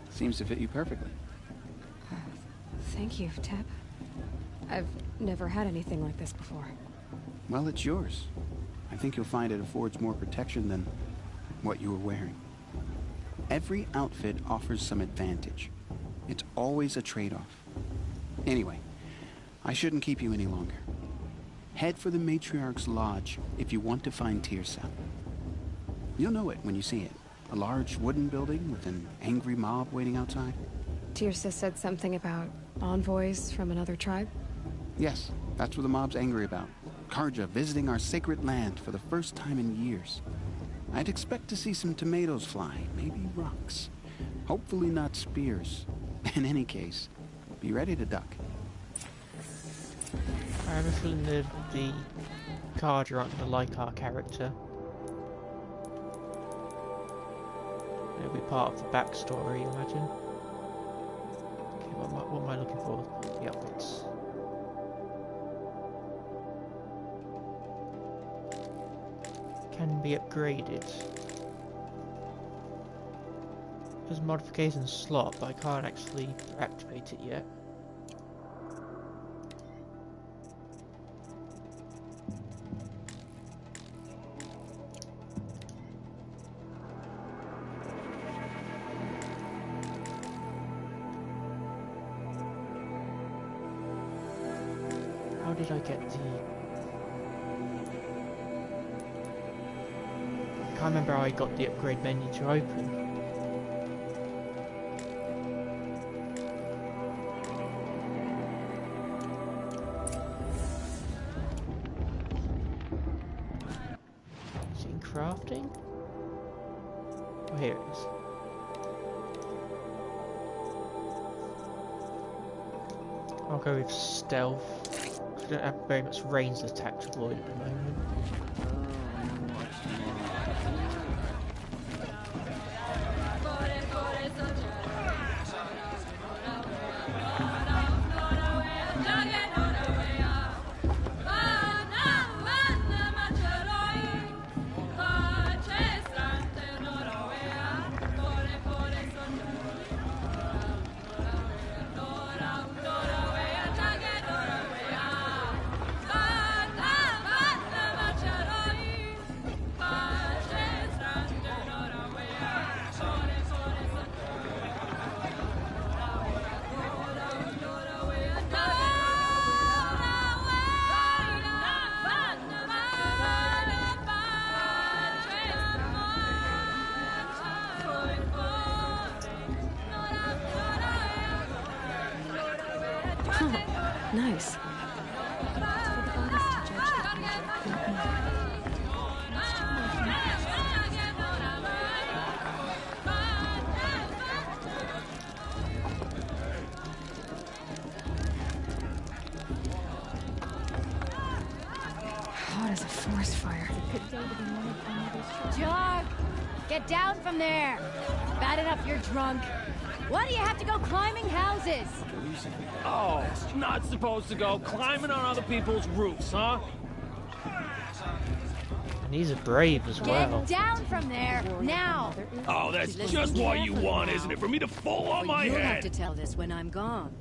Seems to fit you perfectly. Thank you, Teb. I've never had anything like this before. Well, it's yours. I think you'll find it affords more protection than what you were wearing. Every outfit offers some advantage. It's always a trade-off. Anyway, I shouldn't keep you any longer. Head for the Matriarch's Lodge if you want to find Tirsa. You'll know it when you see it. A large wooden building with an angry mob waiting outside. Tirsa said something about envoys from another tribe? Yes, that's what the mob's angry about. Karja visiting our sacred land for the first time in years. I'd expect to see some tomatoes fly, maybe rocks. Hopefully not spears. In any case, be ready to duck. I have a feeling the Karja aren't going to like our character. It'll be part of the backstory, imagine. Okay, what am I looking for? The upwards. Can be upgraded. There's a modification slot, but I can't actually activate it yet. How did I get the... I can't remember how I got the upgrade menu to open. in crafting? Oh, here it is. I'll go with stealth. I don't have very much ranged attack to avoid at the moment. Nice. Hot as a forest fire. Jog! Get down from there! Bad enough you're drunk. Why do you have to go climbing houses? Oh, not supposed to go climbing on other people's roofs, huh? And he's brave as well. Get down from there, now! Oh, that's just what you want, isn't it? For me to fall on my You'll head? have to tell this when I'm gone.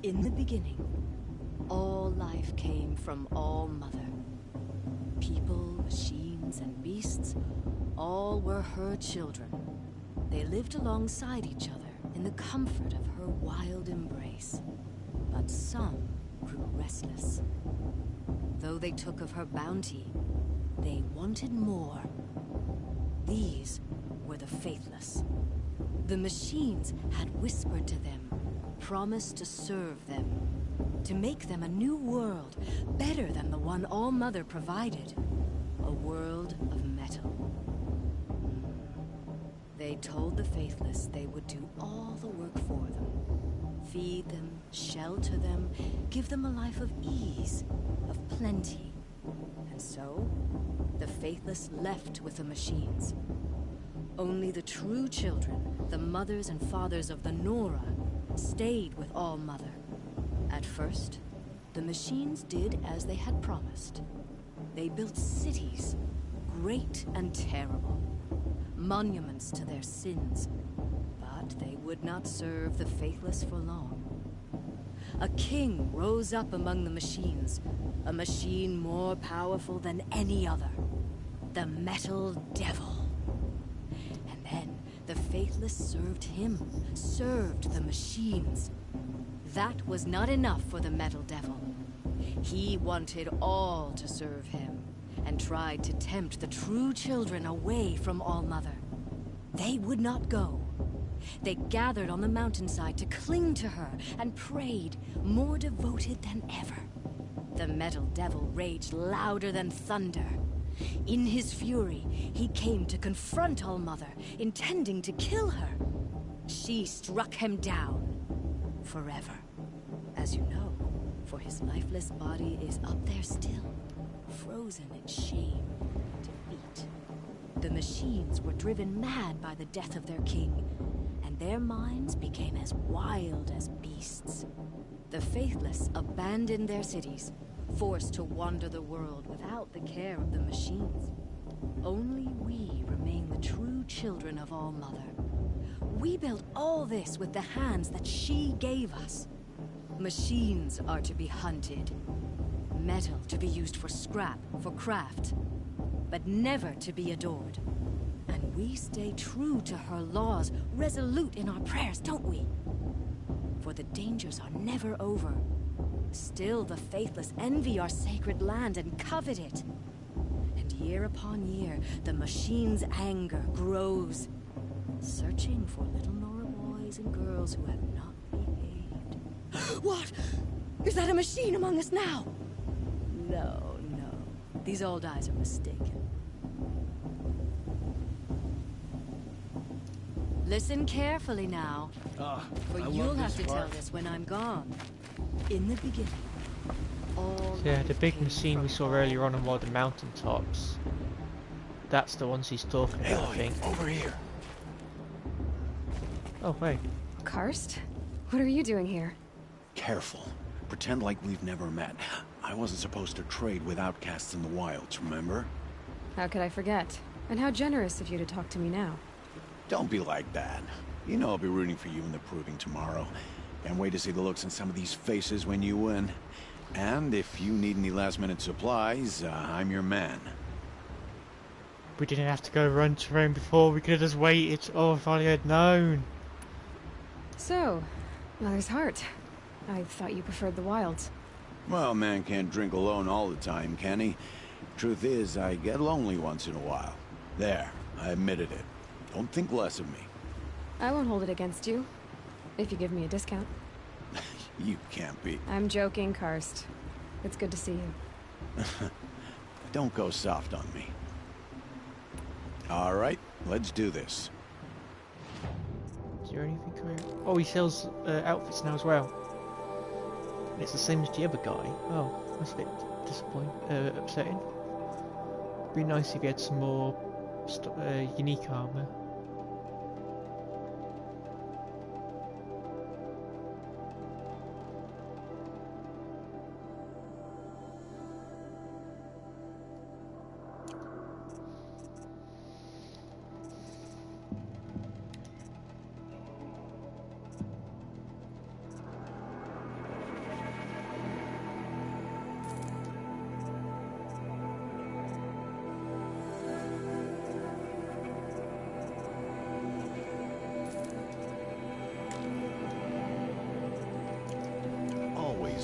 In the beginning, all life came from All Mother. People, machines, and beasts, all were her children. They lived alongside each other in the comfort of her wild embrace. But some grew restless. Though they took of her bounty, they wanted more. These were the faithless. The machines had whispered to them, promised to serve them, to make them a new world, better than the one All Mother provided. A world of metal. They told the faithless they would do all the work for them. Feed them, shelter them, give them a life of ease, of plenty. And so, the faithless left with the machines. Only the true children, the mothers and fathers of the Nora, stayed with All Mother. At first, the machines did as they had promised. They built cities, great and terrible. Monuments to their sins, but they would not serve the faithless for long. A king rose up among the machines, a machine more powerful than any other, the Metal Devil. And then the faithless served him, served the machines. That was not enough for the Metal Devil. He wanted all to serve him, and tried to tempt the true children away from All Mother. They would not go. They gathered on the mountainside to cling to her and prayed, more devoted than ever. The Metal Devil raged louder than thunder. In his fury, he came to confront All Mother, intending to kill her. She struck him down forever. As you know, for his lifeless body is up there still, frozen in shame and defeat. The machines were driven mad by the death of their king, and their minds became as wild as beasts. The faithless abandoned their cities, forced to wander the world without the care of the machines. Only we remain the true children of All Mother. We built all this with the hands that she gave us. Machines are to be hunted. Metal to be used for scrap, for craft. But never to be adored. And we stay true to her laws, resolute in our prayers, don't we? For the dangers are never over. Still the faithless envy our sacred land and covet it. And year upon year, the machine's anger grows, searching for little Nora boys and girls who have not behaved. What? Is that a machine among us now? No, no. These old eyes are mistaken. Listen carefully now, for you'll have to tell this when I'm gone. In the beginning, all So yeah, the big machine we saw earlier on one of the mountaintops. That's the ones he's talking about, I think. Over here. Oh, wait. Karst? What are you doing here? Careful. Pretend like we've never met. I wasn't supposed to trade with outcasts in the wilds, remember? How could I forget? And how generous of you to talk to me now. Don't be like that. You know I'll be rooting for you in the proving tomorrow. Can't wait to see the looks on some of these faces when you win. And if you need any last-minute supplies, I'm your man. We didn't have to go run to him before. We could have just waited. Oh, if I had known. So, Mother's Heart. I thought you preferred the wilds. Well, man can't drink alone all the time, can he? Truth is, I get lonely once in a while. There, I admitted it. Don't think less of me. I won't hold it against you, if you give me a discount. You can't be. I'm joking, Karst. It's good to see you. Don't go soft on me. All right, let's do this. Is there anything going on? Oh, he sells outfits now as well. And it's the same as the other guy. Oh, that's a bit disappointing, upsetting. Be nice if he had some more unique armor.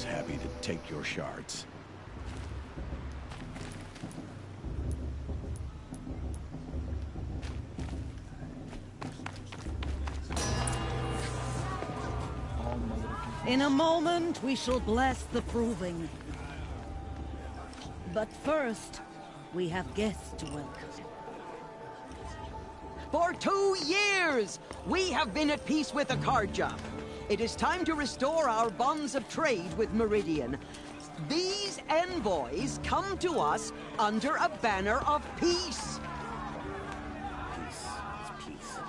Happy to take your shards. In a moment, we shall bless the proving. But first, we have guests to welcome. For 2 years, we have been at peace with Akarja. It is time to restore our bonds of trade with Meridian. These envoys come to us under a banner of peace. Peace.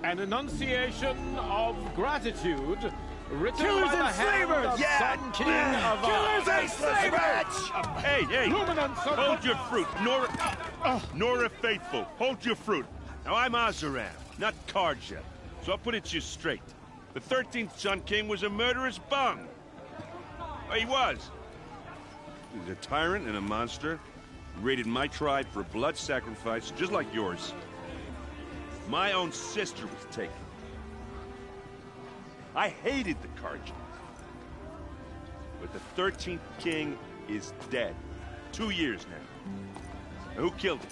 An enunciation of gratitude written by the hand of Sun King of Killers and slavers! Hey, hold your fruit. Nora Faithful, hold your fruit. Now, I'm Azaram, not Karja. So I'll put it to you straight. The 13th Sun King was a murderous bung. He was. He was a tyrant and a monster. He raided my tribe for a blood sacrifice, just like yours. My own sister was taken. I hated the Karja. But the 13th King is dead. 2 years now. Who killed him?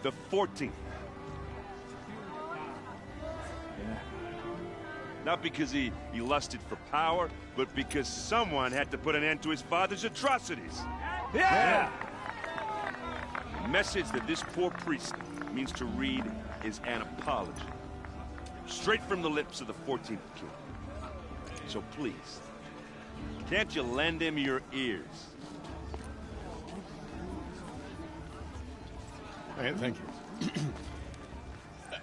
The 14th. Not because he lusted for power, but because someone had to put an end to his father's atrocities. Yeah! The message that this poor priest means to read is an apology. Straight from the lips of the 14th King. So please, can't you lend him your ears? Thank you.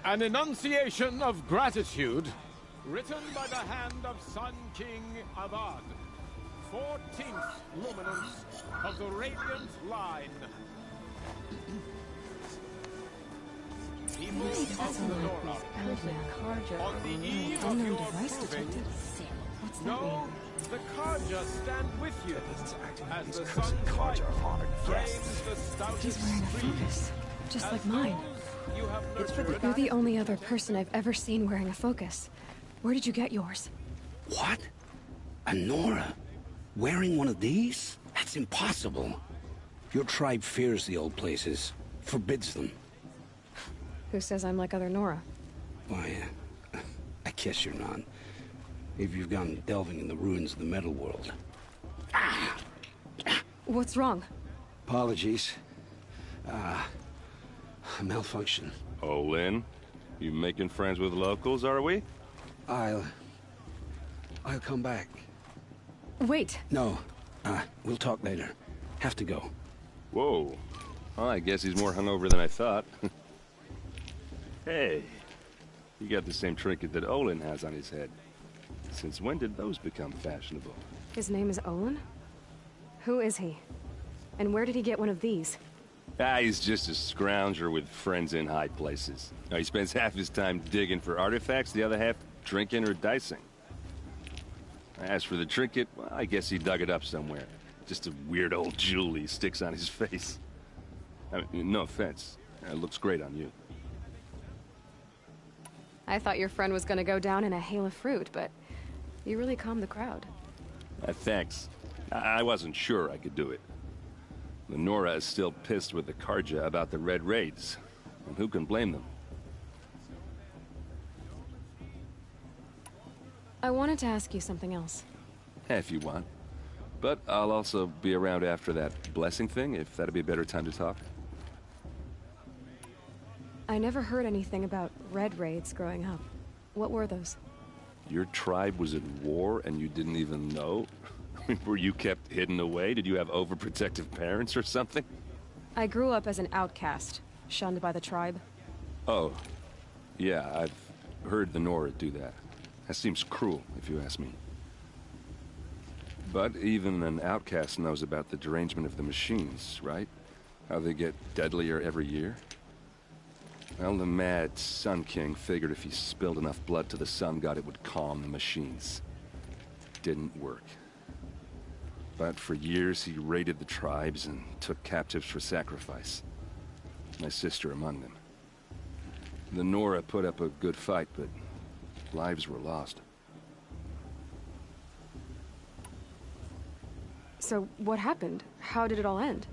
An enunciation of gratitude written by the hand of Sun King Avad, 14th luminance of the Radiant Line. People of Nora, on the eve of your proving, know the Karja stand with you as the sun's light frames the stoutest He's wearing a focus, just like mine. You're You're the only other person I've ever seen wearing a focus. Where did you get yours? What? A Nora? Wearing one of these? That's impossible. Your tribe fears the old places, forbids them. Who says I'm like other Nora? Why, I guess you're not. If you've gone delving in the ruins of the metal world. What's wrong? Apologies. A malfunction. Olin, you making friends with locals, are we? I'll come back. Wait. No. We'll talk later. Have to go. Whoa. Well, I guess he's more hungover than I thought. Hey, you got the same trinket that Olin has on his head. Since when did those become fashionable? His name is Olin? Who is he? And where did he get one of these? He's just a scrounger with friends in high places. Now, he spends half his time digging for artifacts, the other half drinking or dicing. As for the trinket, well, I guess he dug it up somewhere. Just a weird old jewel he sticks on his face. I mean, no offense. It looks great on you. I thought your friend was gonna go down in a hail of fruit, but you really calmed the crowd. Thanks. I wasn't sure I could do it. Lenora is still pissed with the Karja about the Red Raids, and who can blame them? I wanted to ask you something else. If you want. But I'll also be around after that blessing thing, if that'd be a better time to talk. I never heard anything about Red Raids growing up. What were those? Your tribe was at war and you didn't even know? Were you kept hidden away? Did you have overprotective parents or something? I grew up as an outcast, shunned by the tribe. Oh, yeah, I've heard the Nora do that. That seems cruel, if you ask me. But even an outcast knows about the derangement of the machines, right? How they get deadlier every year? Well, the mad Sun King figured if he spilled enough blood to the Sun God, it would calm the machines. Didn't work. But for years, he raided the tribes and took captives for sacrifice. My sister among them. The Nora put up a good fight, but lives were lost. So, what happened? How did it all end?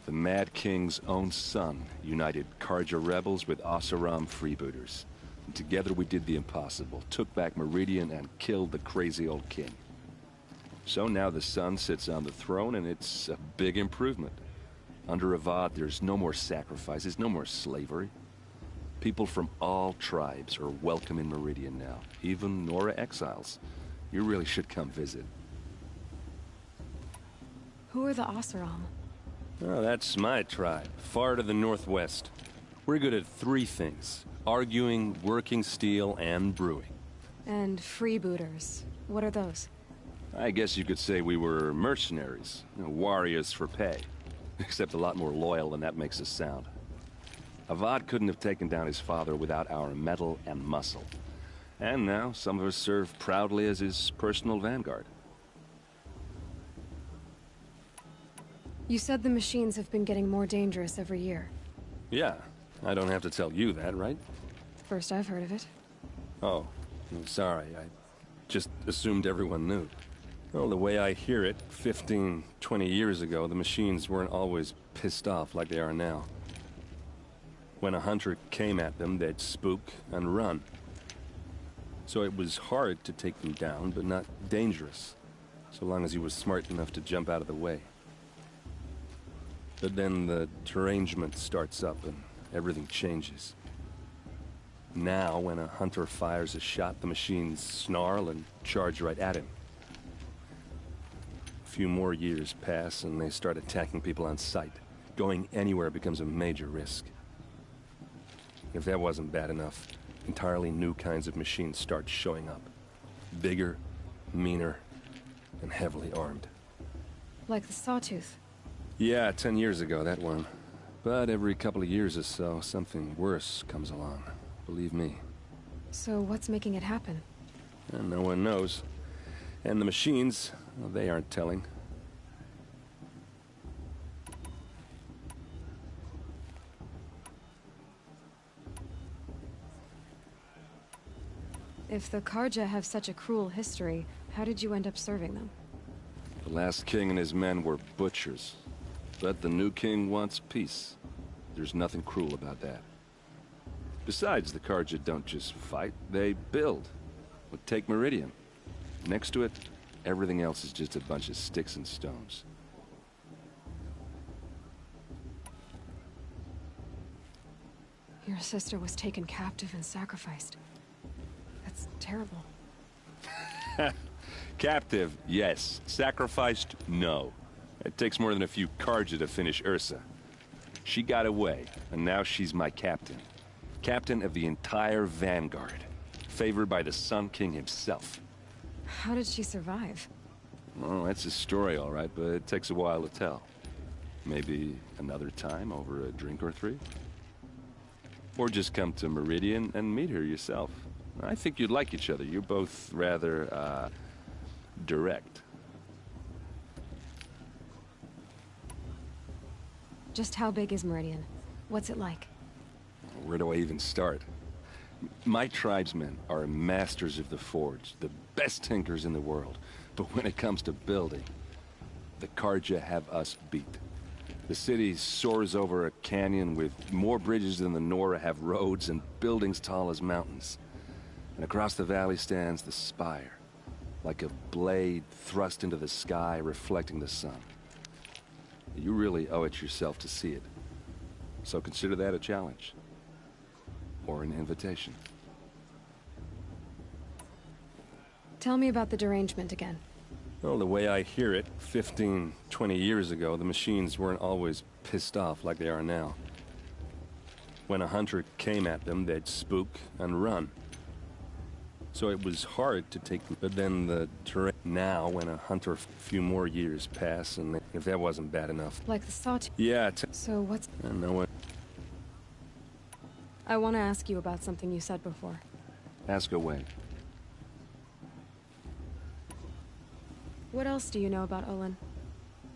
The Mad King's own son united Karja rebels with Oseram freebooters. And together we did the impossible, took back Meridian and killed the crazy old king. So now the son sits on the throne and it's a big improvement. Under Avad, there's no more sacrifices, no more slavery. People from all tribes are welcome in Meridian now, even Nora exiles. You really should come visit. Who are the Oseram? Oh, that's my tribe, far to the northwest. We're good at three things: arguing, working steel, and brewing. And freebooters. What are those? I guess you could say we were mercenaries, warriors for pay. Except a lot more loyal than that makes us sound. Avad couldn't have taken down his father without our metal and muscle. And now, some of us serve proudly as his personal vanguard. You said the machines have been getting more dangerous every year. Yeah, I don't have to tell you that, right? First I've heard of it. Oh, I'm sorry. I just assumed everyone knew. Well, the way I hear it, 15, 20 years ago, the machines weren't always pissed off like they are now. When a hunter came at them, they'd spook and run. So it was hard to take them down, but not dangerous, so long as he was smart enough to jump out of the way. But then the derangement starts up and everything changes. Now, when a hunter fires a shot, the machines snarl and charge right at him. A few more years pass and they start attacking people on sight. Going anywhere becomes a major risk. If that wasn't bad enough, entirely new kinds of machines start showing up. Bigger, meaner, and heavily armed. Like the Sawtooth. Yeah, 10 years ago, that one. But every couple of years or so, something worse comes along. Believe me. So what's making it happen? And no one knows. And the machines, well, they aren't telling. If the Karja have such a cruel history, how did you end up serving them? The last king and his men were butchers. But the new king wants peace. There's nothing cruel about that. Besides, the Karja don't just fight, they build. But take Meridian. Next to it, everything else is just a bunch of sticks and stones. Your sister was taken captive and sacrificed. That's terrible. Captive, yes. Sacrificed, no. It takes more than a few Carja to finish Ursa. She got away, and now she's my captain. Captain of the entire Vanguard. Favored by the Sun King himself. How did she survive? Oh, that's a story, all right, but it takes a while to tell. Maybe another time over a drink or three? Or just come to Meridian and meet her yourself. I think you'd like each other. You're both rather, direct. Just how big is Meridian? What's it like? Where do I even start? My tribesmen are masters of the forge, the best tinkers in the world. But when it comes to building, the Carja have us beat. The city soars over a canyon with more bridges than the Nora have roads and buildings tall as mountains. And across the valley stands the spire, like a blade thrust into the sky reflecting the sun. You really owe it yourself to see it. So consider that a challenge. Or an invitation. Tell me about the derangement again. Well, the way I hear it, 15, 20 years ago, the machines weren't always pissed off like they are now. When a hunter came at them, they'd spook and run. So it was hard to take them. But then the terrain now, when a hunter, a few more years pass, and if that wasn't bad enough. Like the sawtooth? Yeah. So what's... I know what. I want to ask you about something you said before. Ask away. What else do you know about Olin?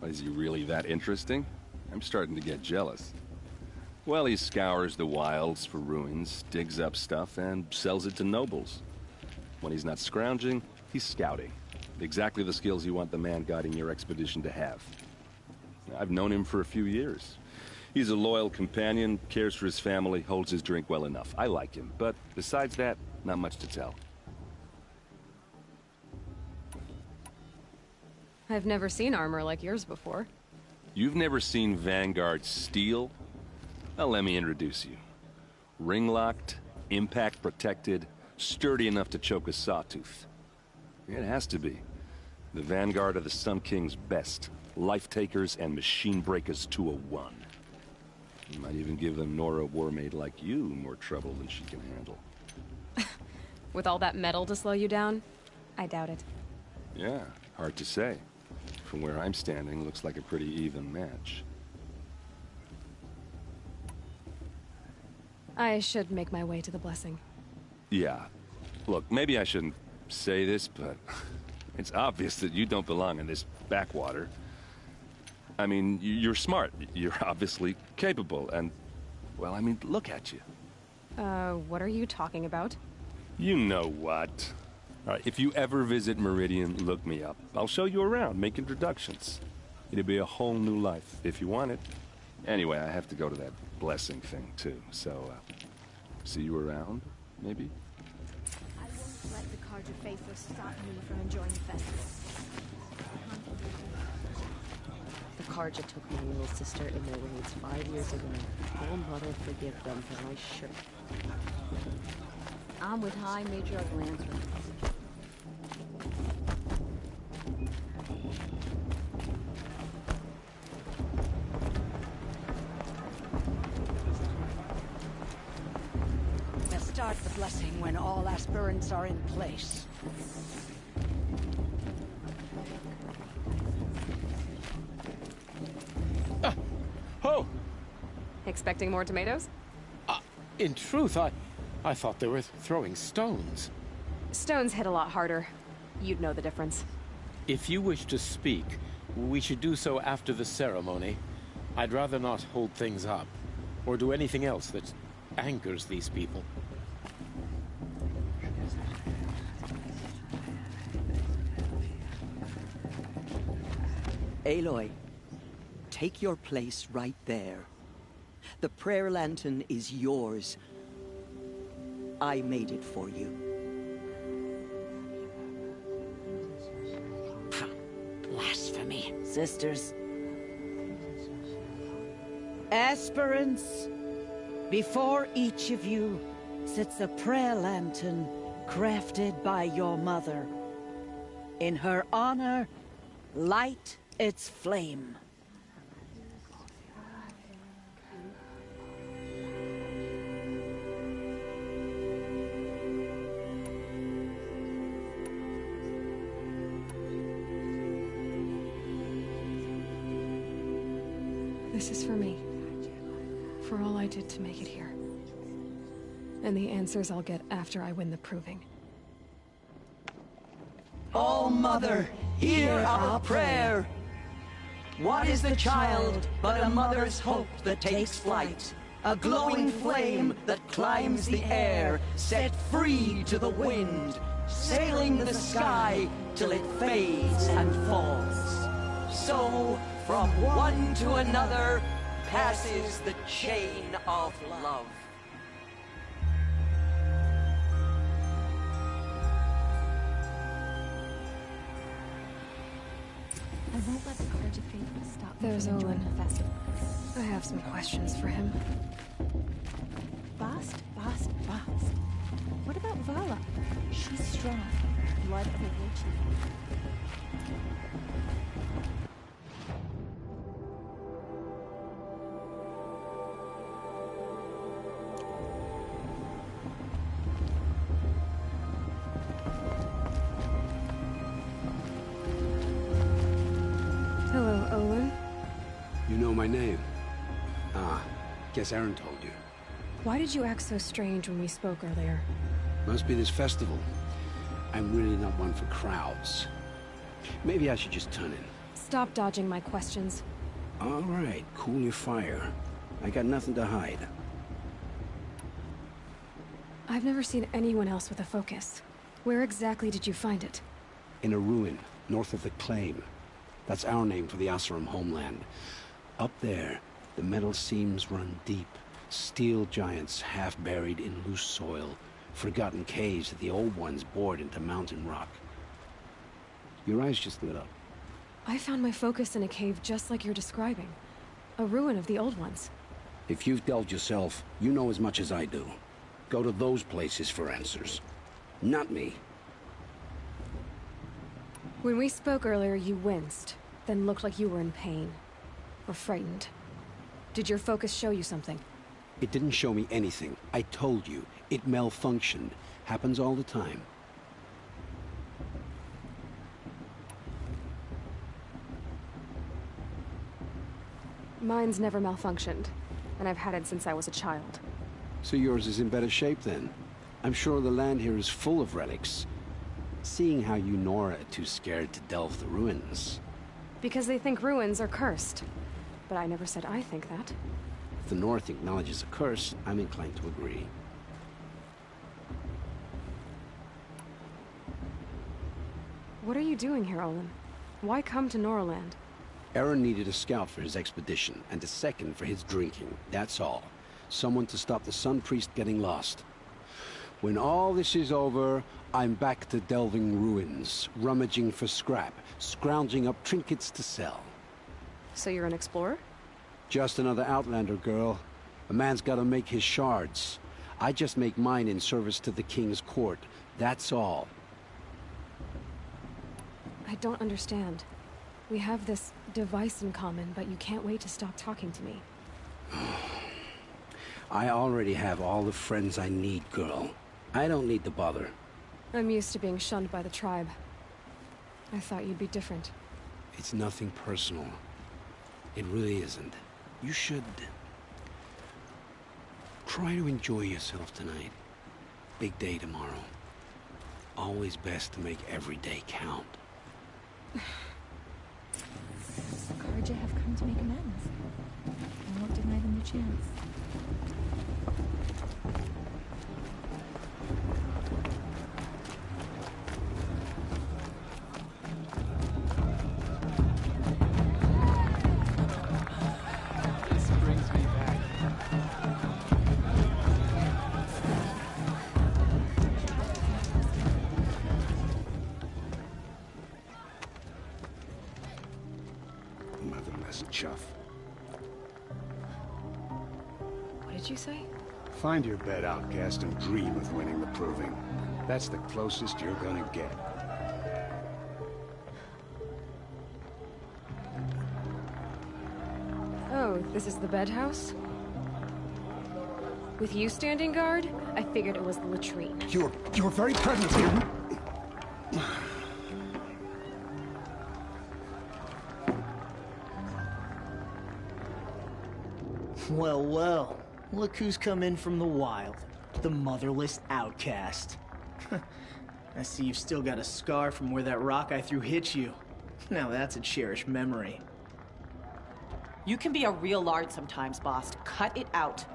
Is he really that interesting? I'm starting to get jealous. Well, he scours the wilds for ruins, digs up stuff, and sells it to nobles. When he's not scrounging, he's scouting. Exactly the skills you want the man guiding your expedition to have. I've known him for a few years. He's a loyal companion, cares for his family, holds his drink well enough. I like him, but besides that, not much to tell. I've never seen armor like yours before. You've never seen Vanguard steel? Well, let me introduce you. Ring-locked, impact-protected, sturdy enough to choke a sawtooth. It has to be. The Vanguard of the Sun King's best. Life-takers and machine-breakers to a one. You might even give a Nora warmaid like you more trouble than she can handle. With all that metal to slow you down? I doubt it. Yeah, hard to say. From where I'm standing, looks like a pretty even match. I should make my way to the blessing. Yeah. Look, maybe I shouldn't say this, but it's obvious that you don't belong in this backwater. I mean, you're smart. You're obviously capable, and... well, I mean, look at you. What are you talking about? You know what. All right, if you ever visit Meridian, look me up. I'll show you around, make introductions. It'll be a whole new life, if you want it. Anyway, I have to go to that blessing thing, too, so, see you around, maybe? I won't let the Carja faithful stop me from enjoying the festival. The Carja took my little sister in their raids 5 years ago. Oh, Mother, forgive them for my shirt. I'm with High Matriarch Lantern. We'll start the blessing when all aspirants are in place. Oh! Expecting more tomatoes? In truth, I thought they were throwing stones. Stones hit a lot harder. You'd know the difference. If you wish to speak, we should do so after the ceremony. I'd rather not hold things up, or do anything else that angers these people. Aloy, take your place right there. The prayer lantern is yours. I made it for you. Before each of you sits a prayer lantern crafted by your mother. In her honor, light its flame. This is for me. For all I did to make it here. And the answers I'll get after I win the proving. All Mother, hear our prayer. What is the child but a mother's hope that takes flight? A glowing flame that climbs the air, set free to the wind, sailing the sky till it fades and falls. So, from one to another, passes the chain of love. I won't let the Carja faithful stop me There's from enjoying Olin. the festival. I have some questions for him. Bast. What about Vala? She's strong. Blood of a war chief. Hello, Olin. You know my name? Ah, guess Aaron told you. Why did you act so strange when we spoke earlier? Must be this festival. I'm really not one for crowds. Maybe I should just turn in. Stop dodging my questions. All right, cool your fire. I got nothing to hide. I've never seen anyone else with a focus. Where exactly did you find it? In a ruin, north of the Claim. That's our name for the Asuram homeland. Up there, the metal seams run deep. Steel giants half buried in loose soil. Forgotten caves that the old ones bored into mountain rock. Your eyes just lit up. I found my focus in a cave just like you're describing. A ruin of the old ones. If you've delved yourself, you know as much as I do. Go to those places for answers. Not me. When we spoke earlier, you winced, then looked like you were in pain. Or frightened. Did your focus show you something? It didn't show me anything. I told you. It malfunctioned. Happens all the time. Mine's never malfunctioned, and I've had it since I was a child. So yours is in better shape then. I'm sure the land here is full of relics. Seeing how you Nora are too scared to delve the ruins. Because they think ruins are cursed. But I never said I think that. If the North acknowledges a curse, I'm inclined to agree. What are you doing here, Olin? Why come to Noraland? Aaron needed a scout for his expedition, and a second for his drinking. That's all. Someone to stop the Sun Priest getting lost. When all this is over, I'm back to delving ruins, rummaging for scrap, scrounging up trinkets to sell. So you're an explorer? Just another Outlander, girl. A man's gotta make his shards. I just make mine in service to the King's court. That's all. I don't understand. We have this device in common, but you can't wait to stop talking to me. I already have all the friends I need, girl. I don't need the bother. I'm used to being shunned by the tribe. I thought you'd be different. It's nothing personal. It really isn't. You should... try to enjoy yourself tonight. Big day tomorrow. Always best to make every day count. The Carja have come to make amends. I won't deny them the chance. This brings me back. Motherless chuff. What did you say? Find your bed, outcast, and dream of winning the proving. That's the closest you're gonna get. Oh, this is the bed house? With you standing guard, I figured it was the latrine. You're very present here. Well, well. Look who's come in from the wild. The motherless outcast. I see you've still got a scar from where that rock I threw hit you. Now that's a cherished memory. You can be a real lard sometimes, boss. Cut it out.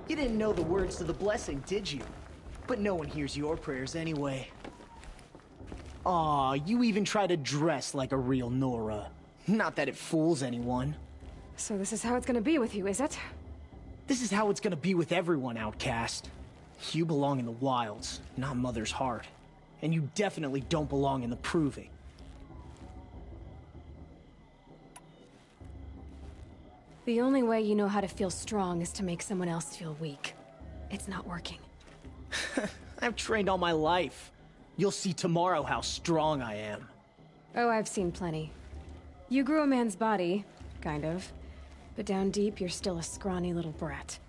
You didn't know the words to the blessing, did you? But no one hears your prayers anyway. Aw, you even try to dress like a real Nora. Not that it fools anyone. So this is how it's gonna be with you, is it? This is how it's gonna be with everyone, outcast. You belong in the wilds, not Mother's heart. And you definitely don't belong in the proving. The only way you know how to feel strong is to make someone else feel weak. It's not working. I've trained all my life. You'll see tomorrow how strong I am. Oh, I've seen plenty. You grew a man's body, kind of. But down deep, you're still a scrawny little brat.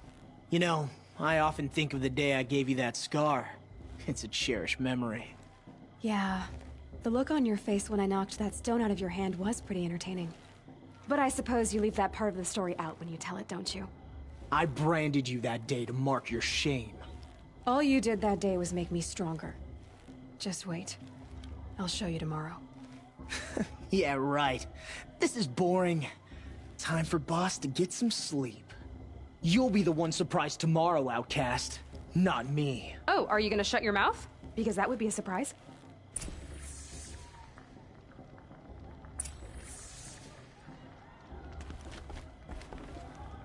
You know, I often think of the day I gave you that scar. It's a cherished memory. Yeah. The look on your face when I knocked that stone out of your hand was pretty entertaining. But I suppose you leave that part of the story out when you tell it, don't you? I branded you that day to mark your shame. All you did that day was make me stronger. Just wait. I'll show you tomorrow. Yeah, right. This is boring. Time for Boss to get some sleep. You'll be the one surprised tomorrow, outcast. Not me. Oh, are you gonna shut your mouth? Because that would be a surprise.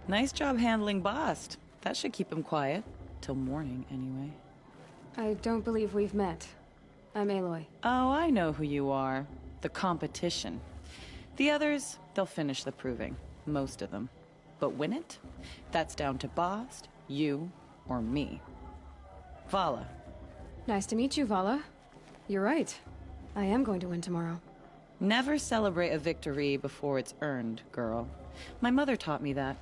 Nice job handling Bast. That should keep him quiet. Till morning, anyway. I don't believe we've met. I'm Aloy. Oh, I know who you are. The competition. The others, they'll finish the proving. Most of them. But win it? That's down to Bast, you, or me. Vala. Nice to meet you, Vala. You're right. I am going to win tomorrow. Never celebrate a victory before it's earned, girl. My mother taught me that.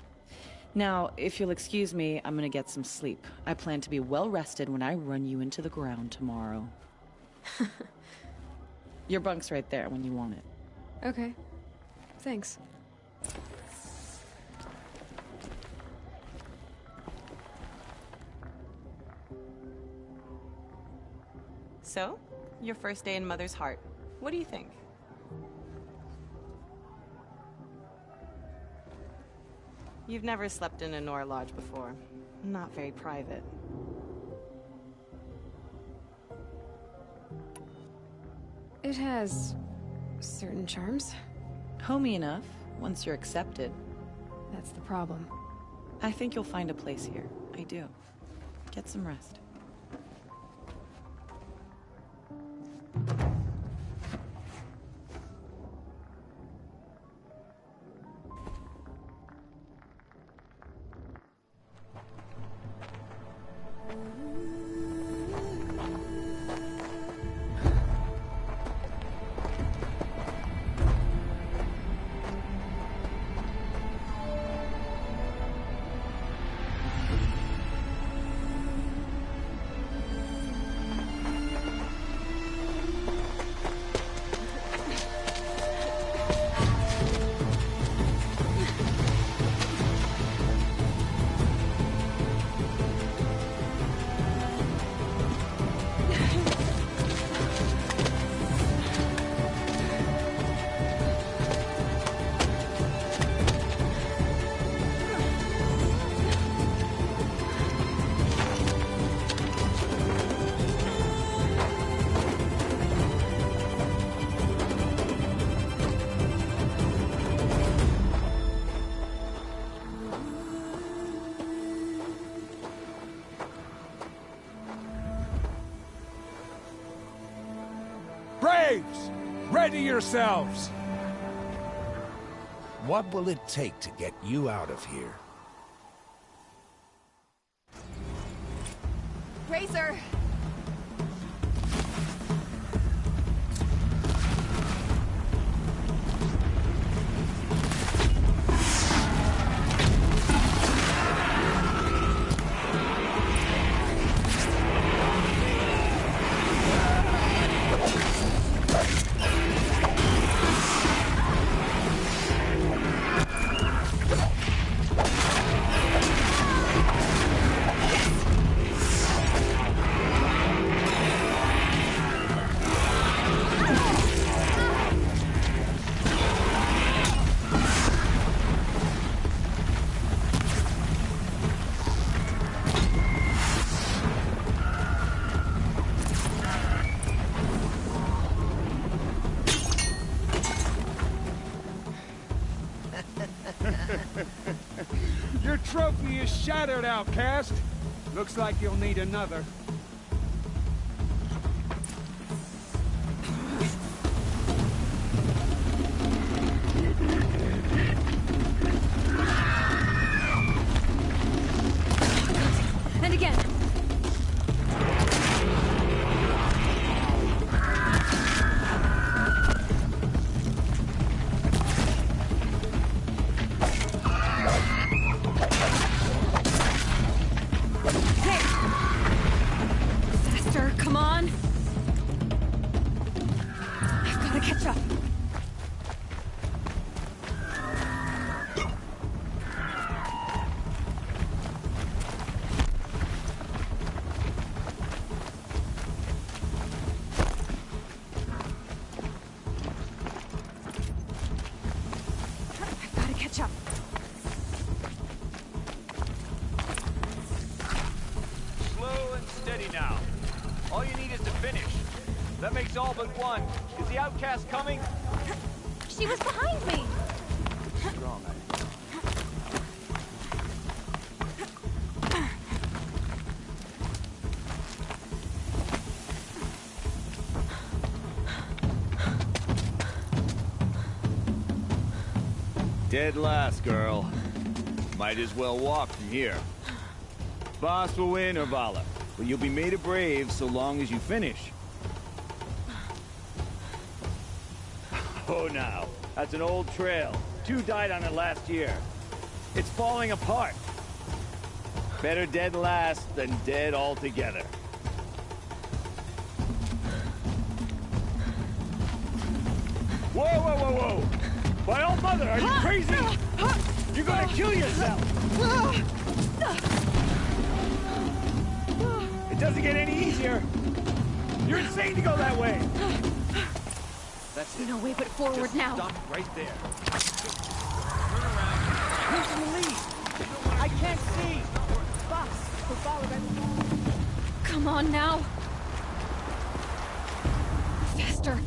Now, if you'll excuse me, I'm gonna get some sleep. I plan to be well rested when I run you into the ground tomorrow. Your bunk's right there when you want it. Okay. Thanks. So, your first day in Mother's heart. What do you think? You've never slept in a Nora lodge before. Not very private. It has certain charms. Homey enough, once you're accepted. That's the problem. I think you'll find a place here. I do. Get some rest. Ready yourselves! What will it take to get you out of here? Racer! Your trophy is shattered, outcast. Looks like you'll need another. And again. Come on! I've gotta catch up. I've gotta catch up. Slow and steady now. All you need is to finish. That makes all but one. Is the outcast coming? She was behind me! Strong, Dead last, girl. Might as well walk from here. Boss will win or Vala, but you'll be made a brave so long as you finish. Oh, now. That's an old trail. 2 died on it last year. It's falling apart. Better dead last than dead altogether. Whoa, whoa, whoa, whoa! My old mother, are you crazy? You're gonna kill yourself! It doesn't get any easier! You're insane to go that way! That's no way but forward Just now. Stop right there. Who's in the lead? I can't see! Boss, so follow them. Come on now. Faster.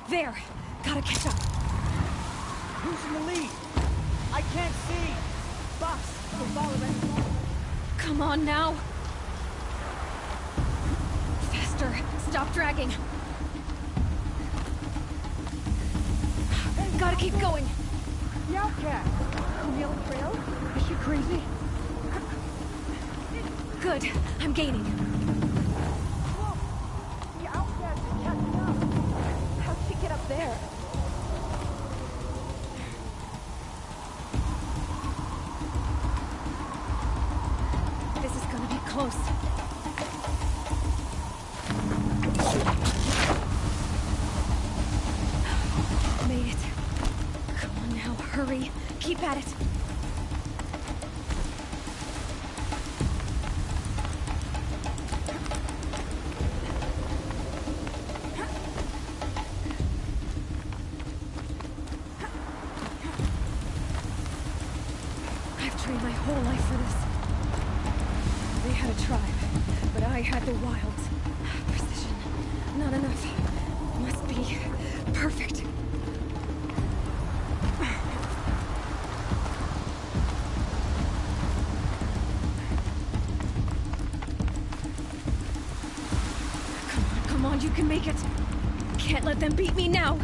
There! Gotta catch up. Who's in the lead? I can't see! Boss, so follow them. Come on now. Faster. Stop dragging. Gotta keep going. The outcast! Camille Trail? Is she crazy? Good. I'm gaining. Whoa! The outcast is catching up! How'd she get up there? This is gonna be close. Made it. Come on now, hurry. Keep at it. I've trained my whole life for this. They had a tribe, but I had the wilds. Precision. Not enough. Must be perfect. Come on, you can make it. Can't let them beat me now.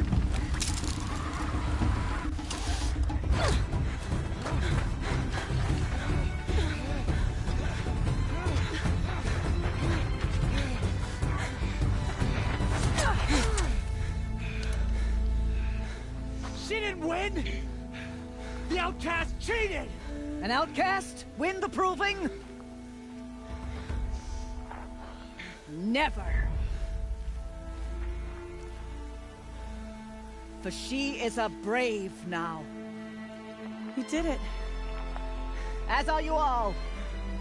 She didn't win! The outcast cheated! An outcast win the proving? Never. For she is a brave now. You did it. As are you all.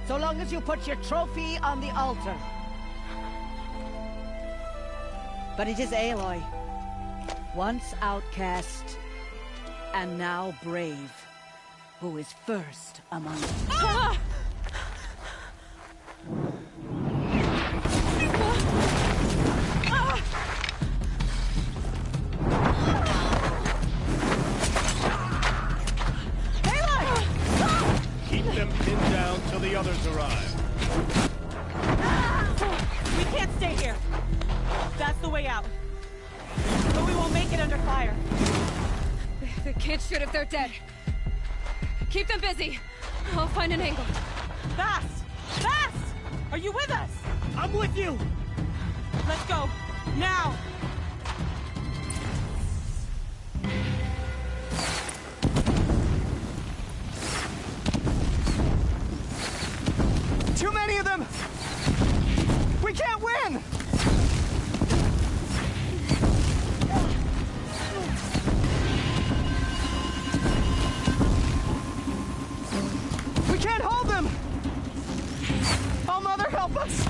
So long as you put your trophy on the altar. But it is Aloy. Once outcast, and now brave, who is first among us. Ah! Keep them pinned down till the others arrive. We can't stay here. That's the way out. But we won't make it under fire. They can't shoot if they're dead. Keep them busy. I'll find an angle. Fast! Fast! Are you with us? I'm with you! Let's go. Now! Too many of them! We can't win! We can't hold them! Oh, Mother, help us!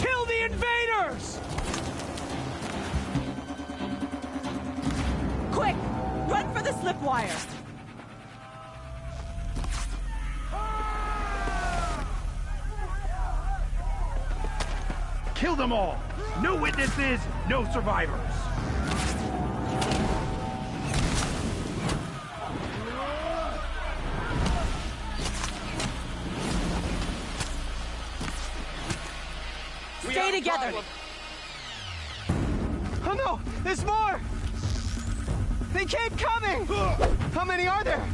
Kill the invaders! Quick! Run for the slip wires! Kill them all! No witnesses, no survivors! Stay together! Oh no! There's more! They keep coming! How many are there?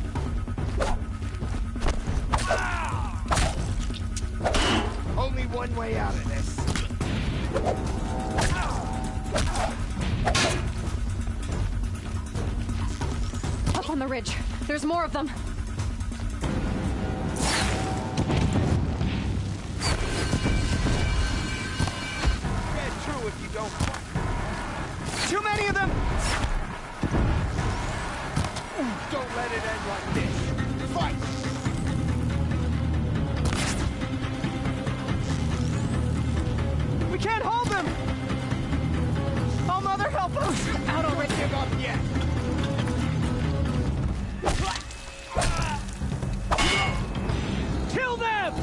Only one way out of this. Up on the ridge. There's more of them. Get through if you don't fight. Too many of them! Don't let it end like this. Fight! We can't hold them! Oh, Mother, help us! Out already! Don't give up yet! Kill them!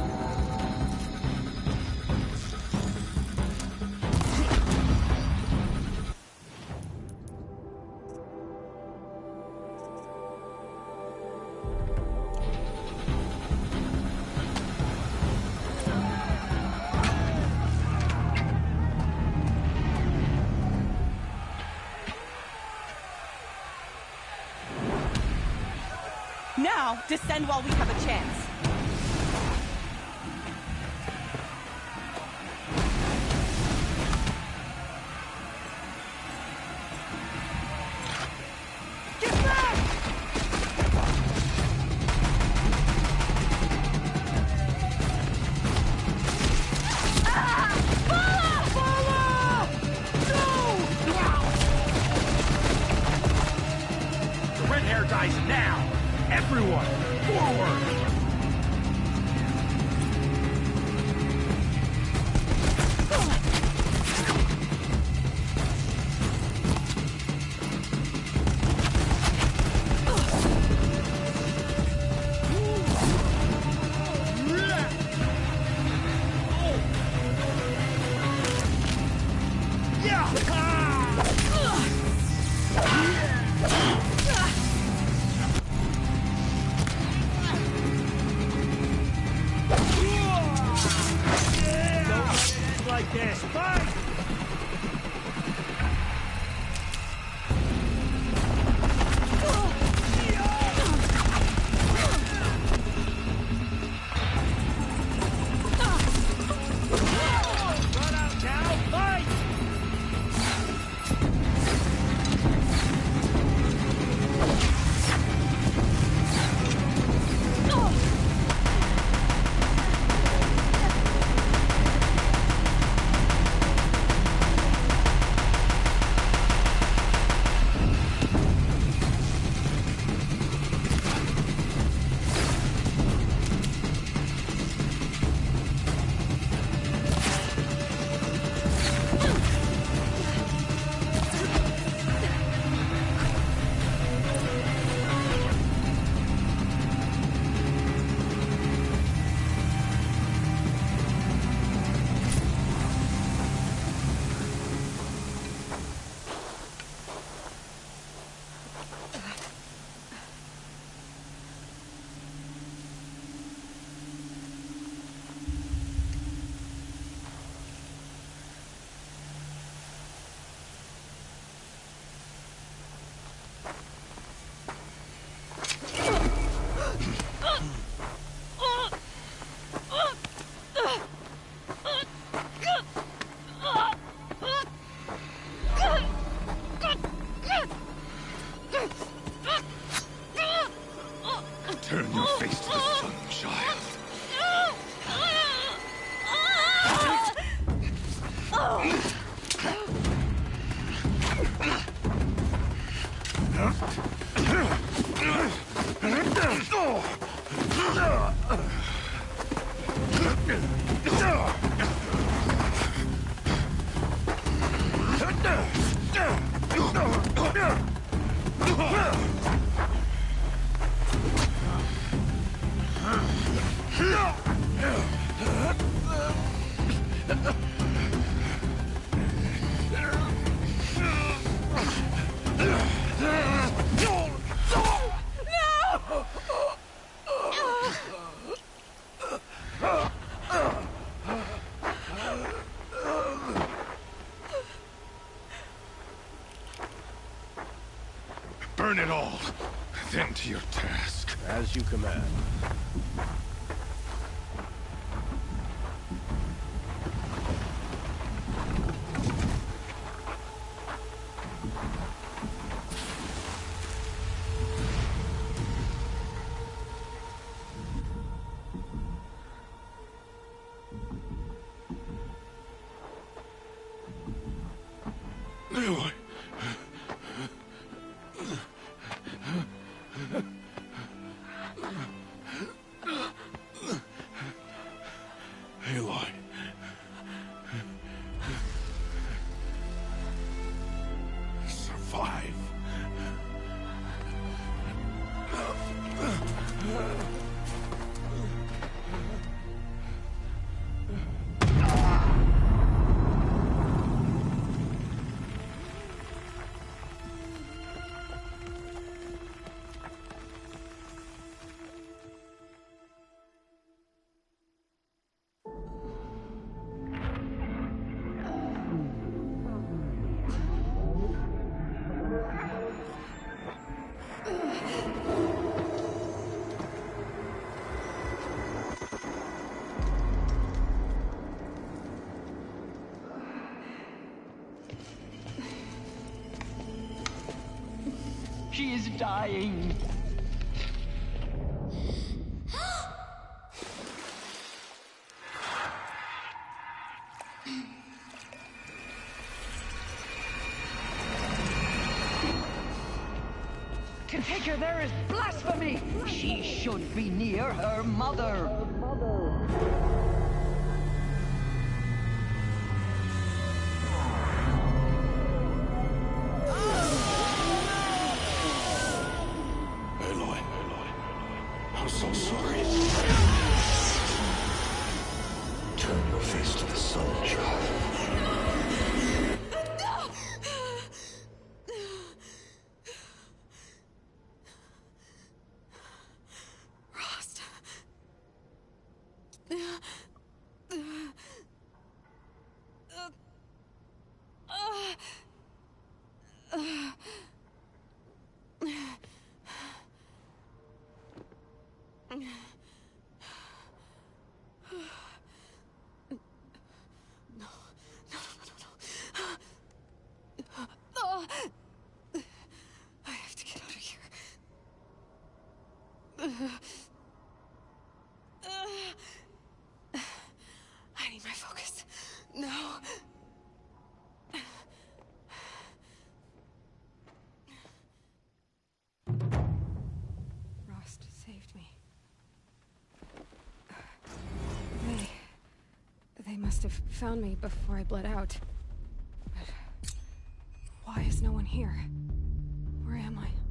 Now, descend while we have a chance. Get back! The red hair dies now! Everyone, forward! this! Fight! Run out now! Fight! Turn your face to the sun, child. Burn it all, then to your task. As you command. Aloy. Aloy. Survive. She is dying. To take her there is blasphemy. She should be near her mother. Aloy. I'm so sorry. Turn your face to the sun, child. They must have found me before I bled out. But why is no one here? Where am I?